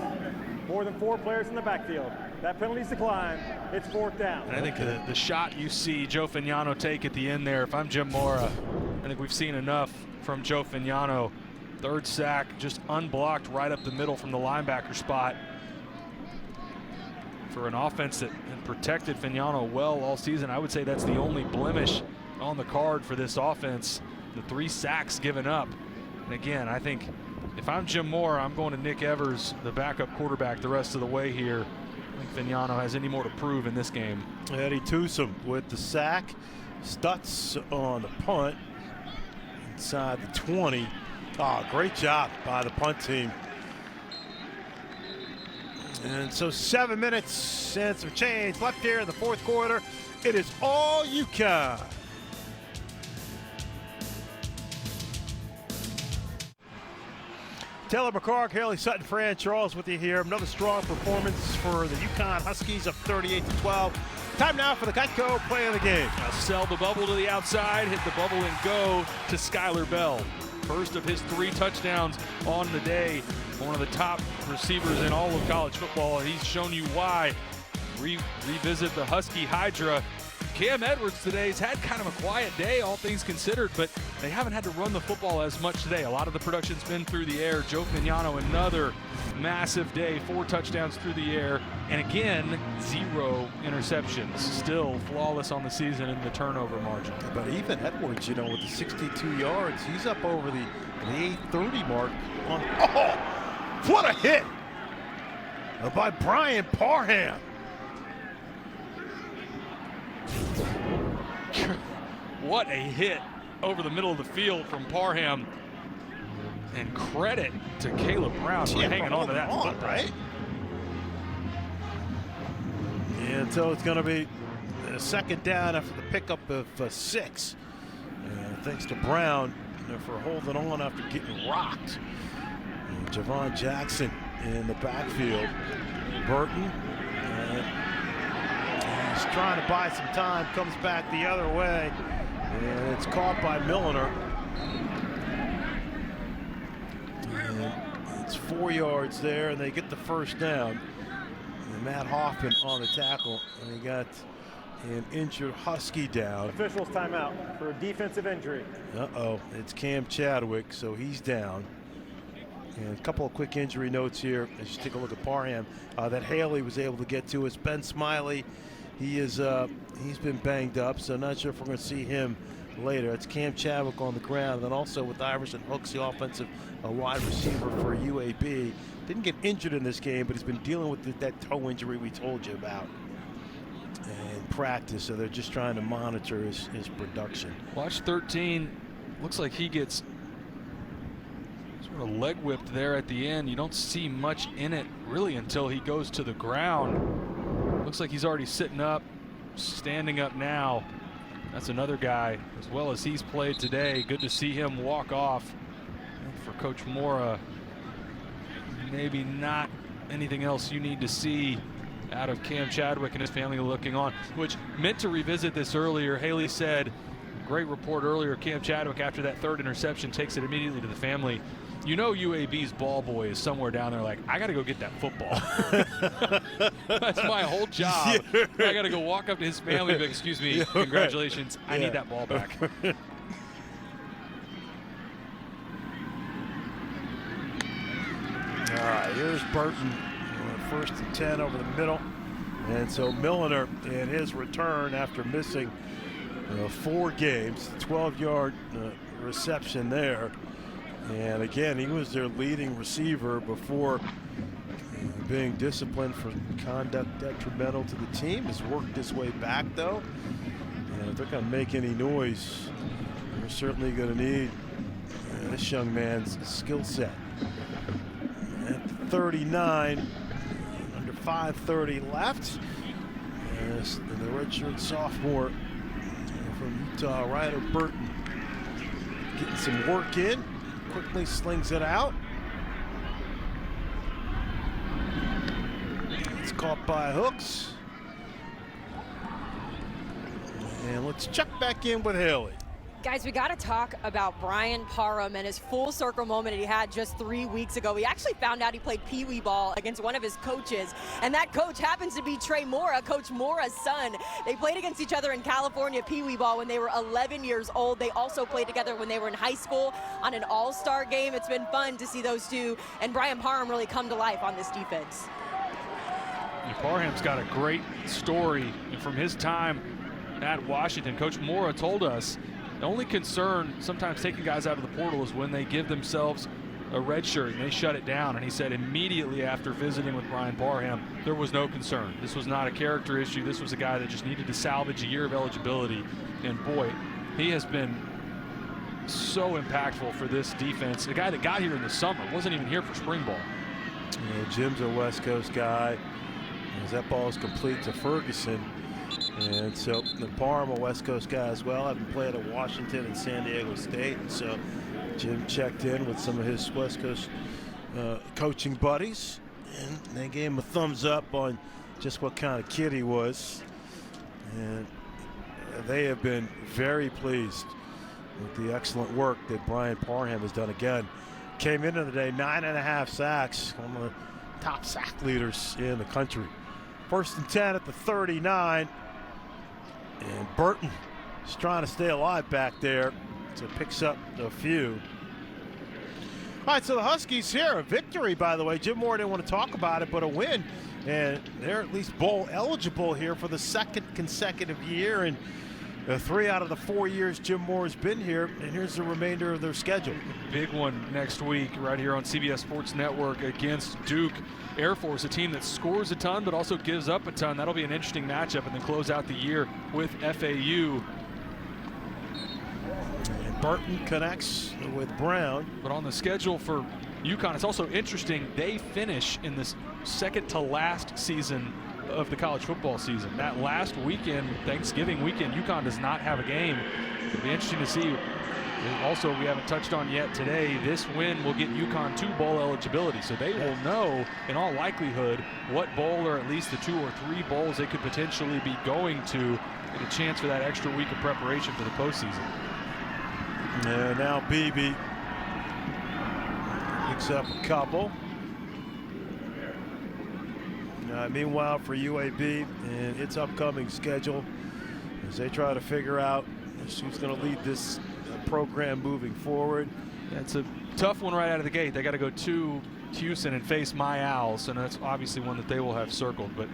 More than 4 players in the backfield. That penalty's declined. It's 4th down. And I think the shot you see Joe Fignano take at the end there, if I'm Jim Mora, I think we've seen enough from Joe Fignano. 3rd sack, just unblocked right up the middle from the linebacker spot. For an offense that protected Fignano well all season, I would say that's the only blemish on the card for this offense. The 3 sacks given up. And again, I think if I'm Jim Moore, I'm going to Nick Evers, the backup quarterback, the rest of the way here. I think Fignano has any more to prove in this game. Eddie Tewsom with the sack. Stutz on the punt inside the 20. Oh, great job by the punt team. And so 7 minutes and some change left here in the 4th quarter. It is all UConn. Taylor McCarg, Haley Sutton, Fran Charles with you here. Another strong performance for the UConn Huskies, up 38-12. Time now for the Geico play of the game. Sell the bubble to the outside, hit the bubble and go to Skylar Bell. First of his 3 touchdowns on the day. One of the top receivers in all of college football, and he's shown you why. Revisit the Husky Hydra. Cam Edwards today has had kind of a quiet day, all things considered, but they haven't had to run the football as much today. A lot of the production's been through the air. Joe Fignano, another massive day, 4 touchdowns through the air, and again, 0 interceptions. Still flawless on the season in the turnover margin. But even Edwards, with the 62 yards, he's up over the 830 mark. Oh, what a hit by Brian Parham. What a hit over the middle of the field from Parham. And credit to Caleb Brown for hanging on to that football. Right? And so it's going to be a 2nd down after the pickup of 6. Thanks to Brown for holding on after getting rocked. Javon Jackson in the backfield. Burton He's trying to buy some time, comes back the other way, and it's caught by Milliner. And it's 4 yards there, and they get the first down. And Matt Hoffman on the tackle, and they got an injured Husky down. Officials timeout for a defensive injury. Uh-oh, it's Cam Chadwick, so he's down. And a couple of quick injury notes here as you take a look at Parham that Haley was able to get to. Is Ben Smiley. He's been banged up, so not sure if we're going to see him later. It's Cam Chadwick on the ground, and then also with Iverson Hooks, the offensive wide receiver for UAB. Didn't get injured in this game, but he's been dealing with that toe injury we told you about in practice, so they're just trying to monitor his production. Watch 13. Looks like he gets sort of leg whipped there at the end. You don't see much in it really until he goes to the ground. Looks like he's already sitting up, standing up now. That's another guy, as well as he's played today. Good to see him walk off. And for Coach Mora, maybe not anything else you need to see out of Cam Chadwick and his family looking on, which meant to revisit this earlier. Haley said, great report earlier, Cam Chadwick after that third interception takes it immediately to the family. You know UAB's ball boy is somewhere down there like, I got to go get that football. That's my whole job. Yeah. I got to go walk up to his family and be like, excuse me, yeah, congratulations, I need that ball back. All right, here's Burton. First and 10 over the middle. And so Milliner in his return after missing 4 games, 12-yard reception there. And again, he was their leading receiver before being disciplined for conduct detrimental to the team. Has worked his way back, though. And if they're going to make any noise, they're certainly going to need this young man's skill set. At 39, under 5:30 left. As the redshirt sophomore from Utah, Ryder Burton, getting some work in. Quickly slings it out. It's caught by Hooks. And let's check back in with Haley. Guys, we got to talk about Brian Parham and his full circle moment he had just 3 weeks ago. We actually found out he played Pee Wee ball against one of his coaches, and that coach happens to be Trey Mora, Coach Mora's son. They played against each other in California Pee Wee ball when they were 11 years old. They also played together when they were in high school on an all-star game. It's been fun to see those two and Brian Parham really come to life on this defense. Yeah, Parham's got a great story, and from his time at Washington, Coach Mora told us the only concern sometimes taking guys out of the portal is when they give themselves a red shirt and they shut it down. And he said immediately after visiting with Brian Parham, there was no concern. This was not a character issue. This was a guy that just needed to salvage a year of eligibility. And boy, he has been so impactful for this defense. A guy that got here in the summer, wasn't even here for spring ball. Yeah, Jim's a West Coast guy. As that ball is complete to Ferguson. And so the Parham, a West Coast guy as well, having played at Washington and San Diego State. And so Jim checked in with some of his West Coast coaching buddies, and they gave him a thumbs up on just what kind of kid he was. And they have been very pleased with the excellent work that Brian Parham has done. Again, came into the day 9.5 sacks, one of the top sack leaders in the country. First and 10 at the 39. And Burton is trying to stay alive back there, so picks up a few. All right, so the Huskies here, a victory, by the way. Jim Moore didn't want to talk about it, but a win. And they're at least bowl eligible here for the second consecutive year. And 3 out of the 4 years Jim Moore has been here. And here's the remainder of their schedule. Big one next week right here on CBS Sports Network against Duke Air Force, a team that scores a ton but also gives up a ton. That'll be an interesting matchup, and then close out the year with FAU. And Burton connects with Brown. But on the schedule for UConn, it's also interesting. They finish in this second to last season of the college football season. That last weekend, Thanksgiving weekend, UConn does not have a game. It'll be interesting to see. Also, we haven't touched on yet today, this win will get UConn to bowl eligibility. So they will know, in all likelihood, what bowl or at least the 2 or 3 bowls they could potentially be going to, get a chance for that extra week of preparation for the postseason. And now BB picks up a couple. Meanwhile, for UAB and its upcoming schedule, as they try to figure out who's going to lead this program moving forward. It's a tough one right out of the gate. They got to go to Houston and face my Owls, and that's obviously one that they will have circled. But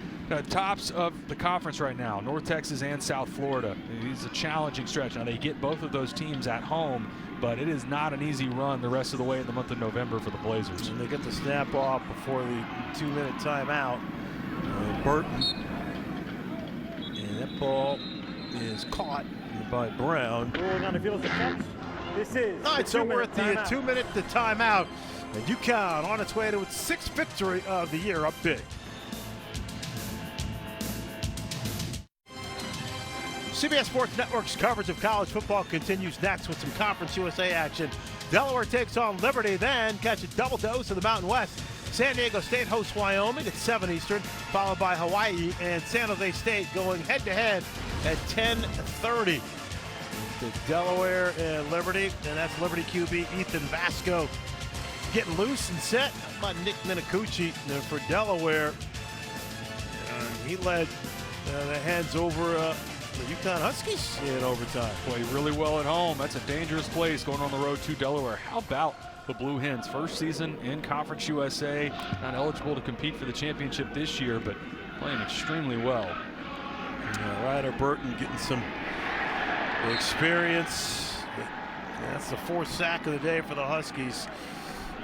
tops of the conference right now, North Texas and South Florida. It's a challenging stretch. Now they get both of those teams at home, but it is not an easy run the rest of the way in the month of November for the Blazers. And they get the snap off before the 2-minute timeout. Burton, and that ball is caught by Brown. Ruling on the field as a catch. This is all right, so we're at the 2-minute timeout, and UConn on its way to its 6th victory of the year, up big. CBS Sports Network's coverage of college football continues next with some Conference USA action. Delaware takes on Liberty, then catch a double dose of the Mountain West. San Diego State hosts Wyoming at 7 Eastern, followed by Hawaii and San Jose State going head-to-head at 10:30. The Delaware and Liberty, and that's Liberty QB Ethan Vasco getting loose and set. How about Nick Minicucci for Delaware? He led the Hens over the UConn Huskies in overtime. Played really well at home. That's a dangerous place going on the road to Delaware. How about the Blue Hens? First season in Conference USA, not eligible to compete for the championship this year, but playing extremely well. Ryder Burton getting some experience. That's the 4th sack of the day for the Huskies.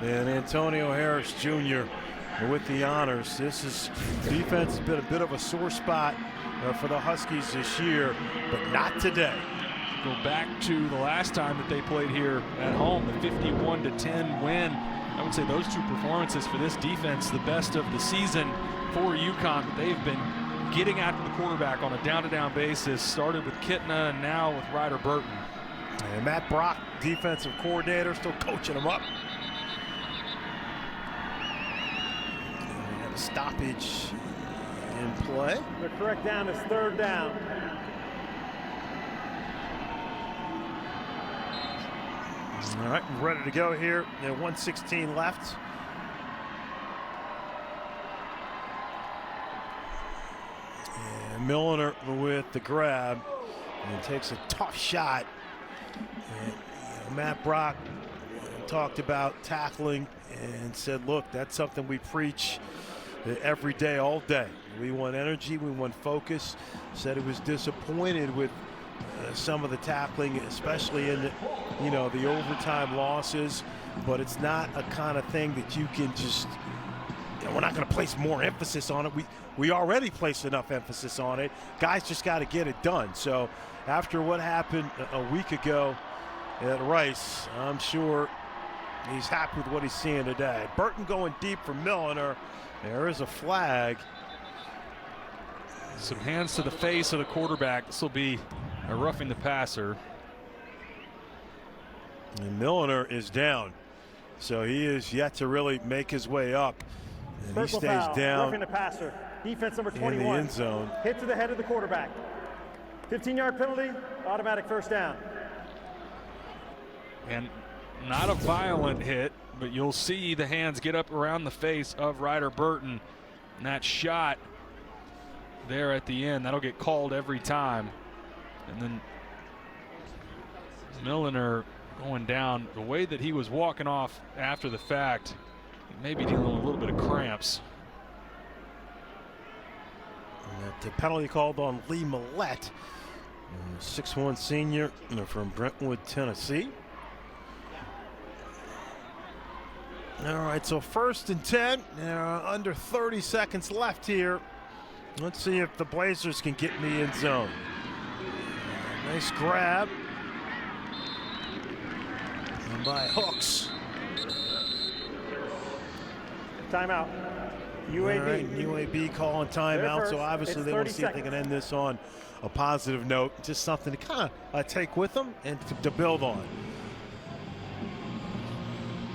And Antonio Harris Jr. with the honors. Defense has been a bit of a sore spot for the Huskies this year, but not today. Go back to the last time that they played here at home, the 51-10 win. I would say those 2 performances for this defense, the best of the season for UConn. But they've been getting after the quarterback on a down-to-down basis. Started with Kitna and now with Ryder Burton. And Matt Brock, defensive coordinator, still coaching them up. And we have a stoppage in play. The correct down is 3rd down. All right, ready to go here. 1:16 left. And Milliner with the grab and takes a tough shot. And, Matt Brock talked about tackling and said, look, that's something we preach every day, all day. We want energy, we want focus. Said he was disappointed with some of the tackling, especially in the overtime losses, but it's not a kind of thing that you can just, we're not going to place more emphasis on it. We already placed enough emphasis on it. Guys just got to get it done. So after what happened a week ago at Rice, I'm sure he's happy with what he's seeing today. Burton going deep for Milliner. There is a flag. Some hands to the face of the quarterback. This will be a roughing the passer. And Milliner is down, so he is yet to really make his way up. And he stays down. Roughing the passer. Defense number 21. In the end zone. Hit to the head of the quarterback. 15-yard penalty, automatic 1st down. And not a violent hit, but you'll see the hands get up around the face of Ryder Burton. And that shot there at the end, that'll get called every time. And then Milliner going down, the way that he was walking off after the fact, maybe dealing with a little bit of cramps. The penalty called on Lee Millette, 6'1" senior from Brentwood, Tennessee. All right, so 1st and 10, under 30 seconds left here. Let's see if the Blazers can get in the end zone. Nice grab. And by Hooks. Timeout. UAB. All right, UAB calling timeout, so obviously they want to see if they can end this on a positive note. Just something to kind of take with them and to build on.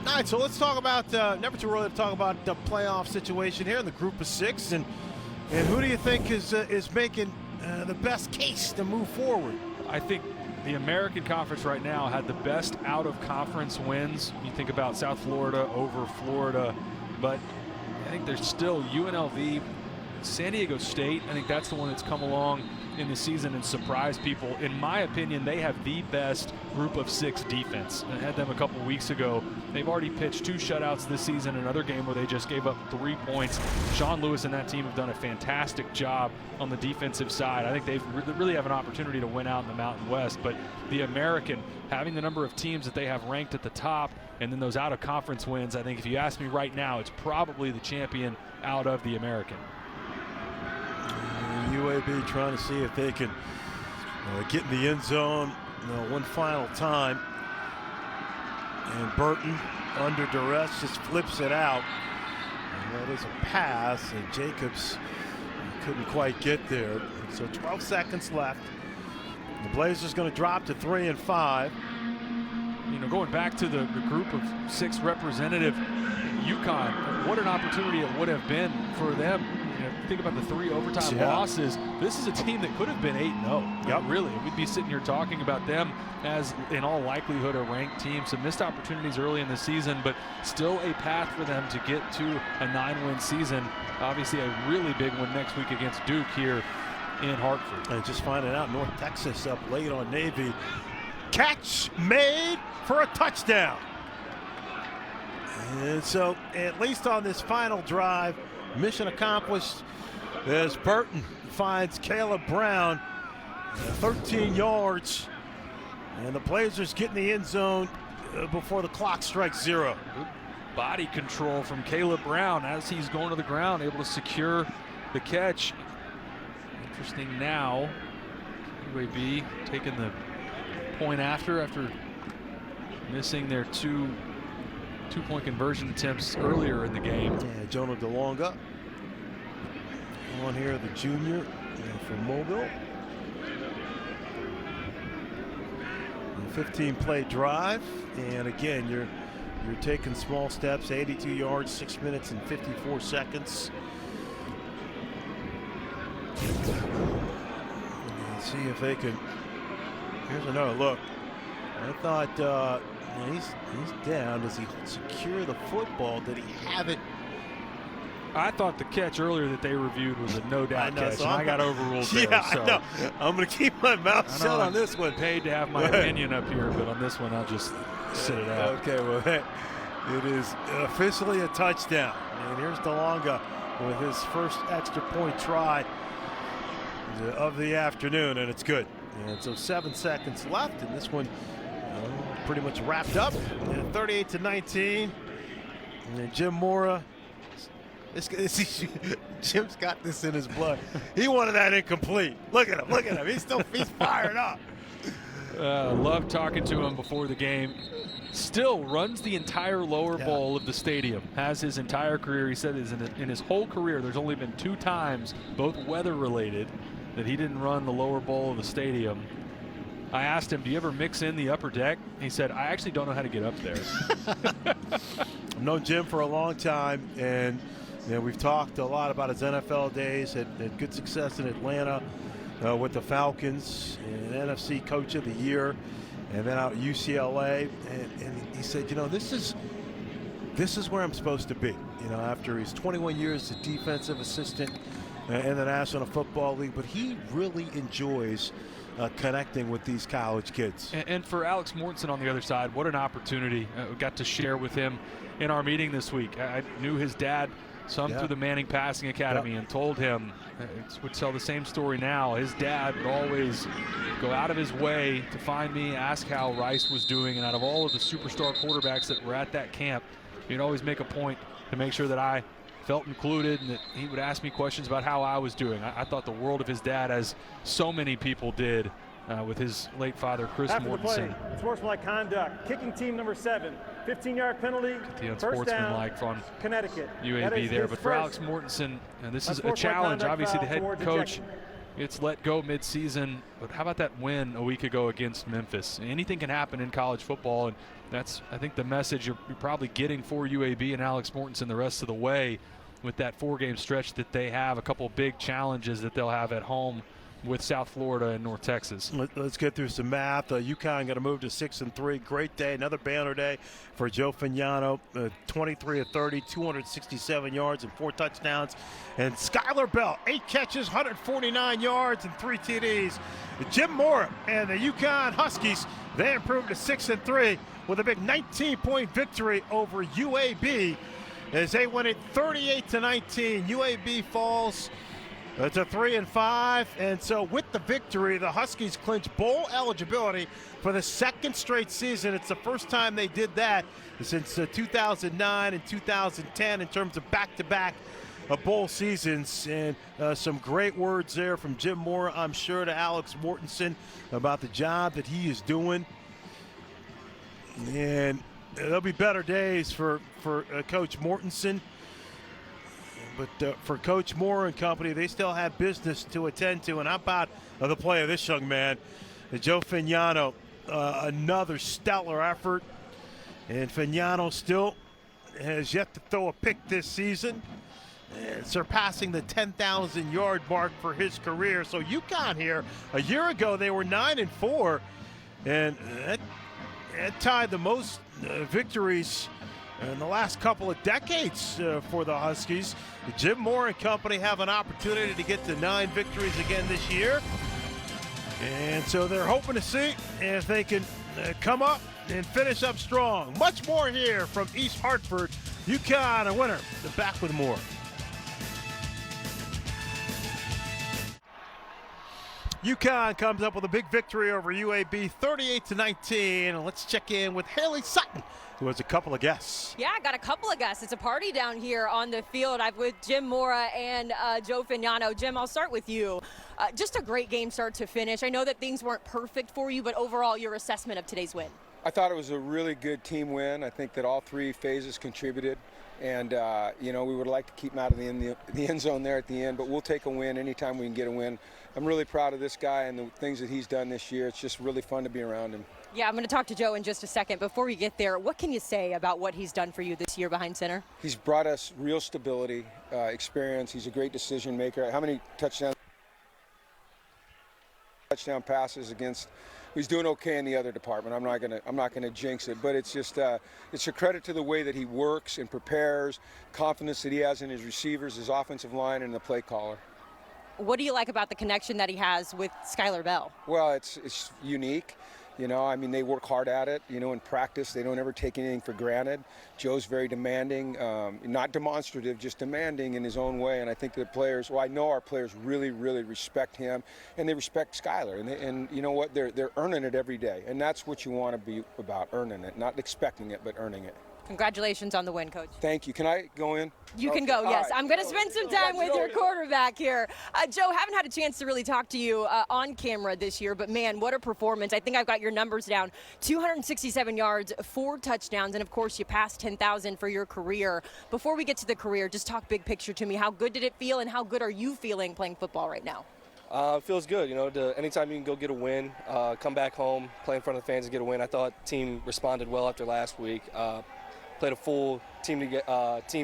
All right, so let's talk about, never too early to talk about the playoff situation here in the group of 6. And who do you think is making the best case to move forward? I think the American Conference right now had the best out-of-conference wins. You think about South Florida over Florida, but I think there's still UNLV, San Diego State. I think that's the one that's come along in the season and surprised people. In my opinion, they have the best group of 6 defense. I had them a couple weeks ago. They've already pitched 2 shutouts this season, another game where they just gave up 3 points. Sean Lewis and that team have done a fantastic job on the defensive side. I think they really have an opportunity to win out in the Mountain West, but the American, having the number of teams that they have ranked at the top and then those out-of-conference wins, I think if you ask me right now, it's probably the champion out of the American. UAB trying to see if they can get in the end zone one final time. And Burton, under duress, just flips it out. And that is a pass, and Jacobs couldn't quite get there. So 12 seconds left. The Blazers going to drop to 3 and 5. You know, going back to the group of 6 representative UConn, what an opportunity it would have been for them. You know, think about the 3 overtime losses. This is a team that could have been 8-0. Yep. Really, we'd be sitting here talking about them as, in all likelihood, a ranked team. Some missed opportunities early in the season, but still a path for them to get to a 9-win season. Obviously, a really big one next week against Duke here in Hartford. And just finding out, North Texas up late on Navy. Catch made for a touchdown. And so, at least on this final drive, mission accomplished as Burton finds Caleb Brown 13 yards. And the Blazers get in the end zone before the clock strikes 0. Good body control from Caleb Brown as he's going to the ground, able to secure the catch. Interesting now, UAB taking the point after missing their two-point conversion attempts earlier in the game. Yeah, Jonah DeLonga on here, the junior from Mobile. 15-play drive, and again, you're taking small steps. 82 yards, 6 minutes and 54 seconds. Let's see if they can. Here's another look. I thought he's down. Does he secure the football? Did he have it? I thought the catch earlier that they reviewed was a no-doubt catch, so and I got overruled there. Yeah, so I know. I'm going to keep my mouth shut on this one. Paid to have my opinion up here, but on this one, I'll just sit it out. Okay, well, it is officially a touchdown. And here's DeLonga with his first extra point try of the afternoon, and it's good. And so 7 seconds left, and this one pretty much wrapped up. 38-19. And Jim Mora. Jim's got this in his blood. He wanted that incomplete. Look at him. Look at him. He's fired up. Love talking to him before the game. Still runs the entire lower bowl of the stadium. Has his entire career. He said in his whole career, there's only been 2 times, both weather-related, that he didn't run the lower bowl of the stadium. I asked him, do you ever mix in the upper deck? He said, I actually don't know how to get up there. I've known Jim for a long time, and we've talked a lot about his NFL days. Had good success in Atlanta with the Falcons, and NFC Coach of the Year, and then out at UCLA. And he said, this is where I'm supposed to be. After he's 21 years as a defensive assistant in the National Football League, but he really enjoys connecting with these college kids. And for Alex Mortensen on the other side, what an opportunity. We got to share with him in our meeting this week. I knew his dad through the Manning Passing Academy and told him, would tell the same story now. His dad would always go out of his way to find me, ask how Rice was doing, and out of all of the superstar quarterbacks that were at that camp, he'd always make a point to make sure that I felt included and that he would ask me questions about how I was doing. I thought the world of his dad, as so many people did with his late father, Chris After Mortensen. the play, sportsmanlike conduct. Kicking team number 7, 15-yard penalty. The First down, unsportsmanlike from Connecticut. UAB there. But for Alex Mortensen, and this is a challenge. Obviously, the head coach gets let go mid-season. But how about that win a week ago against Memphis? Anything can happen in college football, and that's, I think, the message you're probably getting for UAB and Alex Mortensen the rest of the way with that 4-game stretch that they have. A couple big challenges that they'll have at home with South Florida and North Texas. Let's get through some math. UConn going to move to 6-3. Great day, another banner day for Joe Fagnano. 23 of 30, 267 yards and 4 touchdowns. And Skylar Bell, 8 catches, 149 yards and 3 TDs. Jim Mora and the UConn Huskies, they improved to 6-3 with a big 19-point victory over UAB as they win it 38-19. UAB falls to 3-5, and so with the victory, the Huskies clinch bowl eligibility for the 2nd straight season. It's the first time they did that since 2009 and 2010 in terms of back-to-back bowl seasons. And some great words there from Jim Mora, I'm sure, to Alex Mortensen about the job that he is doing. And there'll be better days for Coach Mortensen. But for Coach Moore and company, they still have business to attend to. And how about the play of this young man, Joe Fagnano? Another stellar effort. And Fagnano still has yet to throw a pick this season, surpassing the 10,000-yard mark for his career. So UConn here, a year ago, they were 9-4. And that tied the most victories in the last couple of decades for the Huskies. Jim Moore and company have an opportunity to get to 9 victories again this year. And so they're hoping to see if they can come up and finish up strong. Much more here from East Hartford. UConn a winner. They're back with more. UConn comes up with a big victory over UAB, 38-19. And let's check in with Haley Sutton, who has a couple of guests. Yeah, I got a couple of guests. It's a party down here on the field. I'm with Jim Mora and Joe Fagnano. Jim, I'll start with you. Just a great game start to finish. I know that things weren't perfect for you, but overall, your assessment of today's win. I thought it was a really good team win. I think that all 3 phases contributed. And, we would like to keep him out of the end zone there at the end, but we'll take a win anytime we can get a win. I'm really proud of this guy and the things that he's done this year. It's just really fun to be around him. Yeah, I'm going to talk to Joe in just a second. Before we get there, what can you say about what he's done for you this year behind center? He's brought us real stability, experience. He's a great decision maker. How many touchdown passes against? He's doing okay in the other department. I'm not gonna jinx it, but it's just it's a credit to the way that he works and prepares, confidence that he has in his receivers, his offensive line, and the play caller. What do you like about the connection that he has with Skylar Bell? Well, it's unique. They work hard at it, in practice. They don't ever take anything for granted. Joe's very demanding, not demonstrative, just demanding in his own way. And I think the players, I know our players really, really respect him, and they respect Skylar. And you know what? They're earning it every day. And that's what you want to be about, earning it. Not expecting it, but earning it. Congratulations on the win, Coach. Thank you. Can I go in? You can go, yes. Right. I'm going to spend some time with your quarterback here. Joe, haven't had a chance to really talk to you on camera this year, but man, what a performance. I think I've got your numbers down. 267 yards, 4 touchdowns, and of course you passed 10,000 for your career. Before we get to the career, just talk big picture to me. How good did it feel, and how good are you feeling playing football right now? It feels good. Anytime you can go get a win, come back home, play in front of the fans and get a win. I thought the team responded well after last week. Played a full team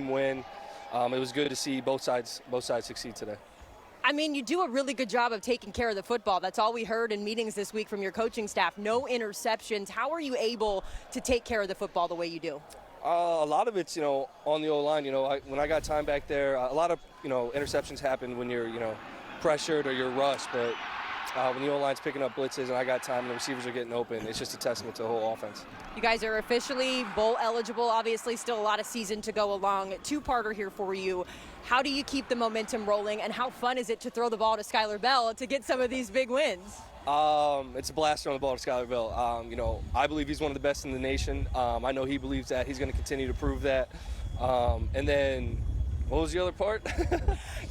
win. It was good to see both sides succeed today. You do a really good job of taking care of the football. That's all we heard in meetings this week from your coaching staff. No interceptions. How are you able to take care of the football the way you do? A lot of it's, on the O-line. When I got time back there, a lot of, interceptions happen when you're, pressured or you're rushed. But when the O-line's picking up blitzes and I got time and the receivers are getting open, it's just a testament to the whole offense. You guys are officially bowl eligible. Obviously, still a lot of season to go along. 2-parter here for you. How do you keep the momentum rolling, and how fun is it to throw the ball to Skylar Bell to get some of these big wins? It's a blast throwing the ball to Skylar Bell. I believe he's one of the best in the nation. I know he believes that. He's going to continue to prove that. And then, What was the other part?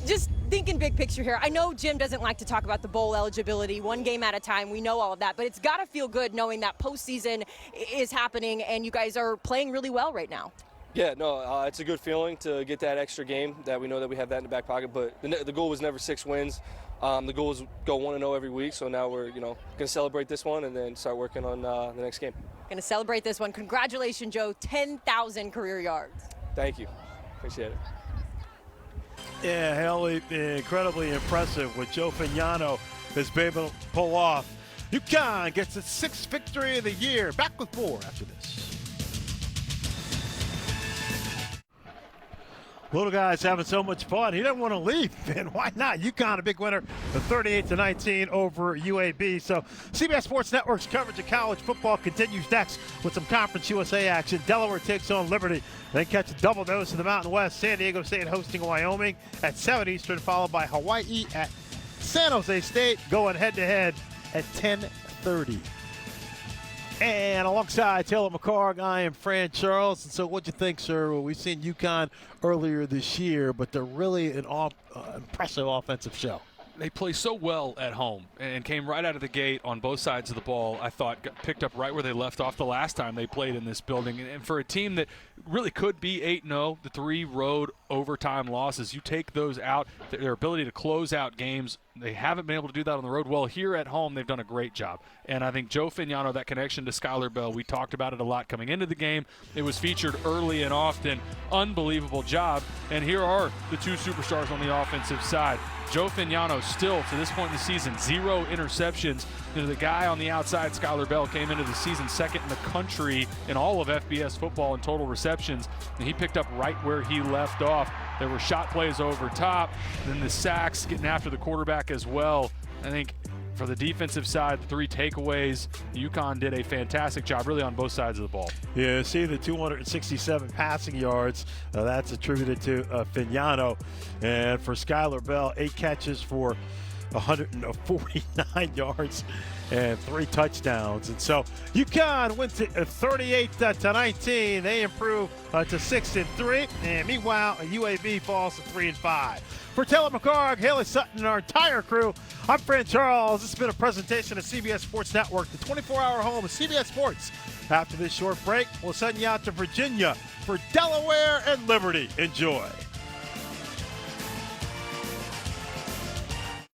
Just thinking big picture here. I know Jim doesn't like to talk about the bowl eligibility, one game at a time. We know all of that, but it's got to feel good knowing that postseason is happening and you guys are playing really well right now. Yeah, no, it's a good feeling to get that extra game that we know that we have that in the back pocket, but the goal was never 6 wins. The goal is go 1-0 every week, so now we're, going to celebrate this one and then start working on the next game. Going to celebrate this one. Congratulations, Joe. 10,000 career yards. Thank you. Appreciate it. Yeah, Haley, incredibly impressive what Joe Fagnano has been able to pull off. UConn gets its 6th victory of the year. Back with more after this. Little guy's having so much fun. He doesn't want to leave, man. Why not? UConn, a big winner, 38-19 over UAB. So CBS Sports Network's coverage of college football continues next with some Conference USA action. Delaware takes on Liberty. Then catch a double dose in the Mountain West. San Diego State hosting Wyoming at 7 Eastern, followed by Hawaii at San Jose State, going head-to-head at 10:30. And alongside Taylor McCarg, I am Fran Charles. And so what'd you think, sir? Well, we've seen UConn earlier this year, but they're really an impressive offensive show. They play so well at home and came right out of the gate on both sides of the ball. I thought got picked up right where they left off the last time they played in this building. And for a team that really could be 8-0, the 3 road overtime losses, you take those out, their ability to close out games, they haven't been able to do that on the road. Well, here at home, they've done a great job. And I think Joe Fagnano, that connection to Skylar Bell, we talked about it a lot coming into the game. It was featured early and often. Unbelievable job. And here are the 2 superstars on the offensive side. Joe Fagnano still, to this point in the season, 0 interceptions. The guy on the outside, Skylar Bell, came into the season 2nd in the country in all of FBS football in total receptions. And he picked up right where he left off. There were shot plays over top, then the sacks, getting after the quarterback as well. I think for the defensive side, the 3 takeaways, UConn did a fantastic job really on both sides of the ball. Yeah, see the 267 passing yards. That's attributed to Fagnano. And for Skylar Bell, 8 catches for 149 yards and 3 touchdowns. And so UConn went to 38-19. They improve to 6-3. And meanwhile, UAB falls to 3-5. For Taylor McCarg, Haley Sutton, and our entire crew, I'm Fran Charles. This has been a presentation of CBS Sports Network, the 24-hour home of CBS Sports. After this short break, we'll send you out to Virginia for Delaware and Liberty. Enjoy.